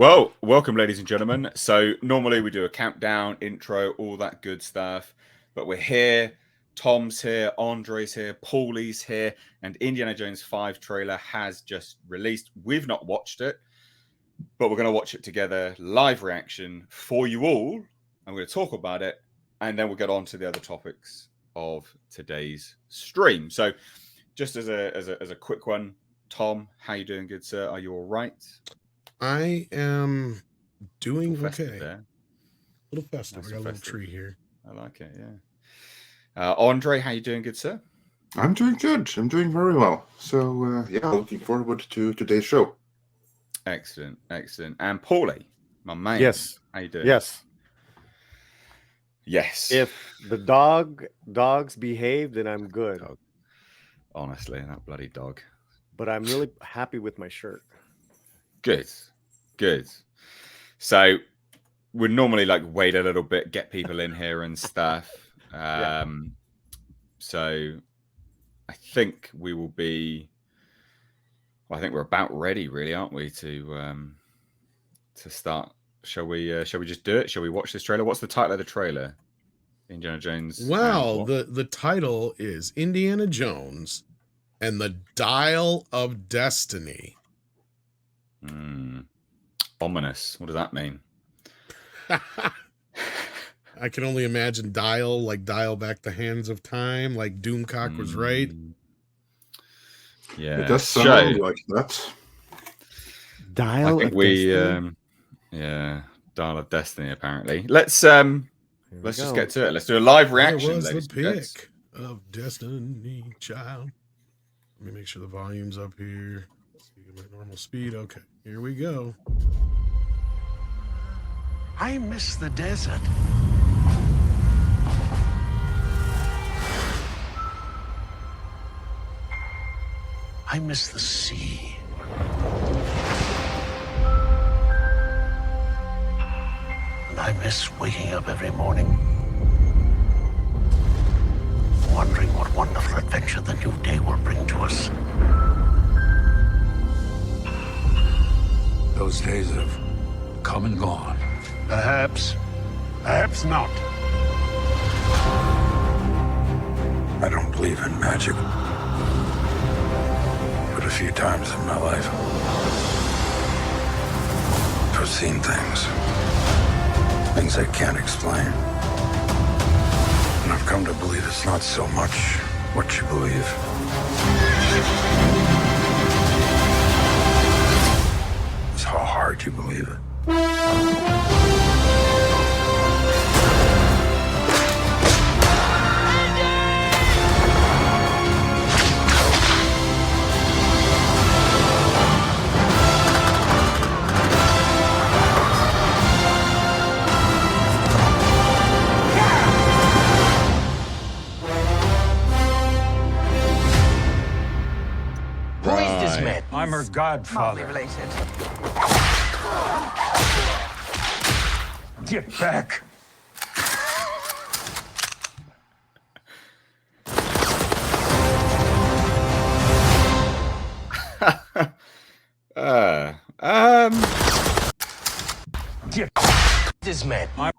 Well, welcome, ladies and gentlemen. So normally we do a countdown, intro, all that good stuff. But we're here. Tom's here. Andre's here. Paulie's here. And Indiana Jones 5 trailer has just released. We've not watched it, but we're going to watch it together. Live reaction for you all. I'm going to talk about it. And then we'll get on to the other topics of today's stream. So just as a quick one, Tom, how you doing, good sir? Are you all right? I am doing okay. There. A little festive. I got a little tree here. I like it, yeah. Andre, how you doing, good sir? I'm doing good. I'm doing very well. So, yeah, looking forward to today's show. Excellent, excellent. And Paulie, my man. Yes. How you doing? Yes. Yes. If the dogs behave, then I'm good. Dog. Honestly, that bloody dog. But I'm really happy with my shirt. Good. So we'd normally like wait a little bit, get people in here and stuff. So I think we will be. Well, I think we're about ready, really, aren't we, to start? Shall we just do it? Shall we watch this trailer? What's the title of the trailer? Indiana Jones. Well, the title is Indiana Jones and the Dial of Destiny. Ominous. What does that mean? I can only imagine dial back the hands of time, like Doomcock was right. Yeah, it does sound like that. Dial I think of Destiny? Dial of Destiny. Apparently, let's just get to it. Let's do a live reaction. It was the pick of Destiny, child. Let me make sure the volume's up here. Let's see my normal speed. Okay, here we go. I miss the desert. I miss the sea. And I miss waking up every morning, wondering what wonderful adventure the new day will bring to us. Those days have come and gone. Perhaps not. I don't believe in magic. But a few times in my life, I've seen things I can't explain. And I've come to believe it's not so much what you believe. It's how hard you believe it. Who is this man? I'm her godfather. Related. Get back! Get this man. All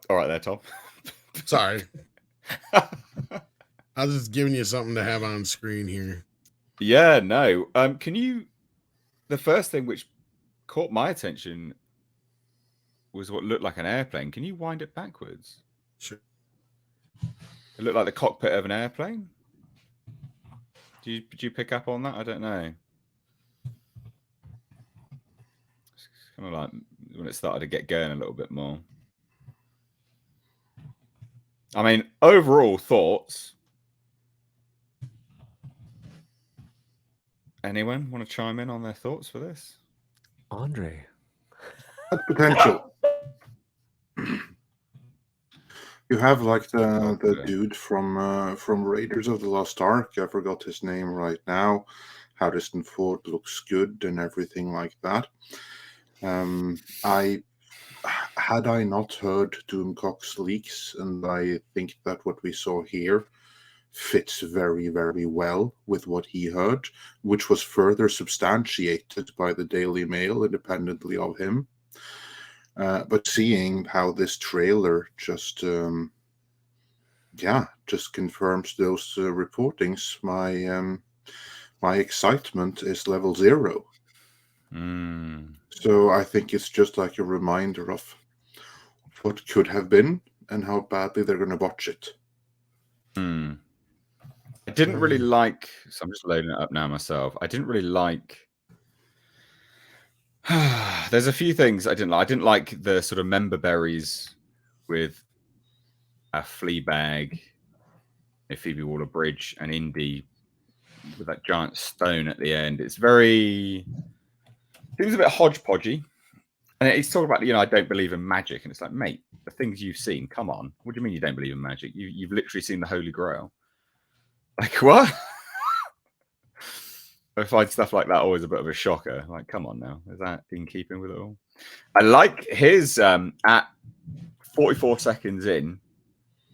right, there, Tom. Sorry. I was just giving you something to have on screen here. Yeah, no. Can you? The first thing which caught my attention was what looked like an airplane. Can you wind it backwards? Sure. It looked like the cockpit of an airplane. Did you pick up on that? I don't know. It's kind of like when it started to get going a little bit more. I mean, overall thoughts. Anyone want to chime in on their thoughts for this? Andre. Potential. You have like the dude from Raiders of the Lost Ark. I forgot his name right now. Harrison Ford looks good and everything like that. Had I not heard Doomcock's leaks, and I think that what we saw here fits very, very well with what he heard, which was further substantiated by the Daily Mail independently of him. But seeing how this trailer just confirms those reportings, my excitement is level 0. So I think it's just like a reminder of what could have been and how badly they're going to botch it. I didn't really like, so I'm just loading it up now myself. I didn't really like, there's a few things I didn't like. I didn't like the sort of member berries with a Fleabag, a Phoebe Waller-Bridge, and Indy with that giant stone at the end. It's very, seems a bit hodgepodgey. And he's talking about, I don't believe in magic. And it's like, mate, the things you've seen, come on. What do you mean you don't believe in magic? You've literally seen the Holy Grail. Like, what? I find stuff like that always a bit of a shocker. Like, come on now. Is that in keeping with it all? I like his, at 44 seconds in,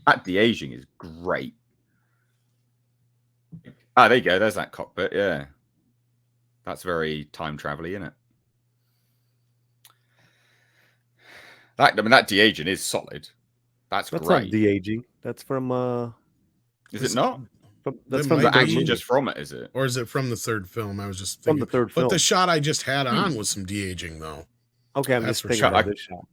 that de-aging is great. Ah, there you go. There's that cockpit. Yeah. That's very time travel-y, isn't it? That de-aging is solid. That's great. Not de-aging. That's from Is it not? That's from the actually just from it, is it? Or is it from the third film? I was just thinking. From the third film. But the shot I just had on was some de-aging, though. Okay, I'm just thinking about this shot.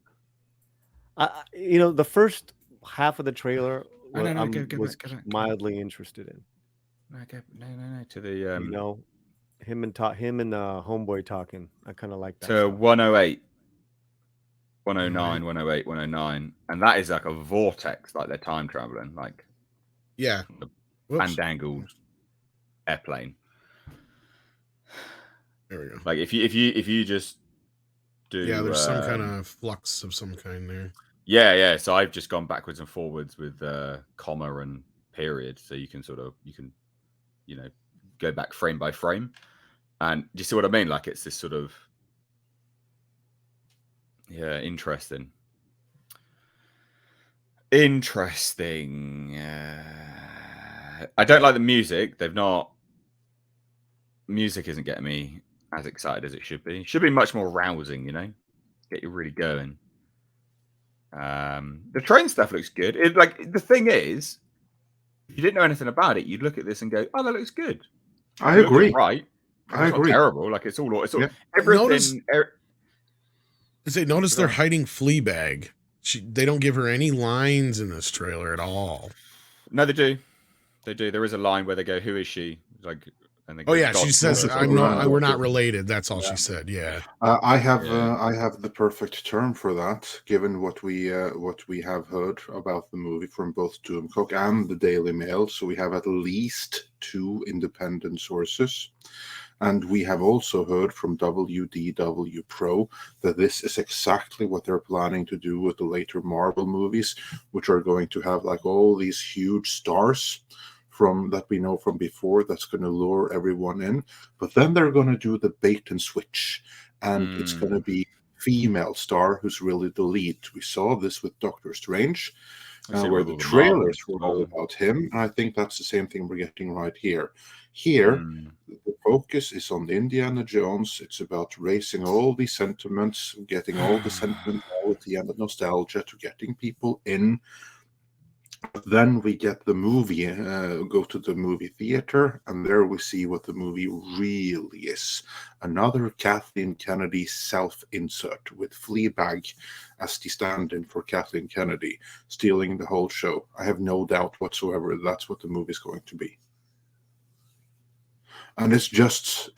The first half of the trailer was mildly interested in. No, to the him and Homeboy talking. I kind of like that. To 108, 109, 108, 109, and that is like a vortex, like they're time traveling, like the fandangled airplane. There we go. Like if you just do there's some kind of flux of some kind there. Yeah. So I've just gone backwards and forwards with comma and period, so you can go back frame by frame. And do you see what I mean? Like it's this sort of interesting. I don't like the music. Music isn't getting me as excited as it should be. It should be much more rousing, get you really going. The train stuff looks good. The thing is, if you didn't know anything about it, you'd look at this and go, "Oh, that looks good." I agree. Right? I agree. Not terrible. Like it's all Notice everything. they're hiding Fleabag. They don't give her any lines in this trailer at all. No, they do. There is a line where they go, "Who is she?" Like, and they go, she says, "We're not related." That's all she said. Yeah. I have the perfect term for that, given what we have heard about the movie from both Doomcock and the Daily Mail. So we have at least 2 independent sources. And we have also heard from WDW Pro that this is exactly what they're planning to do with the later Marvel movies, which are going to have like all these huge stars from that we know from before that's going to lure everyone in. But then they're going to do the bait and switch, and it's going to be female star who's really the lead. We saw this with Doctor Strange, where the trailers were all about him. And I think that's the same thing we're getting right here. Here, the focus is on Indiana Jones. It's about raising all these sentiments, getting all the sentimentality and the nostalgia to getting people in. Then we get the movie, go to the movie theater, and there we see what the movie really is. Another Kathleen Kennedy self-insert with Fleabag as the stand-in for Kathleen Kennedy, stealing the whole show. I have no doubt whatsoever that's what the movie is going to be. And it's just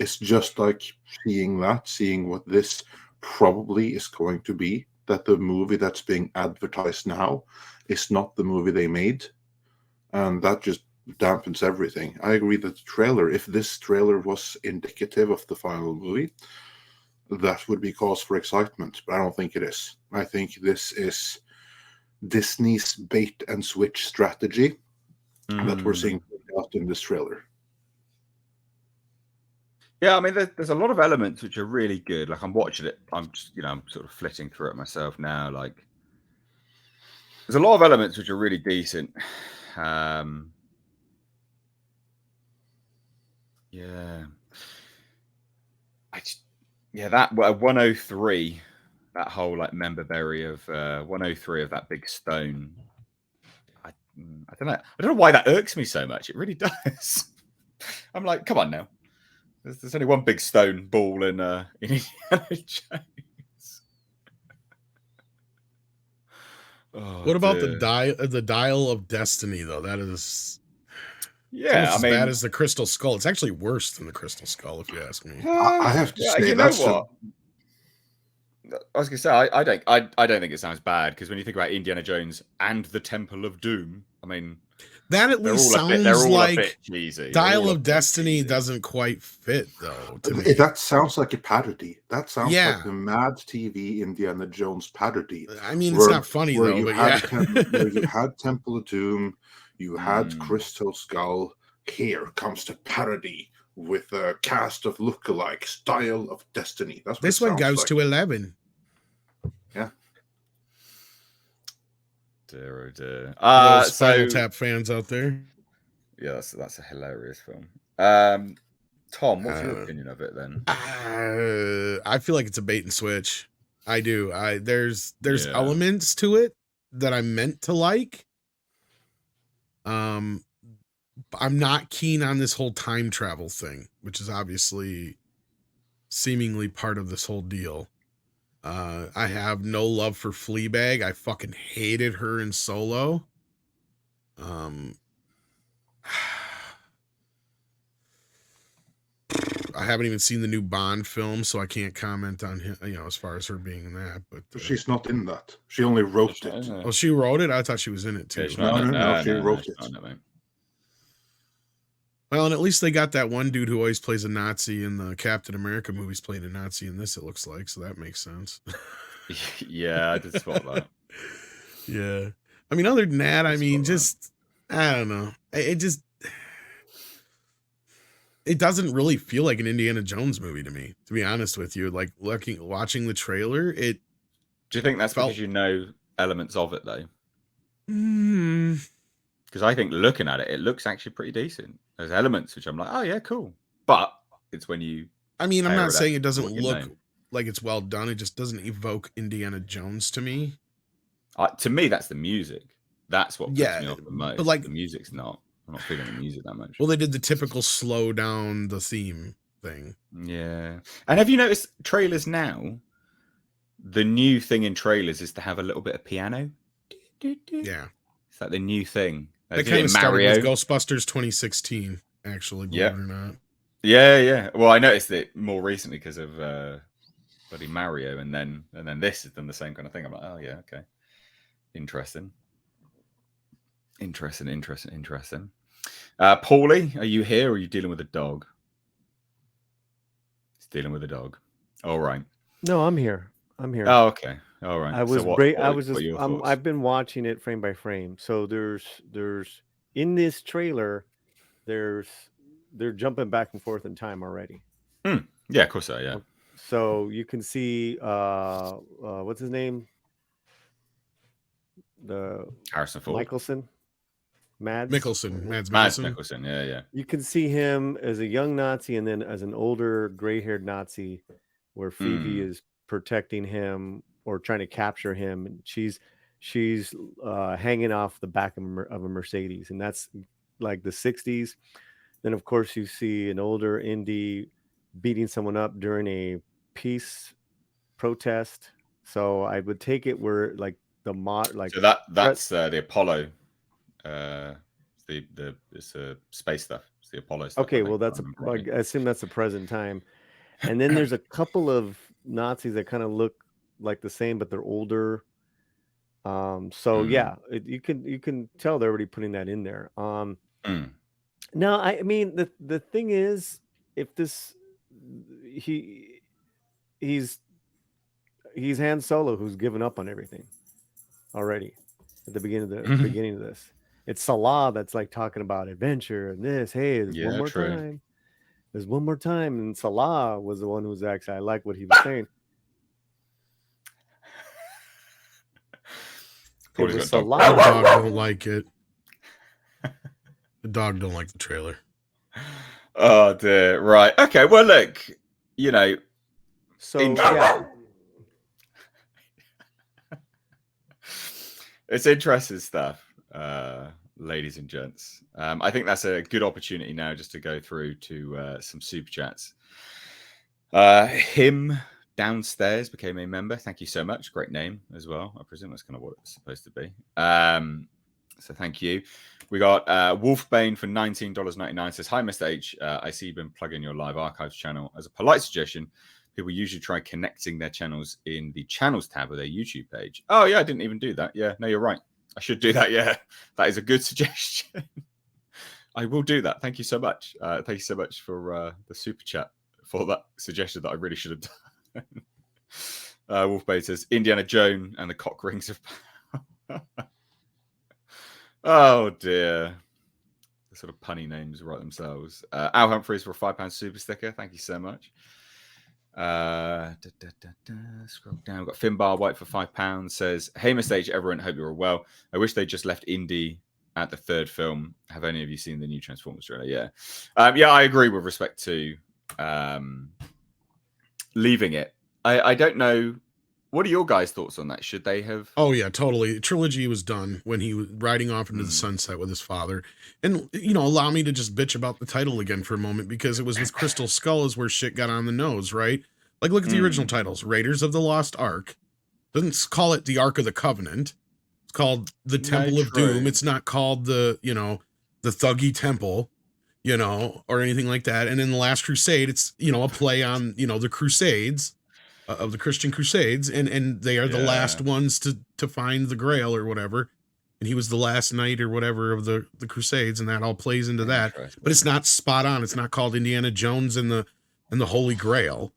like seeing what this probably is going to be, that the movie that's being advertised now is not the movie they made. And that just dampens everything. I agree that the trailer, if this trailer was indicative of the final movie, that would be cause for excitement. But I don't think it is. I think this is Disney's bait and switch strategy that we're seeing out in this trailer. Yeah, I mean, there's a lot of elements which are really good. Like I'm watching it, I'm sort of flitting through it myself now. Like there's a lot of elements which are really decent. Yeah. That 103, that whole like member berry of 103 of that big stone. I don't know. I don't know why that irks me so much. It really does. I'm like, come on now. There's only one big stone ball in Indiana Jones. Oh, What about dear. the dial of destiny though? That is Yeah, almost as bad as the crystal skull. It's actually worse than the crystal skull, if you ask me. I have to say, you know what? I was gonna say I don't think it sounds bad, because when you think about Indiana Jones and the Temple of Doom, I mean, that at least sounds they're all like a bit cheesy. Dial of Destiny doesn't quite fit though. To me. That sounds like a parody. That sounds Yeah. like the Mad TV Indiana Jones parody. I mean, it's not funny though, but yeah. Where you had Temple of Doom, you had Crystal Skull. Here comes the parody with a cast of lookalikes. Dial of Destiny. That's what this one goes like. to 11. Yeah. Dear, oh dear. Spinal Tap fans out there. Yeah, that's a hilarious film. Tom, what's your opinion of it then? I feel like it's a bait and switch. I do. There's elements to it that I'm meant to like. I'm not keen on this whole time travel thing, which is obviously seemingly part of this whole deal. I have no love for Fleabag. I fucking hated her in Solo. I haven't even seen the new Bond film, so I can't comment on him, as far as her being in that. But she's not in that. She only wrote it. Oh, she wrote it? I thought she was in it too. No, she wrote it. Well, and at least they got that one dude who always plays a Nazi in the Captain America movies playing a Nazi in this, it looks like, so that makes sense. Yeah, I did spot that. Yeah. I mean, other than that, I don't know. It doesn't really feel like an Indiana Jones movie to me, to be honest with you. Like watching the trailer, do you think that's because you know elements of it though? Because I think looking at it, it looks actually pretty decent. There's elements which I'm like, oh yeah, cool. But it's when you. I mean, I'm not saying it doesn't look like it's well done. It just doesn't evoke Indiana Jones to me. To me, that's the music. That's what puts me off the most. But the music's not. I'm not feeling the music that much. Well, they did the typical slow down the theme thing. Yeah. And have you noticed trailers now? The new thing in trailers is to have a little bit of piano. Yeah. It's like the new thing. That kind of started with Ghostbusters 2016, actually, believe it or not. Yeah. Well, I noticed it more recently because of bloody Mario, and then this has done the same kind of thing. I'm like, oh yeah, okay. Interesting. Paulie, are you here or are you dealing with a dog? He's dealing with a dog. All right. No, I'm here. Oh, okay. All right. I've been watching it frame by frame. So there's in this trailer, they're jumping back and forth in time already. Yeah, of course so, yeah. So you can see what's his name? The Harrison Ford. Mads Mikkelsen, yeah. You can see him as a young Nazi and then as an older gray-haired Nazi where Phoebe is protecting him or trying to capture him, and she's hanging off the back of a Mercedes, and that's like the 60s. Then of course you see an older Indy beating someone up during a peace protest. So I would take it where like the that's the Apollo. It's space stuff. It's the Apollo stuff. Okay, well I assume that's the present time. And then there's a couple of Nazis that kind of look like the same, but they're older. Yeah, you can tell they're already putting that in there. Now, I mean, the thing is, if he's Han Solo who's given up on everything already at the beginning of this. It's Salah that's like talking about adventure and this. Hey, there's one more time. There's one more time, and Salah was the one who was actually. I like what he was saying. It was Salah. The dog don't like it. The dog don't like the trailer. Oh dear. Right. Okay. Well, look. You know. So Yeah. It's interesting stuff, ladies and gents. I think that's a good opportunity now just to go through to some super chats. Him downstairs became a member. Thank you so much. Great name as well. I presume that's kind of what it's supposed to be. So thank you. We got Wolfbane for $19.99 says, "Hi, Mr. H. I see you've been plugging your live archives channel. As a polite suggestion, people usually try connecting their channels in the channels tab of their YouTube page." Oh, yeah, I didn't even do that. Yeah, no, you're right. I should do that. Yeah, that is a good suggestion. I will do that. Thank you so much. Thank you so much for the super chat for that suggestion that I really should have done. Wolfbane says, "Indiana Jones and the cock rings of power." Oh dear. The sort of punny names write themselves. Al Humphreys for a £5 super sticker. Thank you so much. Scroll down. We've got Finbar White for £5 says, "Hey, Mr. H, everyone, hope you're all well. I wish they just left Indy at the third film. Have any of you seen the new Transformers trailer?" Yeah. Yeah, I agree with respect to leaving it. I don't know. What are your guys' thoughts on that? Should they have? Oh yeah, totally. Trilogy was done when he was riding off into the sunset with his father. And allow me to just bitch about the title again for a moment, because it was with Crystal Skull is where shit got on the nose, right? Like, look at the original titles: Raiders of the Lost Ark. Doesn't call it the Ark of the Covenant. It's called the Temple of Doom. It's not called the Thuggy Temple, or anything like that. And in The Last Crusade, it's a play on the Crusades. Of the Christian Crusades, and they are the last ones to find the Grail or whatever, and he was the last knight or whatever of the Crusades, and that all plays into that. But it's not spot on. It's not called Indiana Jones and the Holy Grail,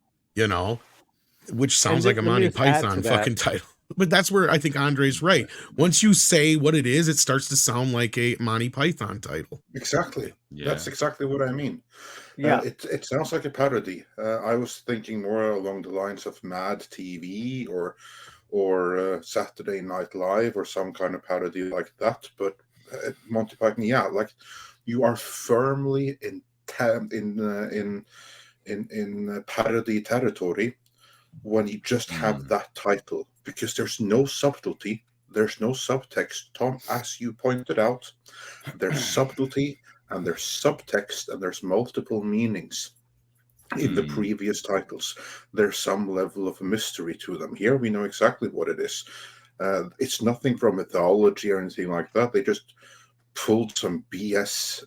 which sounds like a Monty Python fucking title. But that's where I think Andre's right. Once you say what it is, it starts to sound like a Monty Python title. Exactly. Yeah. That's exactly what I mean. Yeah. It sounds like a parody. I was thinking more along the lines of Mad TV or Saturday Night Live or some kind of parody like that. But Monty Python, yeah, like you are firmly in parody territory when you just have that title, because there's no subtlety, there's no subtext. Tom, as you pointed out, there's subtlety and there's subtext and there's multiple meanings in the previous titles. There's some level of mystery to them. Here we know exactly what it is. It's nothing from mythology or anything like that. They just pulled some BS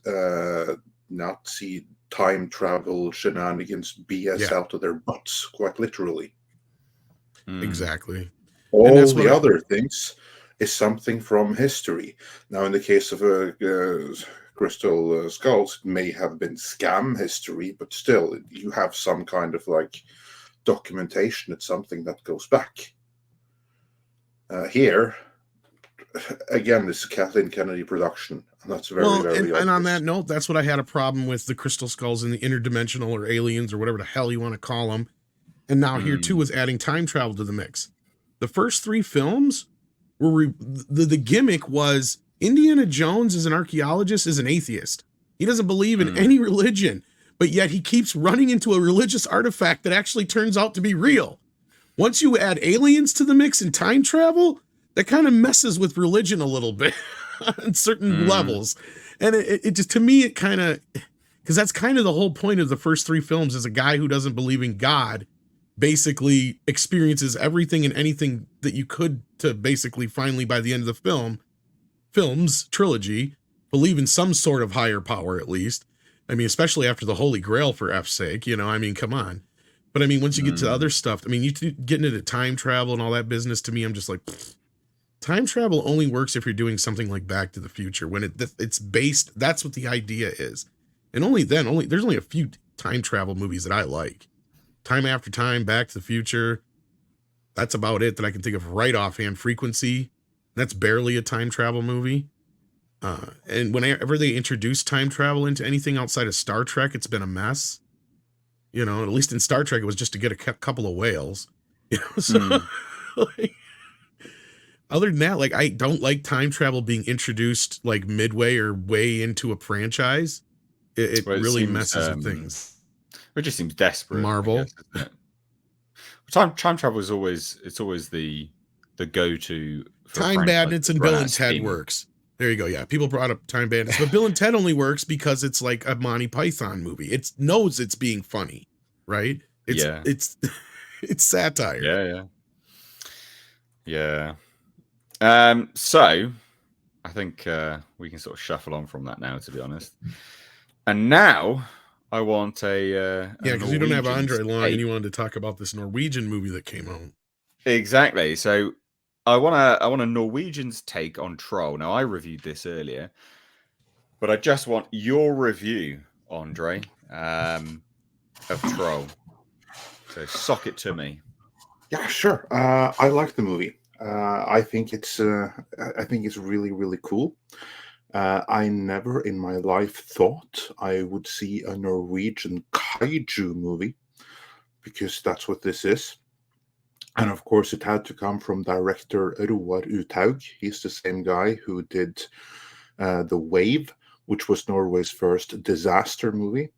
Nazi time travel shenanigans BS out of their butts, quite literally. Exactly. All the other things is something from history. Now, in the case of Crystal Skulls, it may have been scam history, but still, you have some kind of like documentation. It's something that goes back. Here, again, this is Kathleen Kennedy production, and that's very obvious. And on that note, that's what I had a problem with the Crystal Skulls and the interdimensional or aliens or whatever the hell you want to call them. And now here too was adding time travel to the mix. The first three films were the gimmick was Indiana Jones as an archaeologist is an atheist. He doesn't believe in any religion, but yet he keeps running into a religious artifact that actually turns out to be real. Once you add aliens to the mix and time travel, that kind of messes with religion a little bit on certain levels. And it just, to me, it kind of, because that's kind of the whole point of the first three films, is a guy who doesn't believe in God basically experiences everything and anything that you could to basically finally, by the end of the films trilogy, believe in some sort of higher power, at least. I mean, especially after the Holy Grail, for F's sake, I mean, come on. But I mean, once you get to other stuff, I mean, you getting into time travel and all that business, to me, I'm just like, time travel only works if you're doing something like Back to the Future, when it's based, that's what the idea is. And only then, there's only a few time travel movies that I like. Time After Time, Back to the Future. That's about it that I can think of right offhand. Frequency. That's barely a time travel movie. And whenever they introduce time travel into anything outside of Star Trek, it's been a mess. At least in Star Trek, it was just to get a couple of whales. So, like, other than that, like, I don't like time travel being introduced like midway or way into a franchise. It Well, it really seems, messes with things. it just seems desperate. Marvel. I guess, isn't it? Time travel is always the go-to for a Time franchise Bandits that's and run Bill out and of Ted steam. works. There you go. Yeah, people brought up Time Bandits, but Bill and Ted only works because it's like a Monty Python movie. It knows it's being funny, right? Yeah. It's it's satire. Yeah. So I think we can sort of shuffle on from that now, to be honest. And now I want a Yeah, because you don't have Norwegian's Andre long, take. and you wanted to talk about this Norwegian movie that came out. Exactly. So I want a Norwegian's take on Troll. Now I reviewed this earlier, but I just want your review, Andre, of Troll. So sock it to me. Yeah, sure. I like the movie. I think it's really, really cool. I never in my life thought I would see a Norwegian kaiju movie, because that's what this is. And of course, it had to come from director Roar Uthaug. He's the same guy who did The Wave, which was Norway's first disaster movie.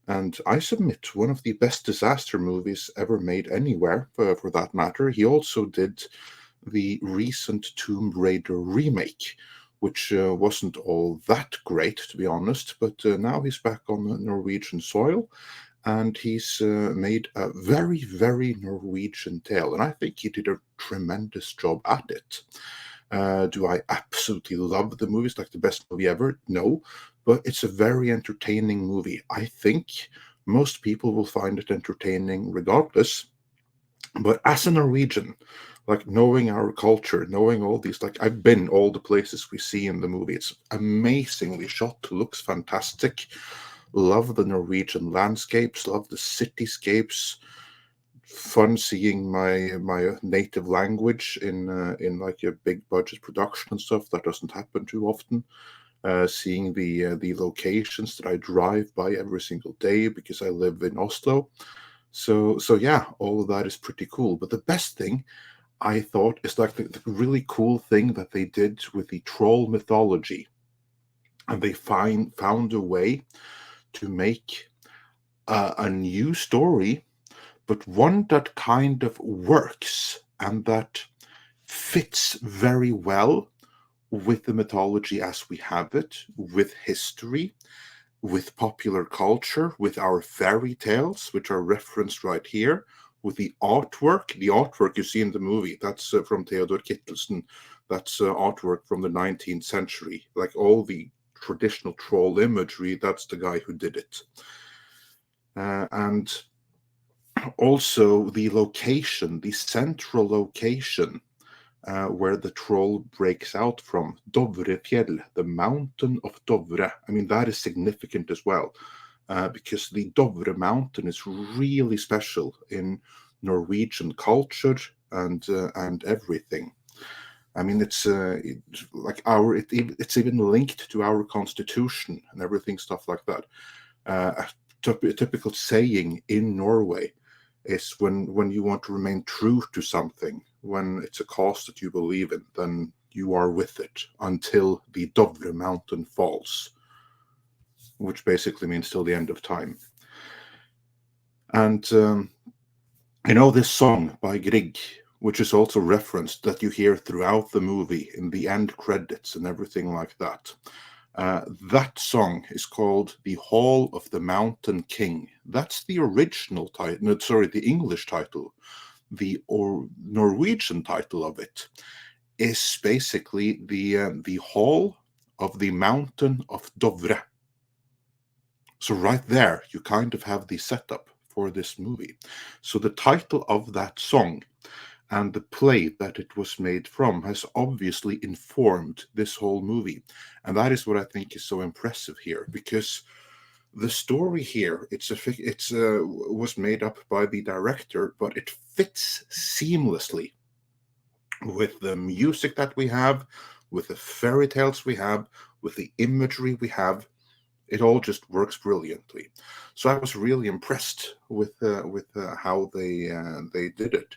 And I submit one of the best disaster movies ever made anywhere, for that matter. He also did the recent Tomb Raider remake, which wasn't all that great, to be honest. But now he's back on the Norwegian soil, and he's made a very, very Norwegian tale. And I think he did a tremendous job at it. Do I absolutely love the movie? It's like the best movie ever? No, but it's a very entertaining movie. I think most people will find it entertaining regardless. But as a Norwegian, like knowing our culture, knowing all these, like I've been all the places we see in the movie. It's amazingly shot, looks fantastic. Love the Norwegian landscapes, love the cityscapes. Fun seeing my native language in like a big budget production and stuff. That doesn't happen too often. Seeing the locations that I drive by every single day because I live in Oslo. So yeah, all of that is pretty cool. But the best thing I thought is like the really cool thing that they did with the troll mythology, and they found a way to make a new story, but one that kind of works and that fits very well with the mythology as we have it, with history, with popular culture, with our fairy tales, which are referenced right here, with the artwork. The artwork you see in the movie, that's from Theodor Kittelsen. That's artwork from the 19th century. Like all the traditional troll imagery, that's the guy who did it. And also the location, the central location where the troll breaks out from, Dovrefjell, the mountain of Dovre. I mean, that is significant as well, because the Dovre mountain is really special in Norwegian culture and everything. I mean, it's like it's even linked to our constitution and everything, stuff like that. A typical saying in Norway is when you want to remain true to something, when it's a cause that you believe in, then you are with it until the Dovre mountain falls, which basically means till the end of time. And this song by Grieg, which is also referenced, that you hear throughout the movie in the end credits and everything like that. That song is called The Hall of the Mountain King. That's the original title, no, sorry, the English title. The Norwegian title of it is basically the Hall of the Mountain of Dovre. So right there, you kind of have the setup for this movie. So the title of that song and the play that it was made from has obviously informed this whole movie. And that is what I think is so impressive here, because the story here, was made up by the director, but it fits seamlessly with the music that we have, with the fairy tales we have, with the imagery we have. It all just works brilliantly. So I was really impressed with how they did it.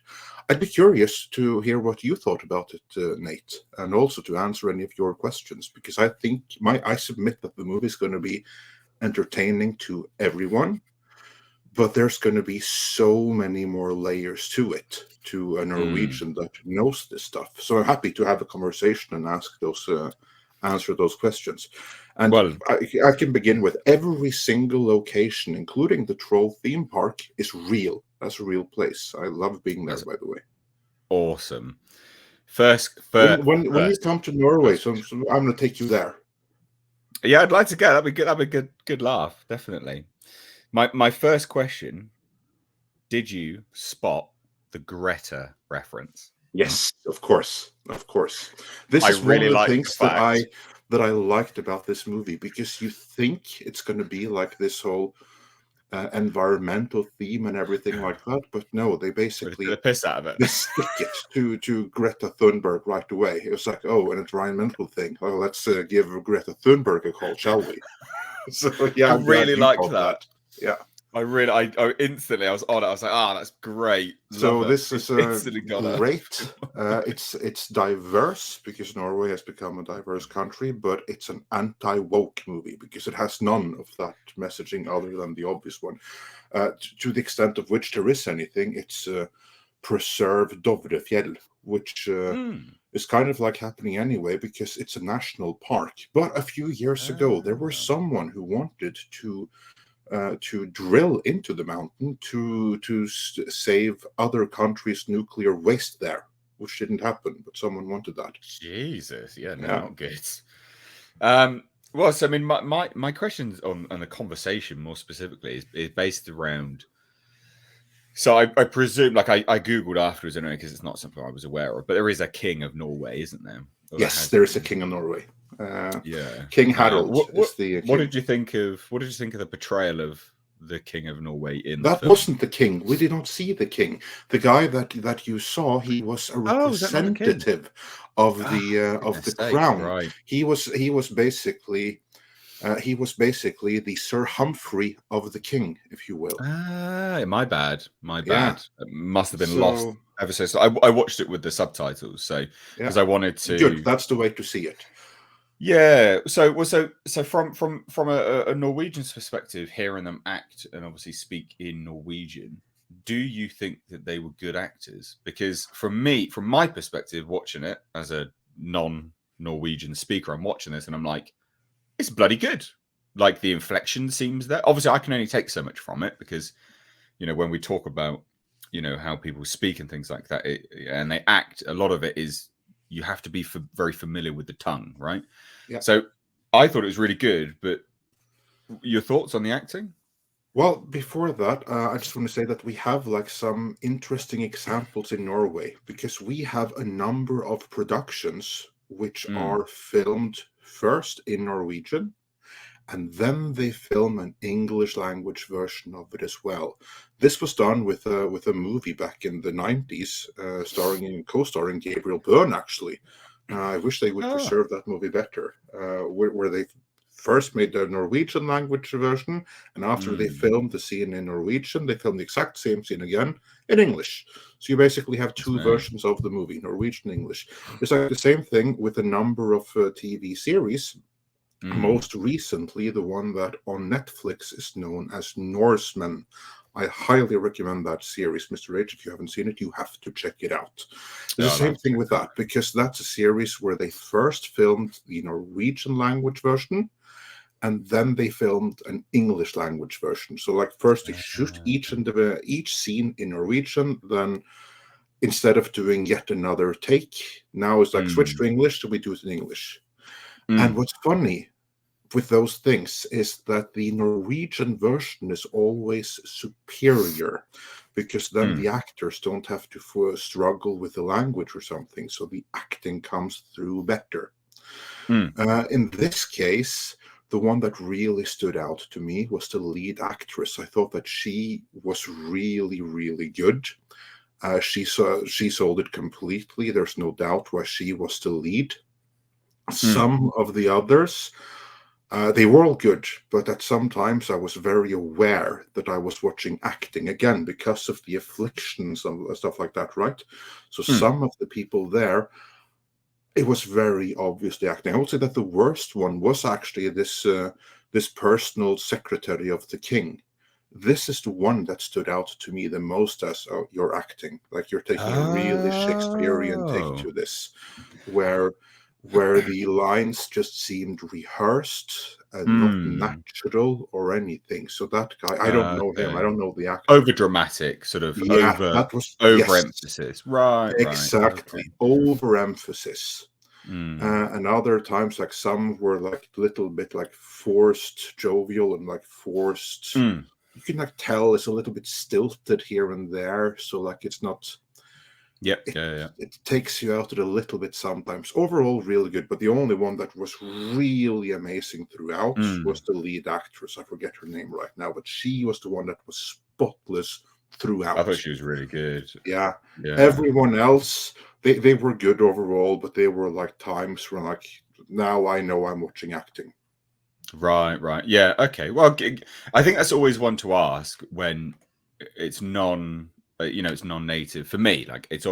I'd be curious to hear what you thought about it, Nate, and also to answer any of your questions, because I think I submit that the movie is going to be entertaining to everyone, but there's going to be so many more layers to it, to a Norwegian that knows this stuff. So I'm happy to have a conversation and answer those questions. And Well, I can begin with every single location, including the Troll theme park, is real. That's a real place. I love being there, by the way. awesome. First, When you come to Norway, so I'm going to take you there. Yeah, I'd like to go. That'd be good. That'd be a good laugh, definitely. My first question: did you spot the Greta reference? Yes, of course. This I is really one of like the the things that fact- I liked about this movie, because you think it's going to be like this whole environmental theme and everything like that, but no, they basically the piss out of it. they stick it to Greta Thunberg right away. It was like, oh, an environmental thing. Oh, let's give Greta Thunberg a call, shall we? So yeah, I I'm glad really you liked caught that. Yeah. I instantly I was on it. I was like, that's great. So Love this it. is Instantly got it. great. It's diverse because Norway has become a diverse country, but it's an anti-woke movie because it has none of that messaging other than the obvious one. To the extent of which there is anything, it's preserve Dovrefjell, which is kind of like happening anyway because it's a national park. But a few years ago, there was someone who wanted to drill into the mountain to save other countries' nuclear waste there, which didn't happen, but someone wanted that. Jesus, yeah, no, Yeah. not good. Well, so I mean, my questions on the conversation more specifically is based around. So I presume, like I googled afterwards anyway, because it's not something I was aware of, but there is a king of Norway, isn't there? Or Yes, there is a king of Norway. Yeah, King Harald is the king. What did you think of the portrayal of the king of Norway in the That film? wasn't the king. We did not see the king. The guy that you saw, he was a representative of the crown. Right. He was basically the Sir Humphrey of the king, if you will. My bad. Yeah. It must have been lost ever so. I watched it with the subtitles, so because I wanted to. Good. That's the way to see it. Yeah. So from a Norwegian's perspective, hearing them act and obviously speak in Norwegian, do you think that they were good actors? Because from my perspective, watching it as a non-Norwegian speaker, I'm watching this and I'm like, it's bloody good. Like the inflection seems there. Obviously, I can only take so much from it because, when we talk about, how people speak and things like that, and they act, a lot of it is you have to be very familiar with the tongue, right? Yeah. So I thought it was really good, but your thoughts on the acting? Well, before that, I just want to say that we have like some interesting examples in Norway because we have a number of productions which are filmed first in Norwegian, and then they film an English language version of it as well. This was done with a movie back in the 90s, co-starring Gabriel Byrne, actually. I wish they would preserve that movie better, where they first made the Norwegian language version, and after they filmed the scene in Norwegian, they filmed the exact same scene again in English. So you basically have two versions of the movie, Norwegian and English. It's like the same thing with a number of TV series. Most recently, the one that on Netflix is known as Norsemen. I highly recommend that series, Mr. H. If you haven't seen it, you have to check it out. It's the same thing with that, because that's a series where they first filmed the Norwegian language version, and then they filmed an English language version. So, like, first they shoot each scene in Norwegian, then instead of doing yet another take, now it's like switch to English, so we do it in English. And what's funny with those things is that the Norwegian version is always superior, because then the actors don't have to struggle with the language or something, so the acting comes through better. In this case, the one that really stood out to me was the lead actress. I thought that she was really, really good. She sold it completely. There's no doubt why she was the lead. Some of the others, they were all good, but at some times I was very aware that I was watching acting, again, because of the afflictions and stuff like that, right? So some of the people there, it was very obviously acting. I would say that the worst one was actually this this personal secretary of the king. This is the one that stood out to me the most as you're acting. Like you're taking a really Shakespearean take to this, where the lines just seemed rehearsed and not natural or anything. So that guy, I don't know him. I don't know the actor. Over dramatic, sort of that was overemphasis. Right. Exactly. Overemphasis. And other times, like some were like a little bit like forced jovial and like forced. You can like tell it's a little bit stilted here and there. So like it's not. It takes you out a little bit sometimes. Overall, really good. But the only one that was really amazing throughout was the lead actress. I forget her name right now, but she was the one that was spotless throughout. I thought she was really good. Yeah. Everyone else, they were good overall, but they were like times where like, now I know I'm watching acting. Right. Yeah. Okay. Well, I think that's always one to ask when it's it's non-native for me. Like it's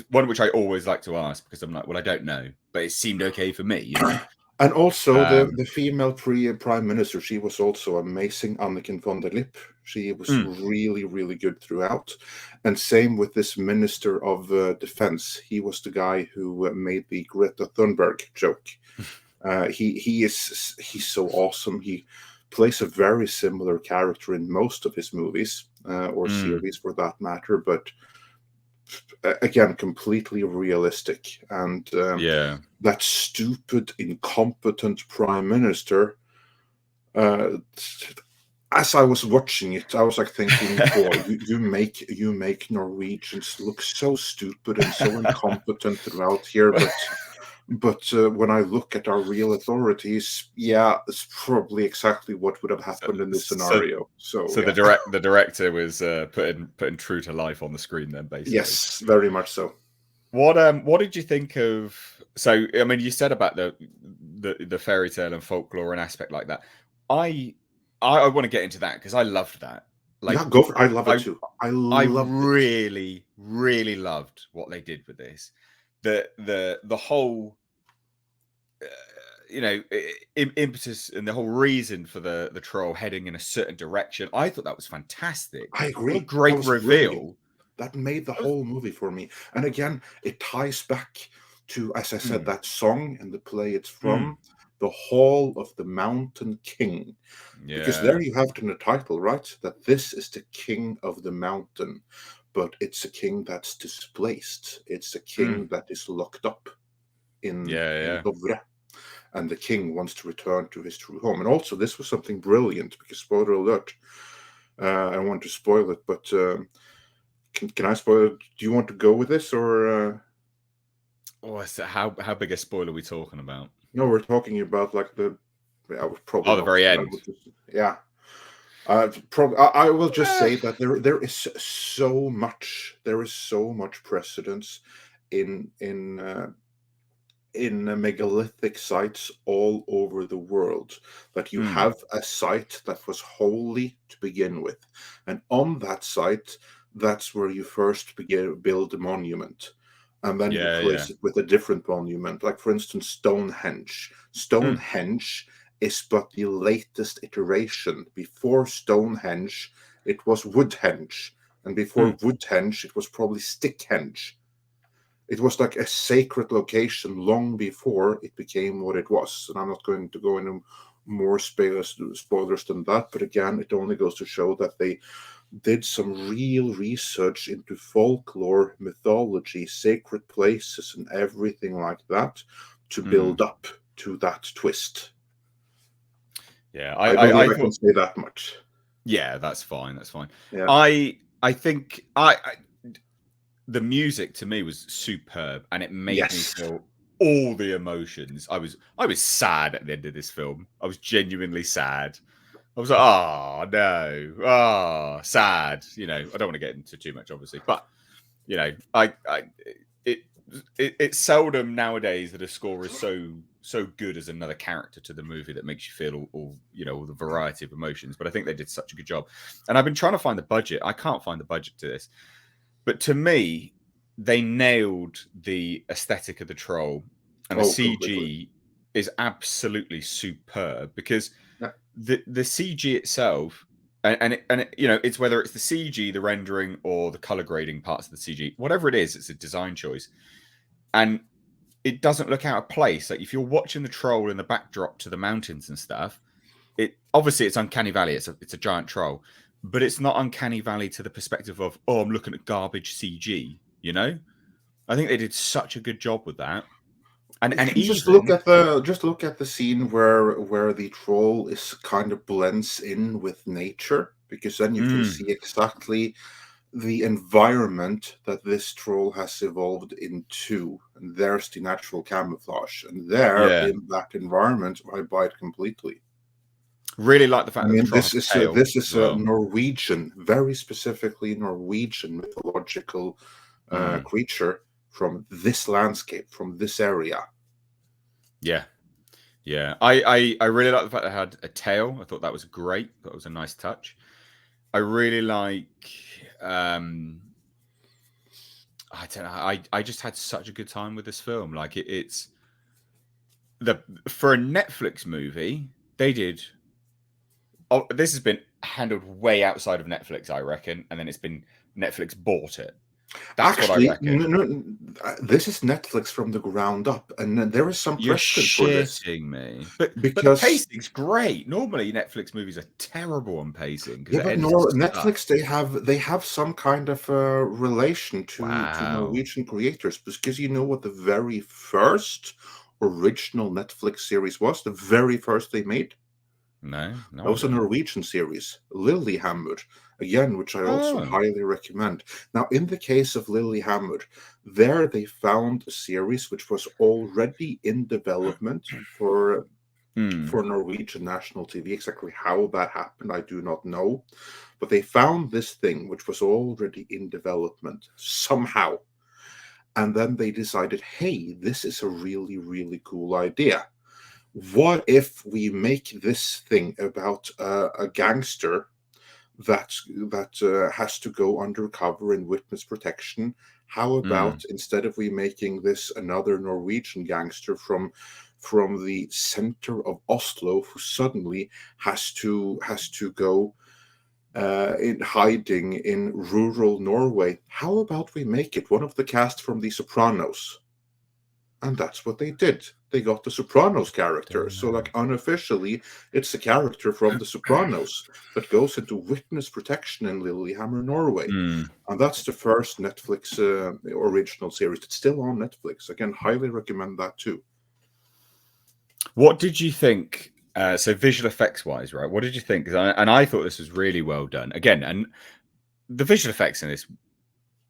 one which I always like to ask because I'm like, well, I don't know, but it seemed okay for me, you know. And also the female prime minister, she was also amazing. Anniken von der Lippe, she was really, really good throughout. And same with this minister of defense. He was the guy who made the Greta Thunberg joke. He's so awesome. He plays a very similar character in most of his movies or series for that matter, but again, completely realistic. And that stupid, incompetent prime minister, as I was watching it, I was like thinking, boy, you make Norwegians look so stupid and so incompetent throughout here, but when I look at our real authorities, it's probably exactly what would have happened in this scenario. So the director was putting true to life on the screen then, basically. Yes, very much so. What did you think of? So I mean, you said about the fairy tale and folklore and aspect like that. I want to get into that because I loved that. Like, go for it. I love it too. I really loved what they did with this. The whole impetus and the whole reason for the troll heading in a certain direction, I thought that was fantastic. I agree. What a great reveal. Brilliant. That made the whole movie for me. And again, it ties back to, as I said, that song and the play it's from, the Hall of the Mountain King. Because there you have it in the title, right? That this is the king of the mountain. But it's a king that's displaced. It's a king that is locked up in Dovre. And the king wants to return to his true home. And also, this was something brilliant, because spoiler alert, I don't want to spoil it, but can I spoil it? Do you want to go with this, or? How big a spoiler are we talking about? No, we're talking about like the very end. I will just say that there is so much precedence in megalithic sites all over the world, that you have a site that was holy to begin with, and on that site, that's where you first build a monument, and then you replace it with a different monument. Like, for instance, Stonehenge. Stonehenge is but the latest iteration. Before Stonehenge, it was Woodhenge, and before Woodhenge, it was probably Stickhenge. It was like a sacred location long before it became what it was. And I'm not going to go into more spoilers than that, but again, it only goes to show that they did some real research into folklore, mythology, sacred places, and everything like that to build up to that twist. Yeah, I can say that much. Yeah, that's fine. Yeah. I think the music to me was superb, and it made me feel all the emotions. I was sad at the end of this film. I was genuinely sad. I was like, oh no, sad. You know, I don't want to get into too much, obviously, but you know, it's seldom nowadays that a score is so good as another character to the movie that makes you feel all the variety of emotions. But I think they did such a good job. And I've been trying to find the budget. I can't find the budget to this, but to me, they nailed the aesthetic of the troll, and the CG is absolutely superb, because the CG itself, and you know, it's whether it's the CG, the rendering, or the color grading parts of the CG, whatever it is, it's a design choice, and it doesn't look out of place. Like if you're watching the troll in the backdrop to the mountains and stuff, it obviously it's uncanny valley. It's a giant troll, but it's not uncanny valley to the perspective of, oh, I'm looking at garbage CG. You know, I think they did such a good job with that. And just look at the scene where the troll is kind of blends in with nature, because then you can see exactly the environment that this troll has evolved into, and there's the natural camouflage, and there in that environment I buy it completely. Really like the fact that the troll this has is a tail this is as well. a Norwegian, very specifically Norwegian mythological creature from this landscape, from this area. Yeah. I really like the fact that it had a tail. I thought that was great. That was a nice touch. I really like. I don't know. I just had such a good time with this film. Like it's for a Netflix movie, they did. Oh, this has been handled way outside of Netflix, I reckon, and then it's been Netflix bought it. That's Actually, what I reckon. This is Netflix from the ground up, and there is some You're precedent for this. shitting me, but the Because pacing's great. Normally, Netflix movies are terrible on pacing because Netflix they have some kind of relation to Norwegian creators, because you know what the very first original Netflix series was, the very first they made. No, That was a Norwegian series, Lillehammer, again, which I also highly recommend. Now, in the case of Lillehammer, there they found a series which was already in development for Norwegian national TV. Exactly how that happened, I do not know. But they found this thing which was already in development somehow. And then they decided, hey, this is a really, really cool idea. What if we make this thing about a gangster that has to go undercover in witness protection? How about instead of we making this another Norwegian gangster from the center of Oslo who suddenly has to go in hiding in rural Norway? How about we make it one of the cast from The Sopranos? And that's what they did. They got the Sopranos character. So, like, unofficially, it's a character from the Sopranos that goes into witness protection in Lillehammer, Norway. And that's the first Netflix original series. It's still on Netflix. Again, highly recommend that too. What did you think? So visual effects wise, right? What did you think? And I thought this was really well done. Again, and the visual effects in this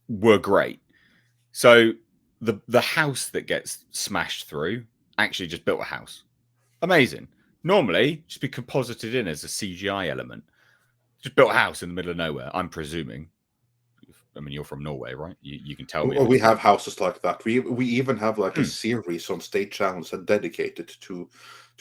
were great. So the house that gets smashed through actually just built a house. Amazing. Normally, just be composited in as a CGI element. Just built a house in the middle of nowhere, I'm presuming. I mean, you're from Norway, right? You can tell me. Well, we have houses like that. We even have like a series on state channels that dedicated to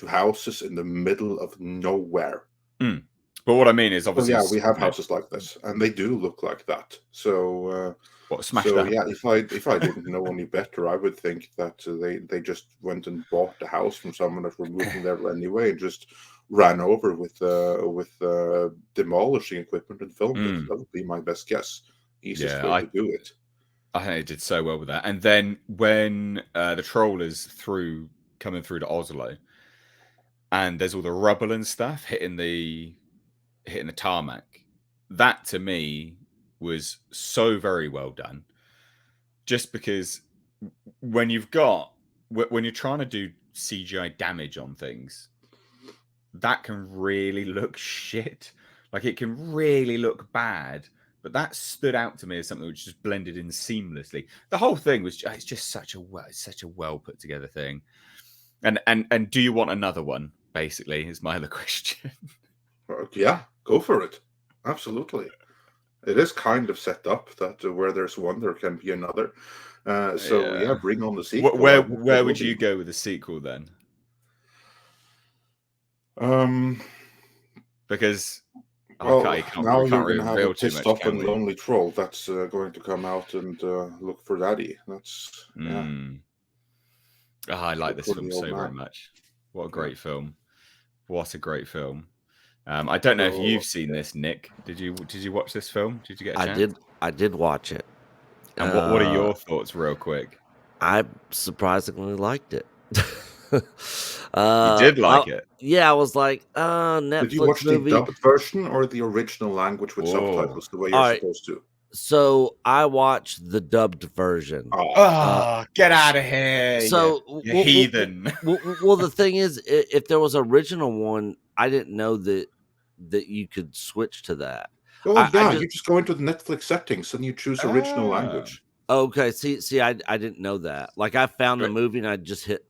houses in the middle of nowhere. But what I mean is, obviously, we have houses like this, and they do look like that. So, smashed up? Yeah, if I didn't know any better, I would think that they just went and bought the house from someone that were moving there anyway, and just ran over with demolishing equipment and filmed it. That would be my best guess. Easiest way to do it. I think it did so well with that. And then when the troll is coming through to Oslo, and there's all the rubble and stuff hitting the tarmac, that to me was so very well done. Just because when you're trying to do CGI damage on things, that can really look shit. Like it can really look bad. But that stood out to me as something which just blended in seamlessly. The whole thing was it's just such a well put together thing. And do you want another one? Basically, is my other question. Yeah, go for it. Absolutely. It is kind of set up that where there's one, there can be another. So bring on the sequel. Where would you go with the sequel then? Because now you're going to have a pissed off and lonely troll that's going to come out and look for daddy. That's I like this film so very much. What a great film. What a great film. I don't know if So, you've seen this, Nick. Did you watch this film? Did you get a chance? I did watch it. And what are your thoughts, real quick? I surprisingly liked it. You did like it? Yeah, I was like, Netflix did you watch movie. the dubbed version or the original language with subtitles, the way you're Alright. supposed to? So I watched the dubbed version. Oh, get out of here! So you heathen. Well, the thing is, if there was an original one, I didn't know that you could switch to that. Oh yeah, you just go into the Netflix settings and you choose original language. Okay, see, I didn't know that. Like, I found the movie and I just hit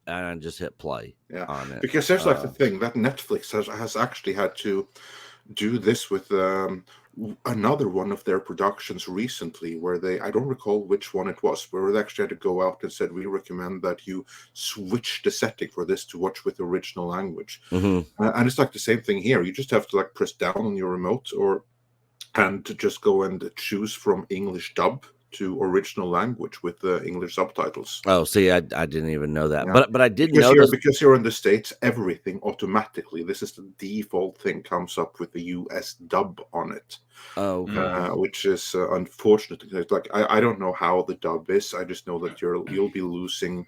play on it. Because there's like the thing that Netflix has actually had to do this with another one of their productions recently, where I don't recall which one it was, where they actually had to go out and said, we recommend that you switch the setting for this to watch with the original language. And it's like the same thing here. You just have to like press down on your remote and to just go and choose from English dub to original language with the English subtitles. Oh, see, I didn't even know that. Yeah. But I did know because you're in the States, everything automatically, this is the default thing, comes up with the US dub on it. Oh, okay. Which is unfortunate. Like I don't know how the dub is. I just know that you'll be losing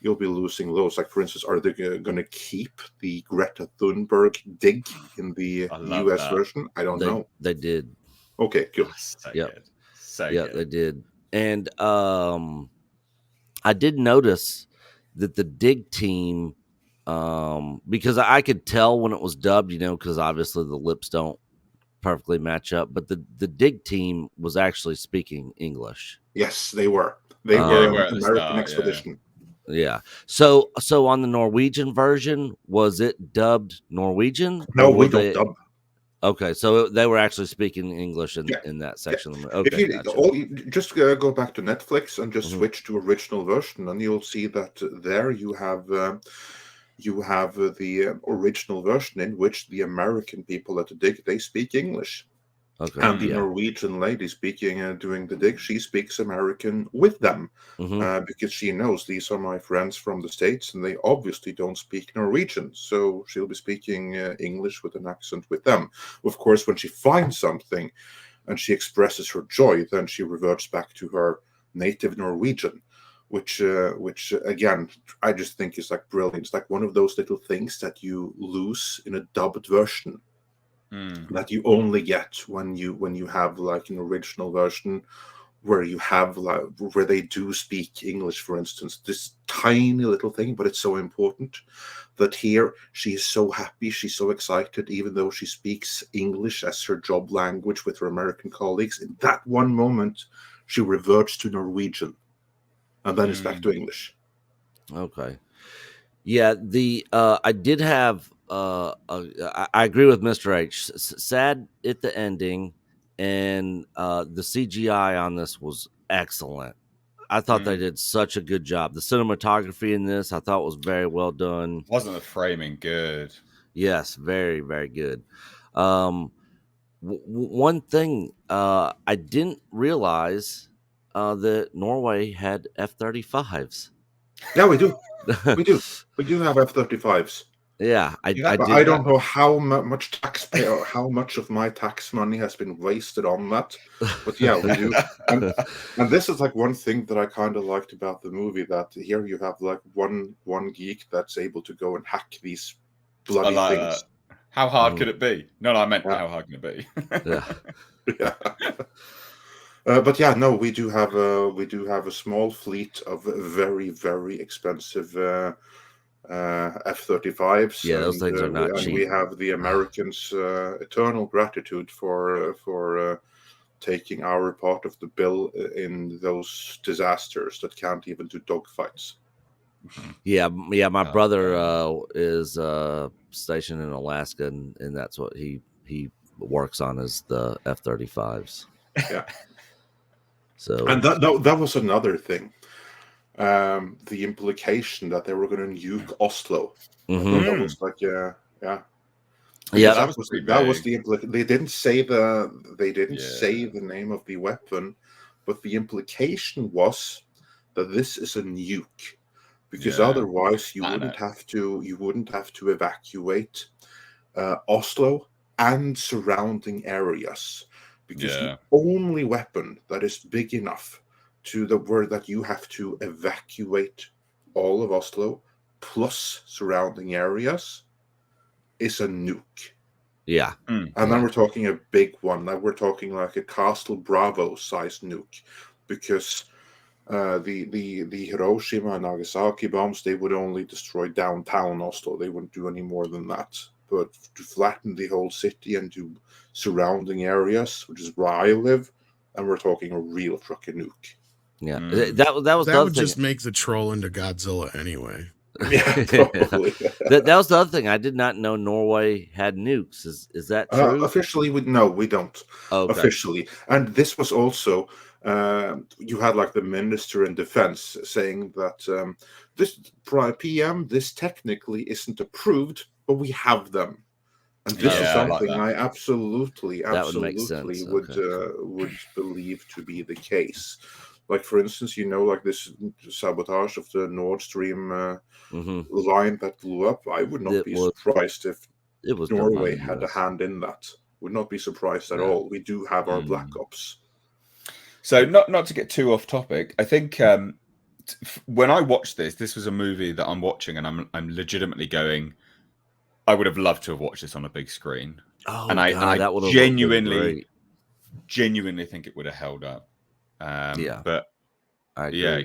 loads. Like, for instance, are they going to keep the Greta Thunberg dig in the US version? I don't know. They did. Okay, good. Good. They did. And I did notice that the dig team, because I could tell when it was dubbed, because obviously the lips don't perfectly match up, but the dig team was actually speaking English. Yes, they were. They were an American expedition. Yeah. So on the Norwegian version, was it dubbed Norwegian? No, we don't dub. Okay, so they were actually speaking English in that section. Yeah. Okay, just go back to Netflix and just switch to original version, and you'll see that there you have the original version in which the American people at the dig, they speak English. Okay. And the Norwegian lady doing the dig, she speaks American with them because she knows these are my friends from the States and they obviously don't speak Norwegian. So she'll be speaking English with an accent with them. Of course, when she finds something and she expresses her joy, then she reverts back to her native Norwegian, which again, I just think is like brilliant. It's like one of those little things that you lose in a dubbed version. That you only get when you have like an original version where you have where they do speak English, for instance. This tiny little thing, but it's so important that here she is so happy, she's so excited, even though she speaks English as her job language with her American colleagues. In that one moment, she reverts to Norwegian, and then it's back to English. Okay. Yeah, I did have. I agree with Mr. H. Sad at the ending, and the CGI on this was excellent. I thought they did such a good job. The cinematography in this, I thought, was very well done. Wasn't the framing good? Yes, very, very good. One thing I didn't realize that Norway had F-35s. Yeah, we do. We do have F-35s. Yeah, I don't know how much taxpayer, how much of my tax money has been wasted on that, but yeah, we do. And this is like one thing that I kind of liked about the movie, that here you have like one geek that's able to go and hack these bloody things. How hard could it be? No, I meant how hard can it be? Yeah. But yeah, no, we do have a small fleet of very, very expensive F-35s. Yeah, those things are not cheap. And we have the Americans' eternal gratitude for taking our part of the bill in those disasters that can't even do dogfights. Yeah. My brother is stationed in Alaska, and that's what he works on, is the F-35s. Yeah. So, and that was another thing. The implication that they were going to nuke Oslo. That was like, yeah. That was the implication. They didn't say the name of the weapon, but the implication was that this is a nuke, because otherwise you wouldn't have to evacuate Oslo and surrounding areas, because Yeah. the only weapon that is big enough to the word that you have to evacuate all of Oslo plus surrounding areas is a nuke. Yeah. And then we're talking a big one. Now we're talking like a Castle Bravo size nuke, because the Hiroshima and Nagasaki bombs, they would only destroy downtown Oslo. They wouldn't do any more than that. But to flatten the whole city and do surrounding areas, which is where I live, and we're talking a real fucking nuke. Yeah. Mm. That was the That other would thing. just make the troll into Godzilla anyway. Yeah, probably. That was the other thing. I did not know Norway had nukes. Is that true? Officially, no, we don't. Okay. Officially, and this was also you had like the minister in defense saying that this PM, this technically isn't approved, but we have them, and this is Yeah, I like something that. I absolutely That would make sense. would believe to be the case. Like, for instance, like this sabotage of the Nord Stream line that blew up. I would not be surprised if it was done by Norway the had a US. hand in that. Would not be surprised at all. We do have our black ops. So not to get too off topic, I think when I watched this was a movie that I'm watching, and I'm legitimately going, I would have loved to have watched this on a big screen. Oh, and I that would have genuinely think it would have held up. Yeah, but I agree. Yeah,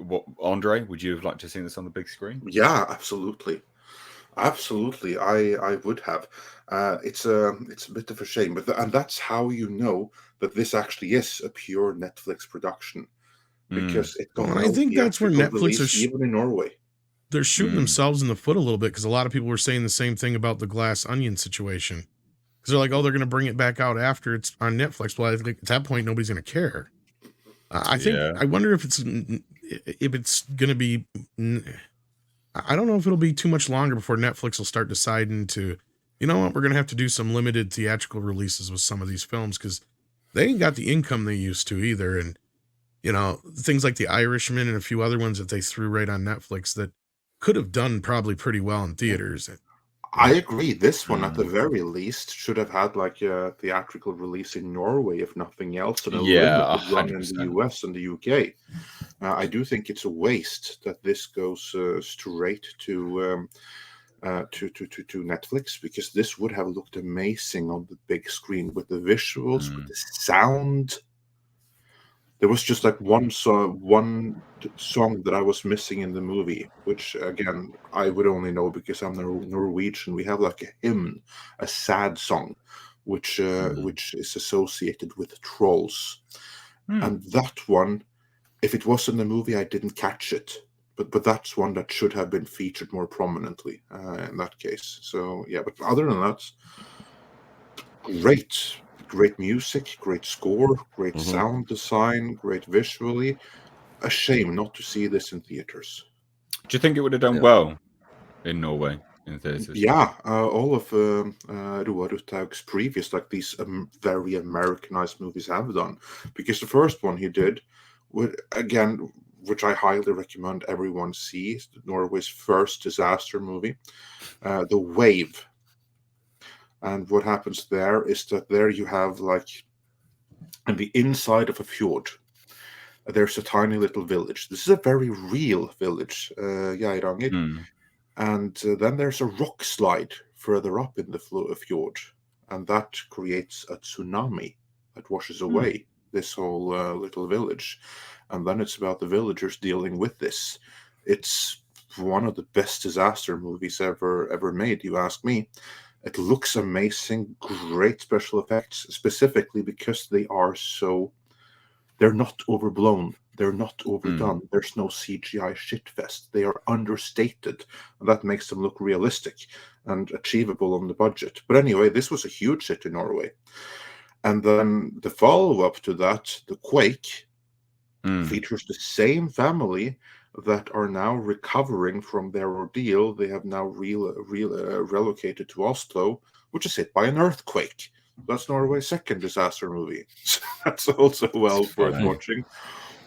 what, Andre? Would you have liked to have seen this on the big screen? Yeah, absolutely. Absolutely, I would have. It's a bit of a shame, and that's how you know that this actually is a pure Netflix production, because it got I think that's where Netflix is even in Norway. They're shooting themselves in the foot a little bit, because a lot of people were saying the same thing about the Glass Onion situation, because they're like, oh, they're going to bring it back out after it's on Netflix. Well, I think at that point nobody's going to care. I wonder if it's going to be. I don't know if it'll be too much longer before Netflix will start deciding to, you know what, we're going to have to do some limited theatrical releases with some of these films, because they ain't got the income they used to either. And, things like The Irishman and a few other ones that they threw right on Netflix that could have done probably pretty well in theaters. I agree. This one, at the very least, should have had like a theatrical release in Norway, if nothing else, and a limited run in the US and the UK. I do think it's a waste that this goes straight to Netflix, because this would have looked amazing on the big screen with the visuals, with the sound. There was just like one song that I was missing in the movie, which again I would only know because I'm Norwegian. We have like a hymn, a sad song, which is associated with trolls, and that one, if it was in the movie, I didn't catch it. But that's one that should have been featured more prominently in that case. So yeah, but other than that, great music, great score, great sound design, great visually. A shame not to see this in theaters. Do you think it would have done well in Norway in theaters? Yeah, all of Roar Uthaug's previous, like these very Americanized movies have done, because the first one he did, again, which I highly recommend everyone see, Norway's first disaster movie, The Wave. And what happens there is that there you have, like, on the inside of a fjord, there's a tiny little village. This is a very real village, Geiranger. And then there's a rock slide further up in the fjord, and that creates a tsunami that washes away this whole little village. And then it's about the villagers dealing with this. It's one of the best disaster movies ever made, you ask me. It looks amazing, great special effects, specifically because they're not overblown, they're not overdone. There's no CGI shitfest. They are understated, and that makes them look realistic and achievable on the budget. But anyway, this was a huge hit in Norway. And then the follow-up to that, The Quake, features the same family that are now recovering from their ordeal. They have now relocated to Oslo, which is hit by an earthquake. That's Norway's second disaster movie. So that's also well worth watching.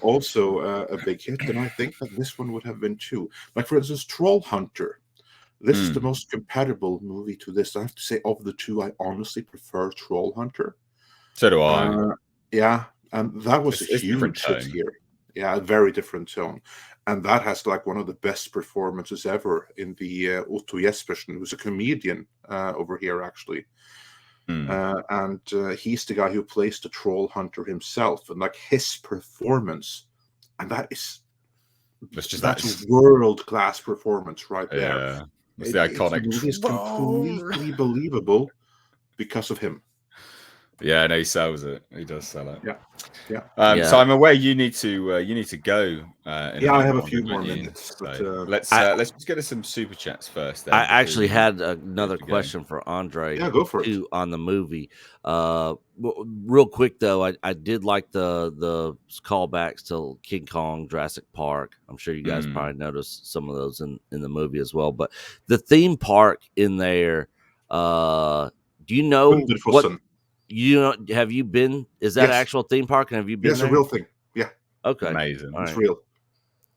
Also a big hit, and I think that this one would have been too. Like, for instance, Troll Hunter. This is the most compatible movie to this. I have to say, of the two, I honestly prefer Troll Hunter. So do I. Yeah, and that was a It's different huge hit tone. here. Yeah, a very different tone. And that has like one of the best performances ever in the Otto Jespersen, who's a comedian over here, actually. And he's the guy who plays the Troll Hunter himself. And like his performance, and that's a world-class performance right there. Yeah. It's the iconic. The movie is completely believable because of him. Yeah, no, he sells it. He does sell it. Yeah. So I'm aware you need to go. I have a few more minutes. But, let's just get to some super chats first. Then, I actually had another question for Andre. Yeah, go for it. On the movie. Real quick though, I did like the callbacks to King Kong, Jurassic Park. I'm sure you guys probably noticed some of those in the movie as well. But the theme park in there, do you know what? Have you been? Is that an actual theme park? And have you been? It's a real thing. Yeah. Okay. Amazing. It's real.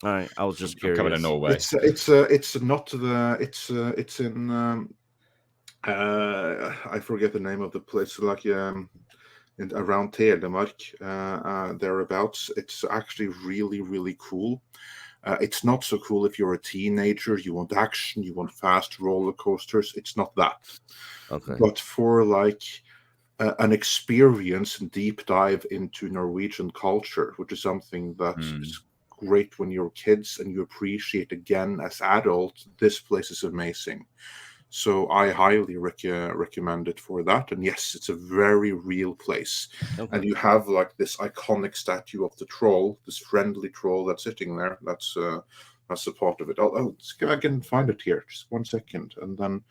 All right. I was just curious. Coming to Norway. It's not it's in I forget the name of the place. Like around Telemark, thereabouts. It's actually really, really cool. It's not so cool if you're a teenager. You want action. You want fast roller coasters. It's not that. Okay. But for like an experience and deep dive into Norwegian culture, which is something that is great when you're kids and you appreciate again as adults, this place is amazing. So I highly recommend it for that. And yes, it's a very real place. Okay. And you have like this iconic statue of the troll, this friendly troll that's sitting there. That's a part of it. I'll see if I can find it here. Just 1 second, and then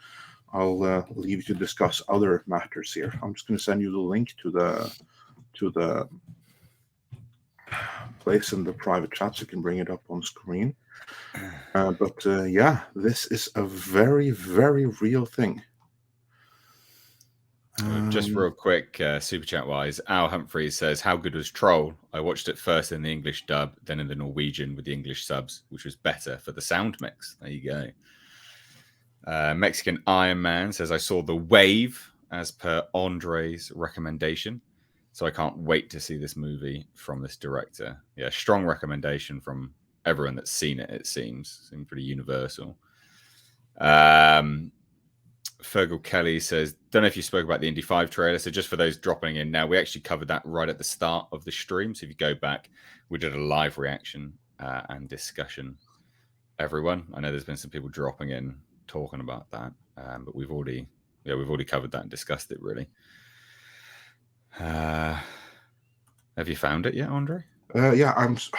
I'll leave you to discuss other matters here. I'm just going to send you the link to the place in the private chat so you can bring it up on screen. But yeah, this is a very, very real thing. Just real quick, super chat wise, Al Humphreys says, "How good was Troll? I watched it first in the English dub, then in the Norwegian with the English subs, which was better for the sound mix." There you go. Mexican Iron Man says, "I saw The Wave as per Andre's recommendation, so I can't wait to see this movie from this director." Yeah, strong recommendation from everyone that's seen it. It seems pretty universal. Fergal Kelly says, "Don't know if you spoke about the Indy 5 trailer." So just for those dropping in now, we actually covered that right at the start of the stream. So if you go back, we did a live reaction and discussion. Everyone, I know there's been some people dropping in talking about that, but we've already covered that and discussed it really. Have you found it yet, Andre? Yeah, I'm just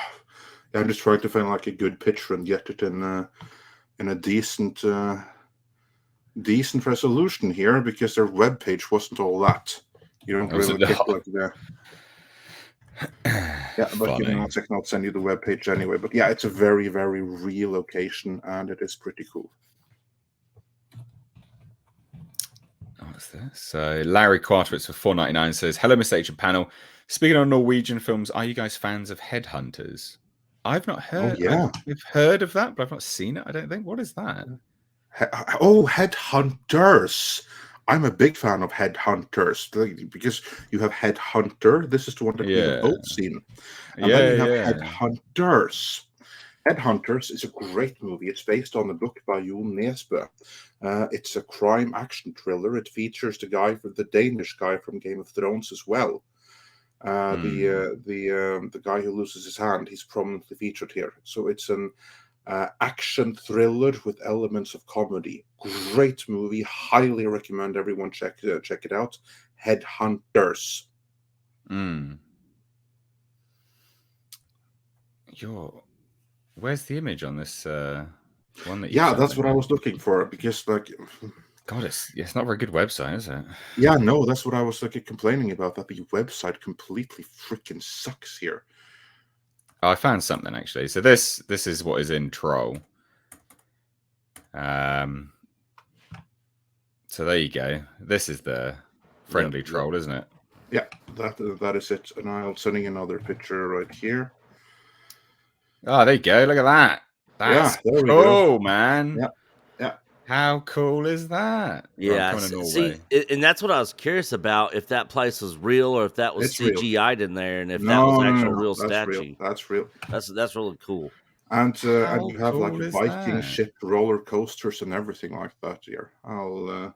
trying to find like a good picture and get it in a decent resolution here, because their webpage wasn't all that. You don't really get like that. Yeah, but give me 1 second, I'll send you the webpage anyway. But yeah, it's a very, very real location, and it is pretty cool. What's this? So Larry Quartwitz for $4.99 says, "Hello, Mr. H and panel. Speaking of Norwegian films, are you guys fans of Headhunters?" I've not heard. Oh, yeah. I've heard of that, but I've not seen it. I don't think. What is that? Oh, Headhunters. I'm a big fan of Headhunters, because you have Headhunter. This is the one that we have both seen. And then you have Headhunters. Headhunters is a great movie. It's based on a book by Jon Nesbø. It's a crime action thriller. It features the Danish guy from Game of Thrones as well. The guy who loses his hand, he's prominently featured here. So it's an action thriller with elements of comedy. Great movie. Highly recommend everyone check it out. Headhunters. Where's the image on this one that you Yeah, that's what I was looking for, because like, God, it's not a very good website, is it? Yeah, no, that's what I was like complaining about, that the website completely freaking sucks here. Oh, I found something actually. So this is what is in Troll. So there you go. This is the friendly troll, isn't it? Yeah, that is it. And I'm sending another picture right here. Oh, there you go. Look at that. That's there we cool, go. man. Yeah. How cool is that? Yeah, coming to see, Norway. and that's what I was curious about, if that place was real or if that was It's real. CGI'd in there, and if that was actual real That's statue. real. That's real. That's really cool. And How you have like cool is Viking that? ship roller coasters and everything like that here. I'll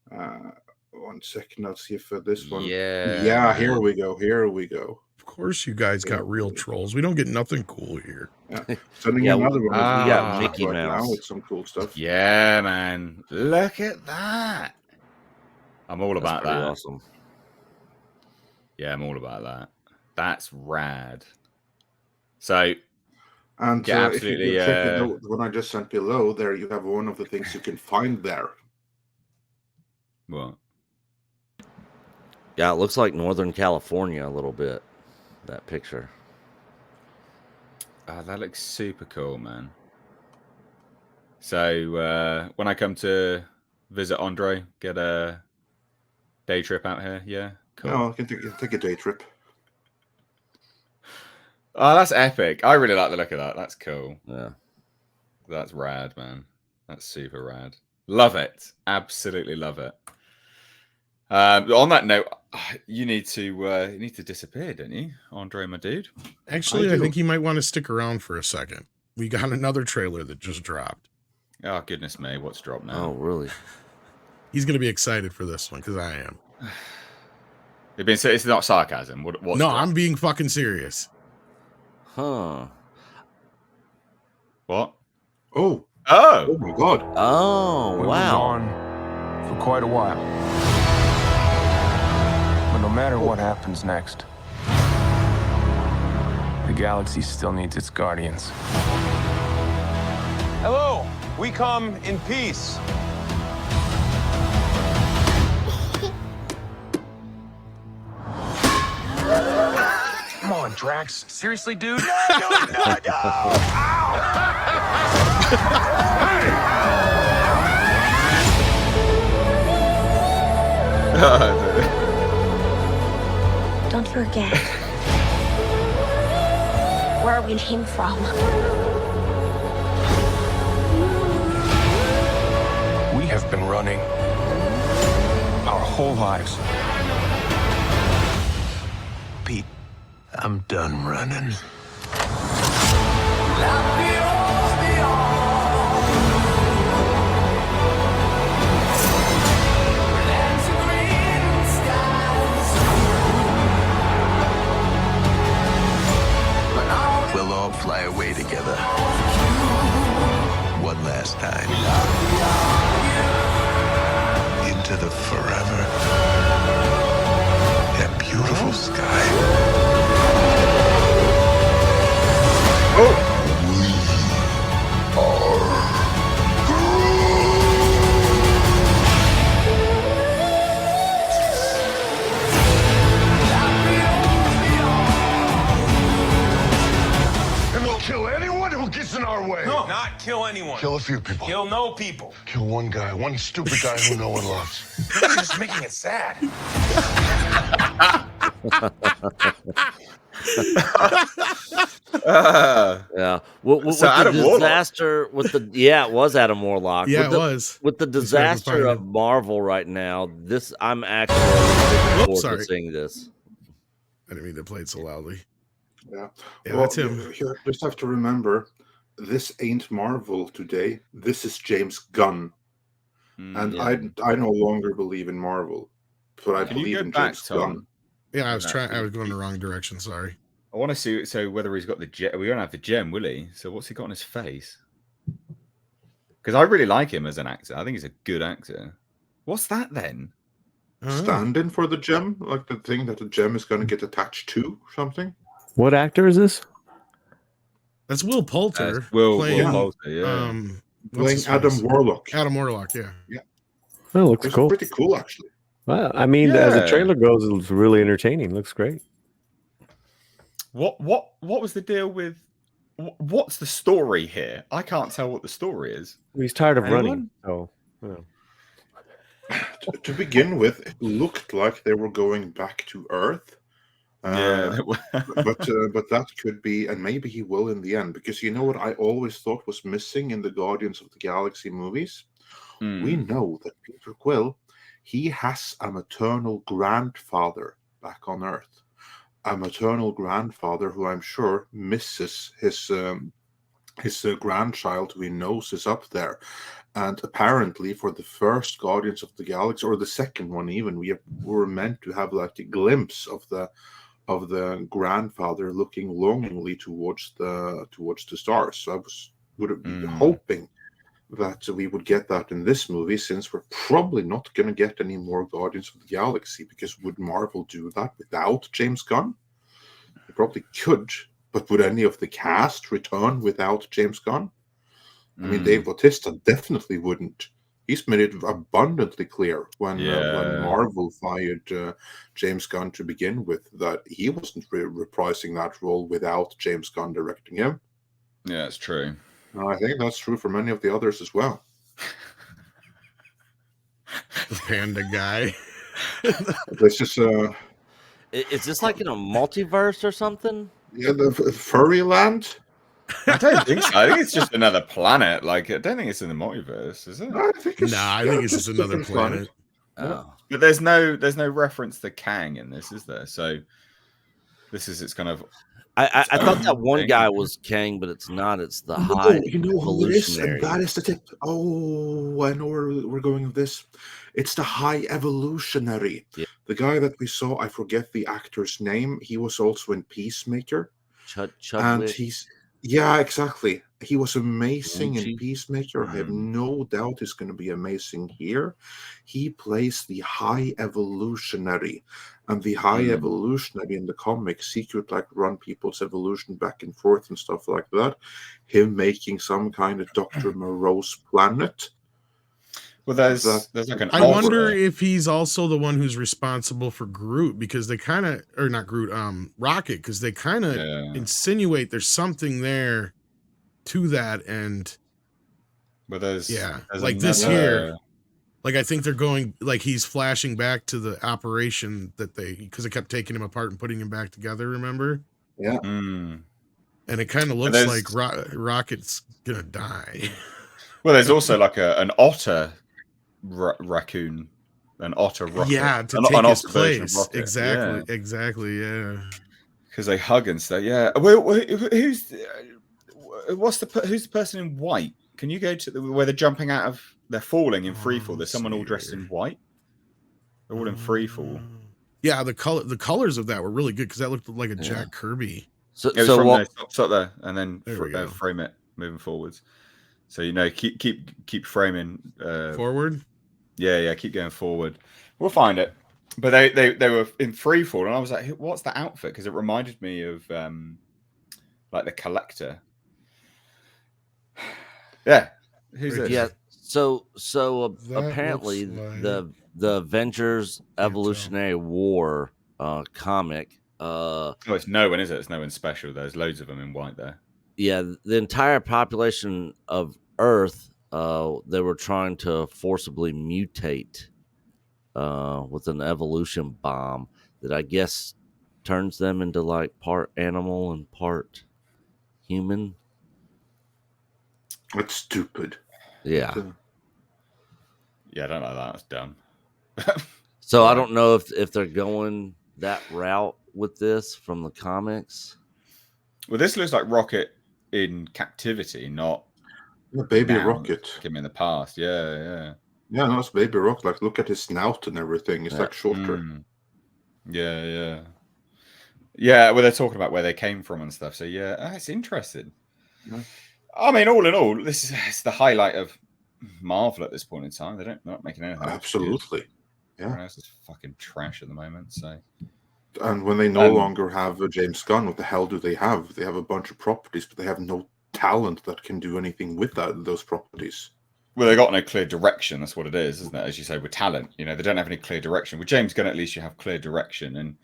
1 second. I'll see if this one. Yeah, Here man. we go. Here we go. Of course, you guys got real trolls. We don't get nothing cool here. Yeah, sending Yeah, another one. we got Ah. Mickey right now Mouse. with some cool stuff. Yeah, man. Look at that. I'm all That's about pretty that. awesome. Yeah, I'm all about that. That's rad. So, And yeah, if you absolutely. check the one I just sent below, there you have one of the things you can find there. What? Yeah, it looks like Northern California a little bit, that picture. That looks super cool, man. So, when I come to visit Andre, get a day trip out here, yeah? Cool. No, you can take a day trip. Oh, that's epic. I really like the look of that. That's cool. Yeah. That's rad, man. That's super rad. Love it. Absolutely love it. On that note, you need to disappear, don't you, Andre, my dude? Actually, I think he might want to stick around for a second. We got another trailer that just dropped. Oh, goodness me. What's dropped now? Oh, really? He's going to be excited for this one, because I am. It's not sarcasm. What's no, dropped? I'm being fucking serious. Huh. What? Oh my god. Oh, We were wow. gone for quite a while. But no matter what happens next, the galaxy still needs its guardians. Hello, we come in peace. Come on, Drax. Seriously, dude? Don't forget where we came from. We have been running our whole lives. Pete, I'm done running. We'll all fly away together. One last time. Into the forever and beautiful sky. And we'll kill anyone who gets in our way. No, not kill anyone. Kill a few people. Kill no people. Kill one guy, one stupid guy who no one loves. You're just making it sad. Yeah. With So the Adam Warlock. disaster, it was Adam Warlock. Yeah, with it was. With the Just gotta disaster find of it. Marvel right now, I'm actually looking forward sorry. to seeing this. I didn't mean to play it so loudly. Yeah. Yeah, Well, that's him. you just have to remember, this ain't Marvel today. This is James Gunn. And yeah. I no longer believe in Marvel, but I Can you believe go in back, James Tom? Gunn. Yeah, I was No, trying. I was going the wrong direction. Sorry. I want to see. So whether he's got the gem, we don't have the gem, will he? So what's he got on his face? Because I really like him as an actor. I think he's a good actor. What's that then? Stand in for the gem, like the thing that the gem is going to get attached to something. What actor is this? That's Will Poulter. Will playing, Poulter, yeah. what's Playing his Adam face? Warlock. Adam Warlock, yeah. Oh, looks It's cool. pretty cool, actually. Well, I mean, as the Yeah. trailer goes, it's really entertaining. Looks great. What was the deal with? What's the story here? I can't tell what the story is. He's tired of Anyone? running. So, yeah. To begin with, it looked like they were going back to Earth. Yeah. but that could be, and maybe he will in the end, because you know what I always thought was missing in the Guardians of the Galaxy movies? we know that Peter Quill, he has a maternal grandfather back on Earth. A maternal grandfather who I'm sure misses his grandchild who he knows is up there. And apparently for the first Guardians of the Galaxy, or the second one even, we were meant to have like a glimpse of the grandfather looking longingly towards the stars. So I would be hoping that we would get that in this movie, since we're probably not going to get any more Guardians of the Galaxy, because would Marvel do that without James Gunn? They probably could, but would any of the cast return without James Gunn? I mean, Dave Bautista definitely wouldn't. He's made it abundantly clear when Marvel fired James Gunn to begin with that he wasn't reprising that role without James Gunn directing him. Yeah, it's true. I think that's true for many of the others as well. The panda guy. This is Is this like in a multiverse or something? Yeah, the furry land. I don't think so. I think it's just another planet. Like, I don't think it's in the multiverse, is it? I think it's, I think it's just another planet. Oh. But there's no reference to Kang in this, is there? So this is its kind of. I thought that one guy was Kang, but it's not. It's the high who it is, and evolutionary. that is the tip. Oh, I know where we're going with this. It's the high evolutionary. Yeah. The guy that we saw, I forget the actor's name. He was also in Peacemaker. And he's exactly. He was amazing in Peacemaker. I have no doubt he's going to be amazing here. He plays the high evolutionary, and the high evolutionary in the comics, he could like run people's evolution back and forth and stuff like that. Him making some kind of Dr. Moreau's planet. Well, there's like an. I wonder if he's also the one who's responsible for Groot, because they kind of, or not Groot, Rocket, because they kind of insinuate there's something there to that. And but there's like this here, like I think they're going, like he's flashing back to the operation that because they kept taking him apart and putting him back together. Remember? Yeah. And it kind of looks like Rocket's gonna die. Well, there's also like an otter. Raccoon, an otter rocket. Yeah, to take his place. Exactly, yeah. Because they hug and stuff. Yeah. Who's the person in white? Can you go to where they're jumping out of? They're falling in free fall. There's someone all dressed in white. They're all in free fall. Yeah, the colors of that were really good because that looked like a Jack Kirby. Stop there, and then frame it moving forwards. So keep framing forward. Yeah, keep going forward. We'll find it. But they were in free fall, and I was like, "What's that outfit?" Because it reminded me of like the Collector. Yeah, who's this? Yeah. So apparently the Avengers Evolutionary War comic. It's no one, is it? It's no one special. There's loads of them in white there. Yeah, the entire population of Earth, they were trying to forcibly mutate with an evolution bomb that I guess turns them into like part animal and part human. That's stupid. Yeah. Yeah, I don't like that. That's dumb. So I don't know if they're going that route with this from the comics. Well, this looks like Rocket in captivity, not Baby Rocket. Him in the past. Yeah, no, it's Baby Rocket. Like, look at his snout and everything. It's like shorter. Yeah. Well, they're talking about where they came from and stuff. So it's interesting. Yeah. I mean, all in all, this is the highlight of Marvel at this point in time. They're not making anything. Absolutely. Yeah, it's just fucking trash at the moment. So. And when they no longer have James Gunn, what the hell do they have? They have a bunch of properties, but they have no talent that can do anything with those properties. Well, they got no clear direction. That's what it is, isn't it? As you say, with talent, they don't have any clear direction. With James Gunn, at least you have clear direction,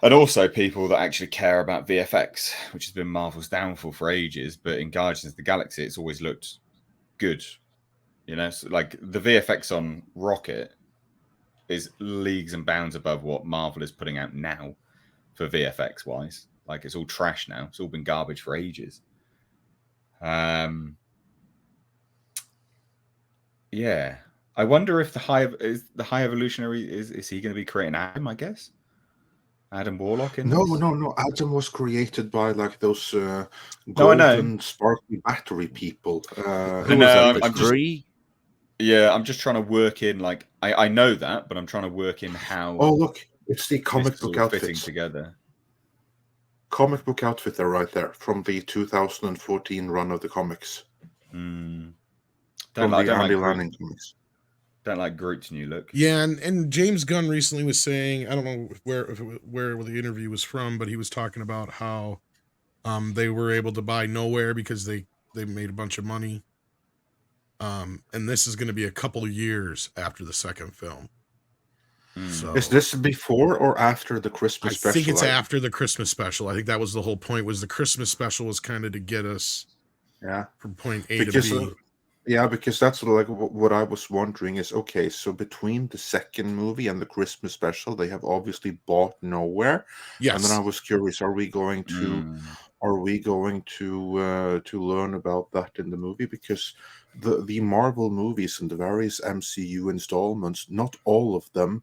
and also people that actually care about VFX, which has been Marvel's downfall for ages. But in Guardians of the Galaxy, it's always looked good. So like the VFX on Rocket is leagues and bounds above what Marvel is putting out now for VFX wise. Like, it's all trash now. It's all been garbage for ages. Yeah. I wonder if the high evolutionary is he going to be creating Adam? I guess Adam Warlock in No, this. no. Adam was created by like those No, I know. golden sparkly battery people. Who was No, that? The I'm just tree? yeah, I'm just trying to work in like I know that, but I'm trying to work in how Oh, look, it's the this comic is book all fitting outfits. together. Comic book outfit there, right there, from the 2014 run of the comics. Mm. From I the don't Andy like Groot. Lanning comics. Don't like Groot's new look. Yeah, and James Gunn recently was saying, I don't know where the interview was from, but he was talking about how they were able to buy Nowhere because they made a bunch of money. And this is going to be a couple of years after the second film. So Is this before or after the Christmas special? I think it's after the Christmas special. I think that was the whole point, was the Christmas special was kind of to get us from point A to B. Yeah, because that's like what I was wondering is, okay, so between the second movie and the Christmas special, they have obviously bought Nowhere. Yes. And then I was curious, are we going to learn about that in the movie? Because the Marvel movies and the various MCU installments, not all of them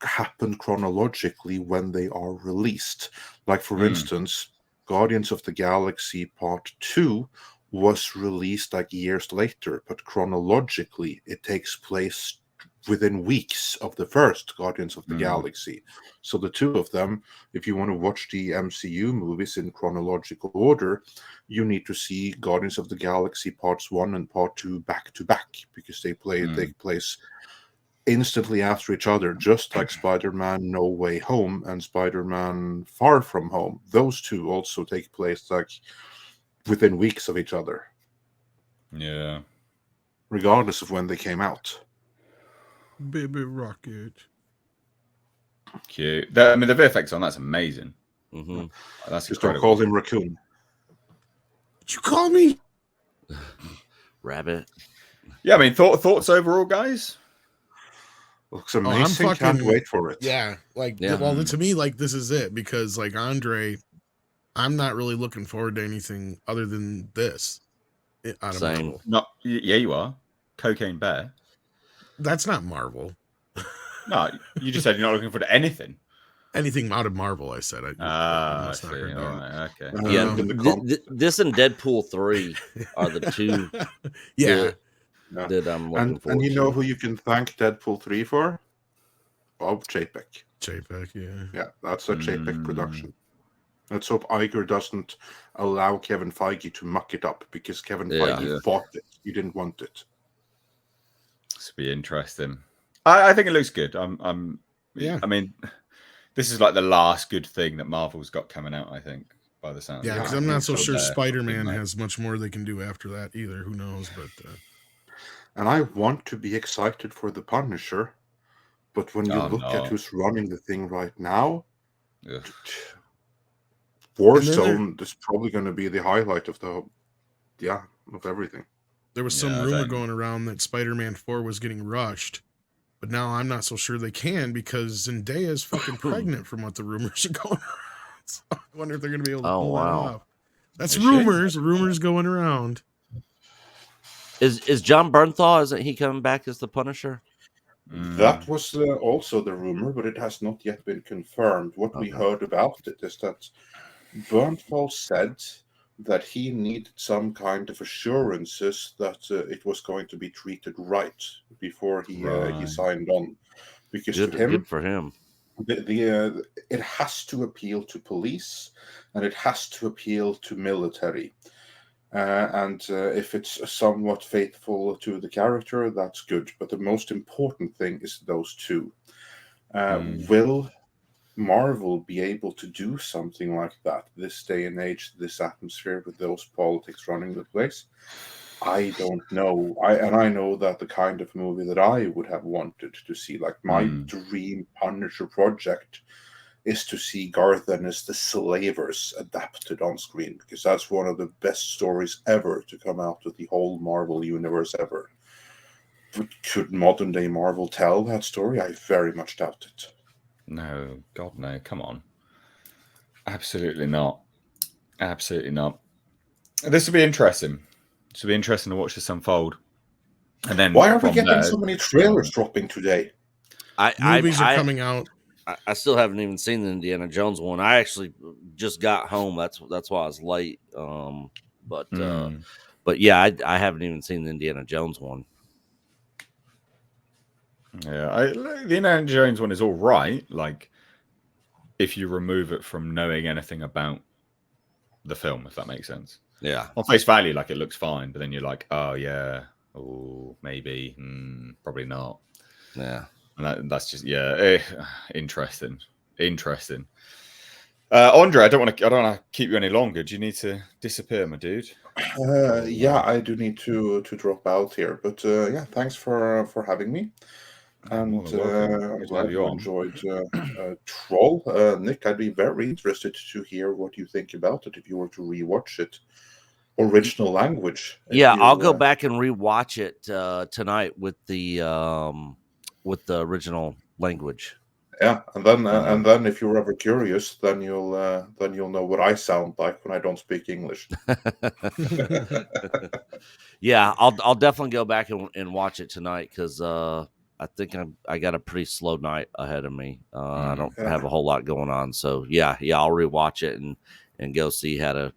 happen chronologically when they are released. Like, for instance, Guardians of the Galaxy Part 2 was released like years later, but chronologically it takes place within weeks of the first Guardians of the Galaxy. So the two of them, if you want to watch the MCU movies in chronological order, you need to see Guardians of the Galaxy Parts 1 and Part 2 back to back, because they take place instantly after each other, just like Spider-Man No Way Home and Spider-Man Far From Home. Those two also take place like within weeks of each other. Yeah. Regardless of when they came out. Baby Rocket. Cute. I mean, the VFX on that's amazing. Mm-hmm. That's just incredible. don't call him Raccoon. Did you call me Rabbit? Yeah, I mean, thoughts overall, guys? Looks amazing. Can't wait for it. Yeah, well, to me, like, this is it, because like Andre, I'm not really looking forward to anything other than this. Out of Marvel. Yeah, you are. Cocaine Bear. That's not Marvel. No, you just said you're not looking forward to anything. Anything out of Marvel, I said. I see. All right, okay. Yeah, this and Deadpool 3 are the two. That I'm looking forward to. And you know who you can thank Deadpool 3 for? Bob Chapek. Yeah, that's a Chapek production. Let's hope Iger doesn't allow Kevin Feige to muck it up, because Kevin Feige fought it. He didn't want it. This will be interesting. I think it looks good. I mean, this is like the last good thing that Marvel's got coming out, I think, by the sound. Yeah, because I'm not so sure Spider-Man has much more they can do after that either. Who knows? But and I want to be excited for the Punisher, but when you look at who's running the thing right now, Warzone is probably going to be the highlight of of everything. There was some rumor going around that Spider-Man 4 was getting rushed, but now I'm not so sure they can, because Zendaya is fucking pregnant from what the rumors are going around. So I wonder if they're going to be able to pull that off. That's rumors going around. Is John Bernthal, isn't he coming back as the Punisher? That was also the rumor, but it has not yet been confirmed. What we heard about it is that Bernthal said that he needed some kind of assurances that it was going to be treated right before he signed on, because good for him. It has to appeal to police and it has to appeal to military. And if it's somewhat faithful to the character, that's good. But the most important thing is those two. Will Marvel be able to do something like that this day and age, this atmosphere, with those politics running the place? I don't know. I know that the kind of movie that I would have wanted to see, like my dream Punisher project, is to see Garth Ennis' The Slavers adapted on screen, because that's one of the best stories ever to come out of the whole Marvel universe ever. But could modern day Marvel tell that story? I very much doubt it. No, God, no. Come on. Absolutely not. Absolutely not. This will be interesting. This will be interesting to watch this unfold. And then Why are we from getting there, so many trailers dropping today? Movies are coming out. I still haven't even seen the Indiana Jones one. I actually just got home. That's why I was late. But yeah, I haven't even seen the Indiana Jones one. Yeah, the Indiana Jones one is all right. Like, if you remove it from knowing anything about the film, if that makes sense. Yeah. On face value, like, it looks fine, but then you're like, oh yeah, oh maybe, probably not. Yeah. And that's just interesting. Andre, I don't want to keep you any longer. Do you need to disappear, my dude? Yeah, I do need to drop out here, but yeah, thanks for having me. And I'm glad you enjoyed Troll. Nick, I'd be very interested to hear what you think about it if you were to rewatch it. Original language. Yeah, I'll go back and rewatch it tonight with the original language. Yeah, and then if you're ever curious, then you'll know what I sound like when I don't speak English. Yeah, I'll definitely go back and watch it tonight because I think I got a pretty slow night ahead of me. I don't have a whole lot going on, so yeah, I'll rewatch it and go see how to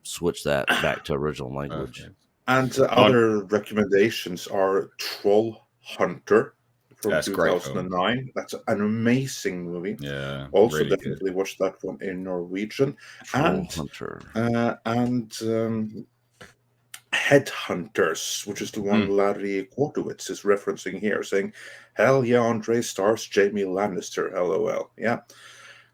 switch that back to original language. Okay. And other recommendations are Troll Hunter from 2009. That's an amazing movie. Yeah. Also, really definitely watch that one in Norwegian. Troll Hunter. And Headhunters, which is the one Larry Kortowitz is referencing here, saying, "Hell yeah, Andre stars Jamie Lannister, LOL." Yeah.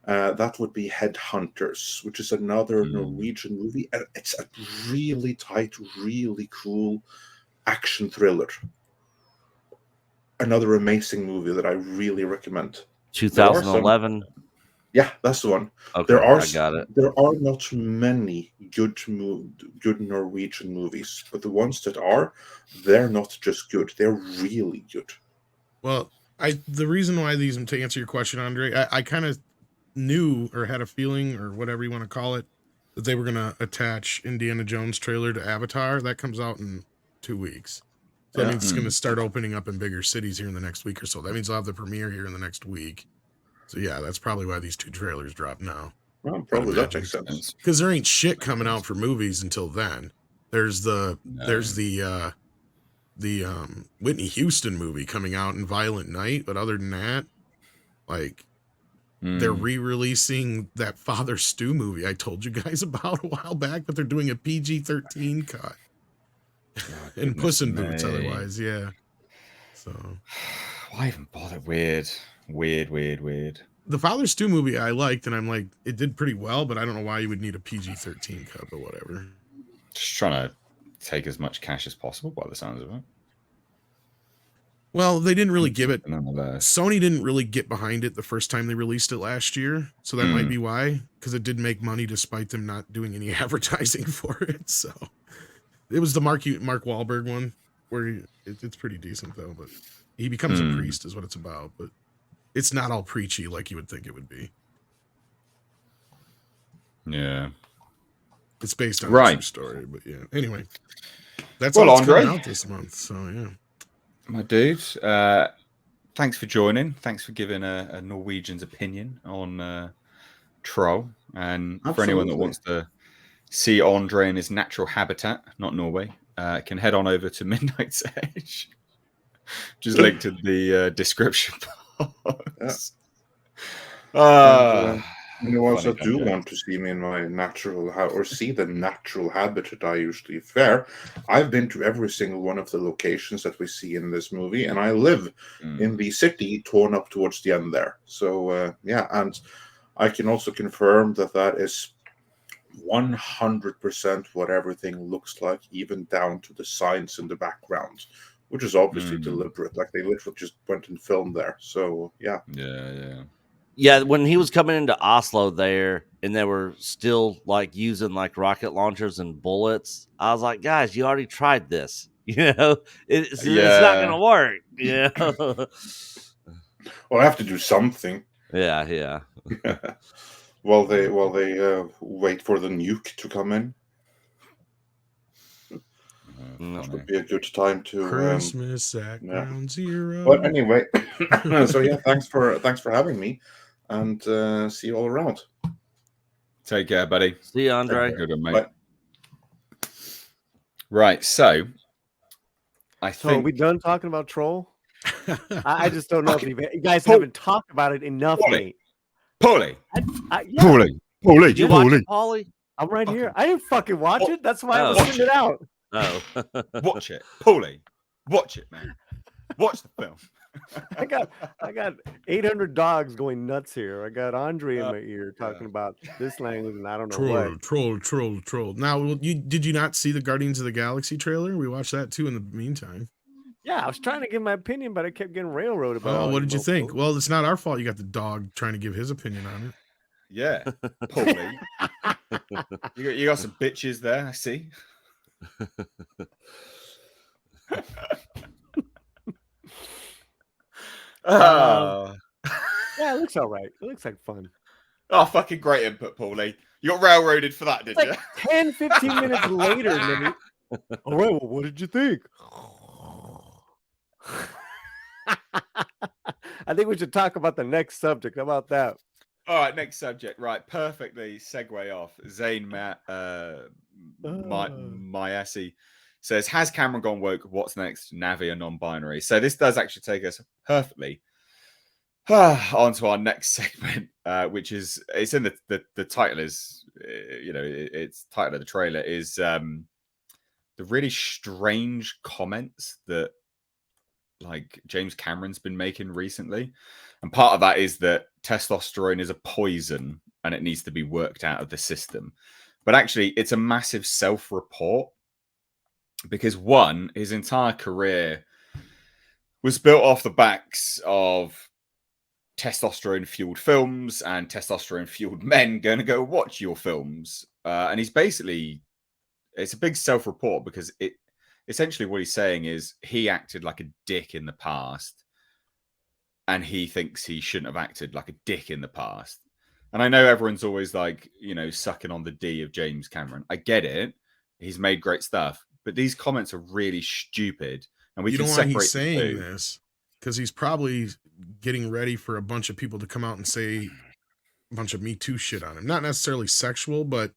That would be Headhunters, which is another Norwegian movie. And it's a really tight, really cool action thriller. Another amazing movie that I really recommend. 2011. Yeah, that's the one. Okay, I got it. There are not many good Norwegian movies, but the ones that are, they're not just good; they're really good. Well, the reason why these, to answer your question, Andre, I kind of knew or had a feeling or whatever you want to call it that they were going to attach Indiana Jones trailer to Avatar. That comes out in 2 weeks. So that means it's going to start opening up in bigger cities here in the next week or so. That means I'll have the premiere here in the next week. So yeah, that's probably why these 2 trailers drop now. Well, probably that makes sense. Because there ain't shit coming out for movies until then. There's the Whitney Houston movie coming out in Violent Night, but other than that, like they're re-releasing that Father Stu movie I told you guys about a while back, but they're doing a PG-13 cut. And Puss in Boots otherwise, yeah. So why even bother? Weird. The Father Stu movie I liked, and I'm like, it did pretty well, but I don't know why you would need a PG-13 cut, but whatever. Just trying to take as much cash as possible by the sounds of it. Well, they didn't really give it. Sony didn't really get behind it the first time they released it last year, so that might be why, because it did make money despite them not doing any advertising for it. So it was the Mark Wahlberg one, where it's pretty decent though, but he becomes a priest is what it's about, but it's not all preachy like you would think it would be. Yeah, it's based on a true story, but yeah. Anyway, that's all that's coming out this month. So yeah. My dude, thanks for joining. Thanks for giving a Norwegian's opinion on Troll. And for anyone that wants to see Andre in his natural habitat, not Norway, can head on over to Midnight's Edge. Just linked to the description box. And the ones that do want to see me in my natural or see the natural habitat I usually fare, I've been to every single one of the locations that we see in this movie, and I live in the city torn up towards the end there. So yeah, and I can also confirm that is 100% what everything looks like, even down to the signs in the background, which is obviously deliberate. Like they literally just went and filmed there. So yeah. Yeah, when he was coming into Oslo there, and they were still like using like rocket launchers and bullets, I was like, guys, you already tried this. You know, it's not gonna work. You know? Well, I have to do something. Yeah. While they wait for the nuke to come in. Which would be a good time to Christmas at Ground Zero. But anyway, so yeah, thanks for having me, and see you all around. Take care, buddy. See you, Andre. Good one, mate. Bye. Right, so I So are think we done talking about Troll? I just don't know if you guys Paul- haven't talked about it enough, Paulie. mate. Paulie. Yeah, Paulie, Did you watch it, Paulie? I'm right here. I didn't fucking watch it. That's why I was Oh. sending it out. Oh. Watch it, Paulie. Watch it, man. Watch the film. I got 800 dogs going nuts here. I got Andre in my ear talking about this language, and I don't know what. Troll. Now, did you not see the Guardians of the Galaxy trailer? We watched that too in the meantime. Yeah, I was trying to give my opinion, but I kept getting railroaded about. Oh, what did you think? Well, it's not our fault. You got the dog trying to give his opinion on it. Yeah, Paulie. you got some bitches there, I see. Yeah, it looks all right. It looks like fun. Oh, fucking great input, Paulie. You got railroaded for that, did It's you? like 10, 15 minutes later. And then all right, well, what did you think? I think we should talk about the next subject. How about that? All right, next subject. Right, perfectly segue off. Zane Mayasi says, has Cameron gone woke? What's next? Navi or non-binary? So this does actually take us perfectly onto our next segment, which is, it's in the title is, it's title of the trailer is the really strange comments that like James Cameron's been making recently. And part of that is that testosterone is a poison and it needs to be worked out of the system. But actually, it's a massive self-report because one, his entire career was built off the backs of testosterone-fueled films and testosterone-fueled men going to go watch your films. And he's basically, it's a big self-report because it essentially what he's saying is he acted like a dick in the past and he thinks he shouldn't have acted like a dick in the past. And I know everyone's always like, sucking on the D of James Cameron. I get it. He's made great stuff, but these comments are really stupid. And we can separate why he's saying the two. this? Because he's probably getting ready for a bunch of people to come out and say a bunch of Me Too shit on him. Not necessarily sexual, but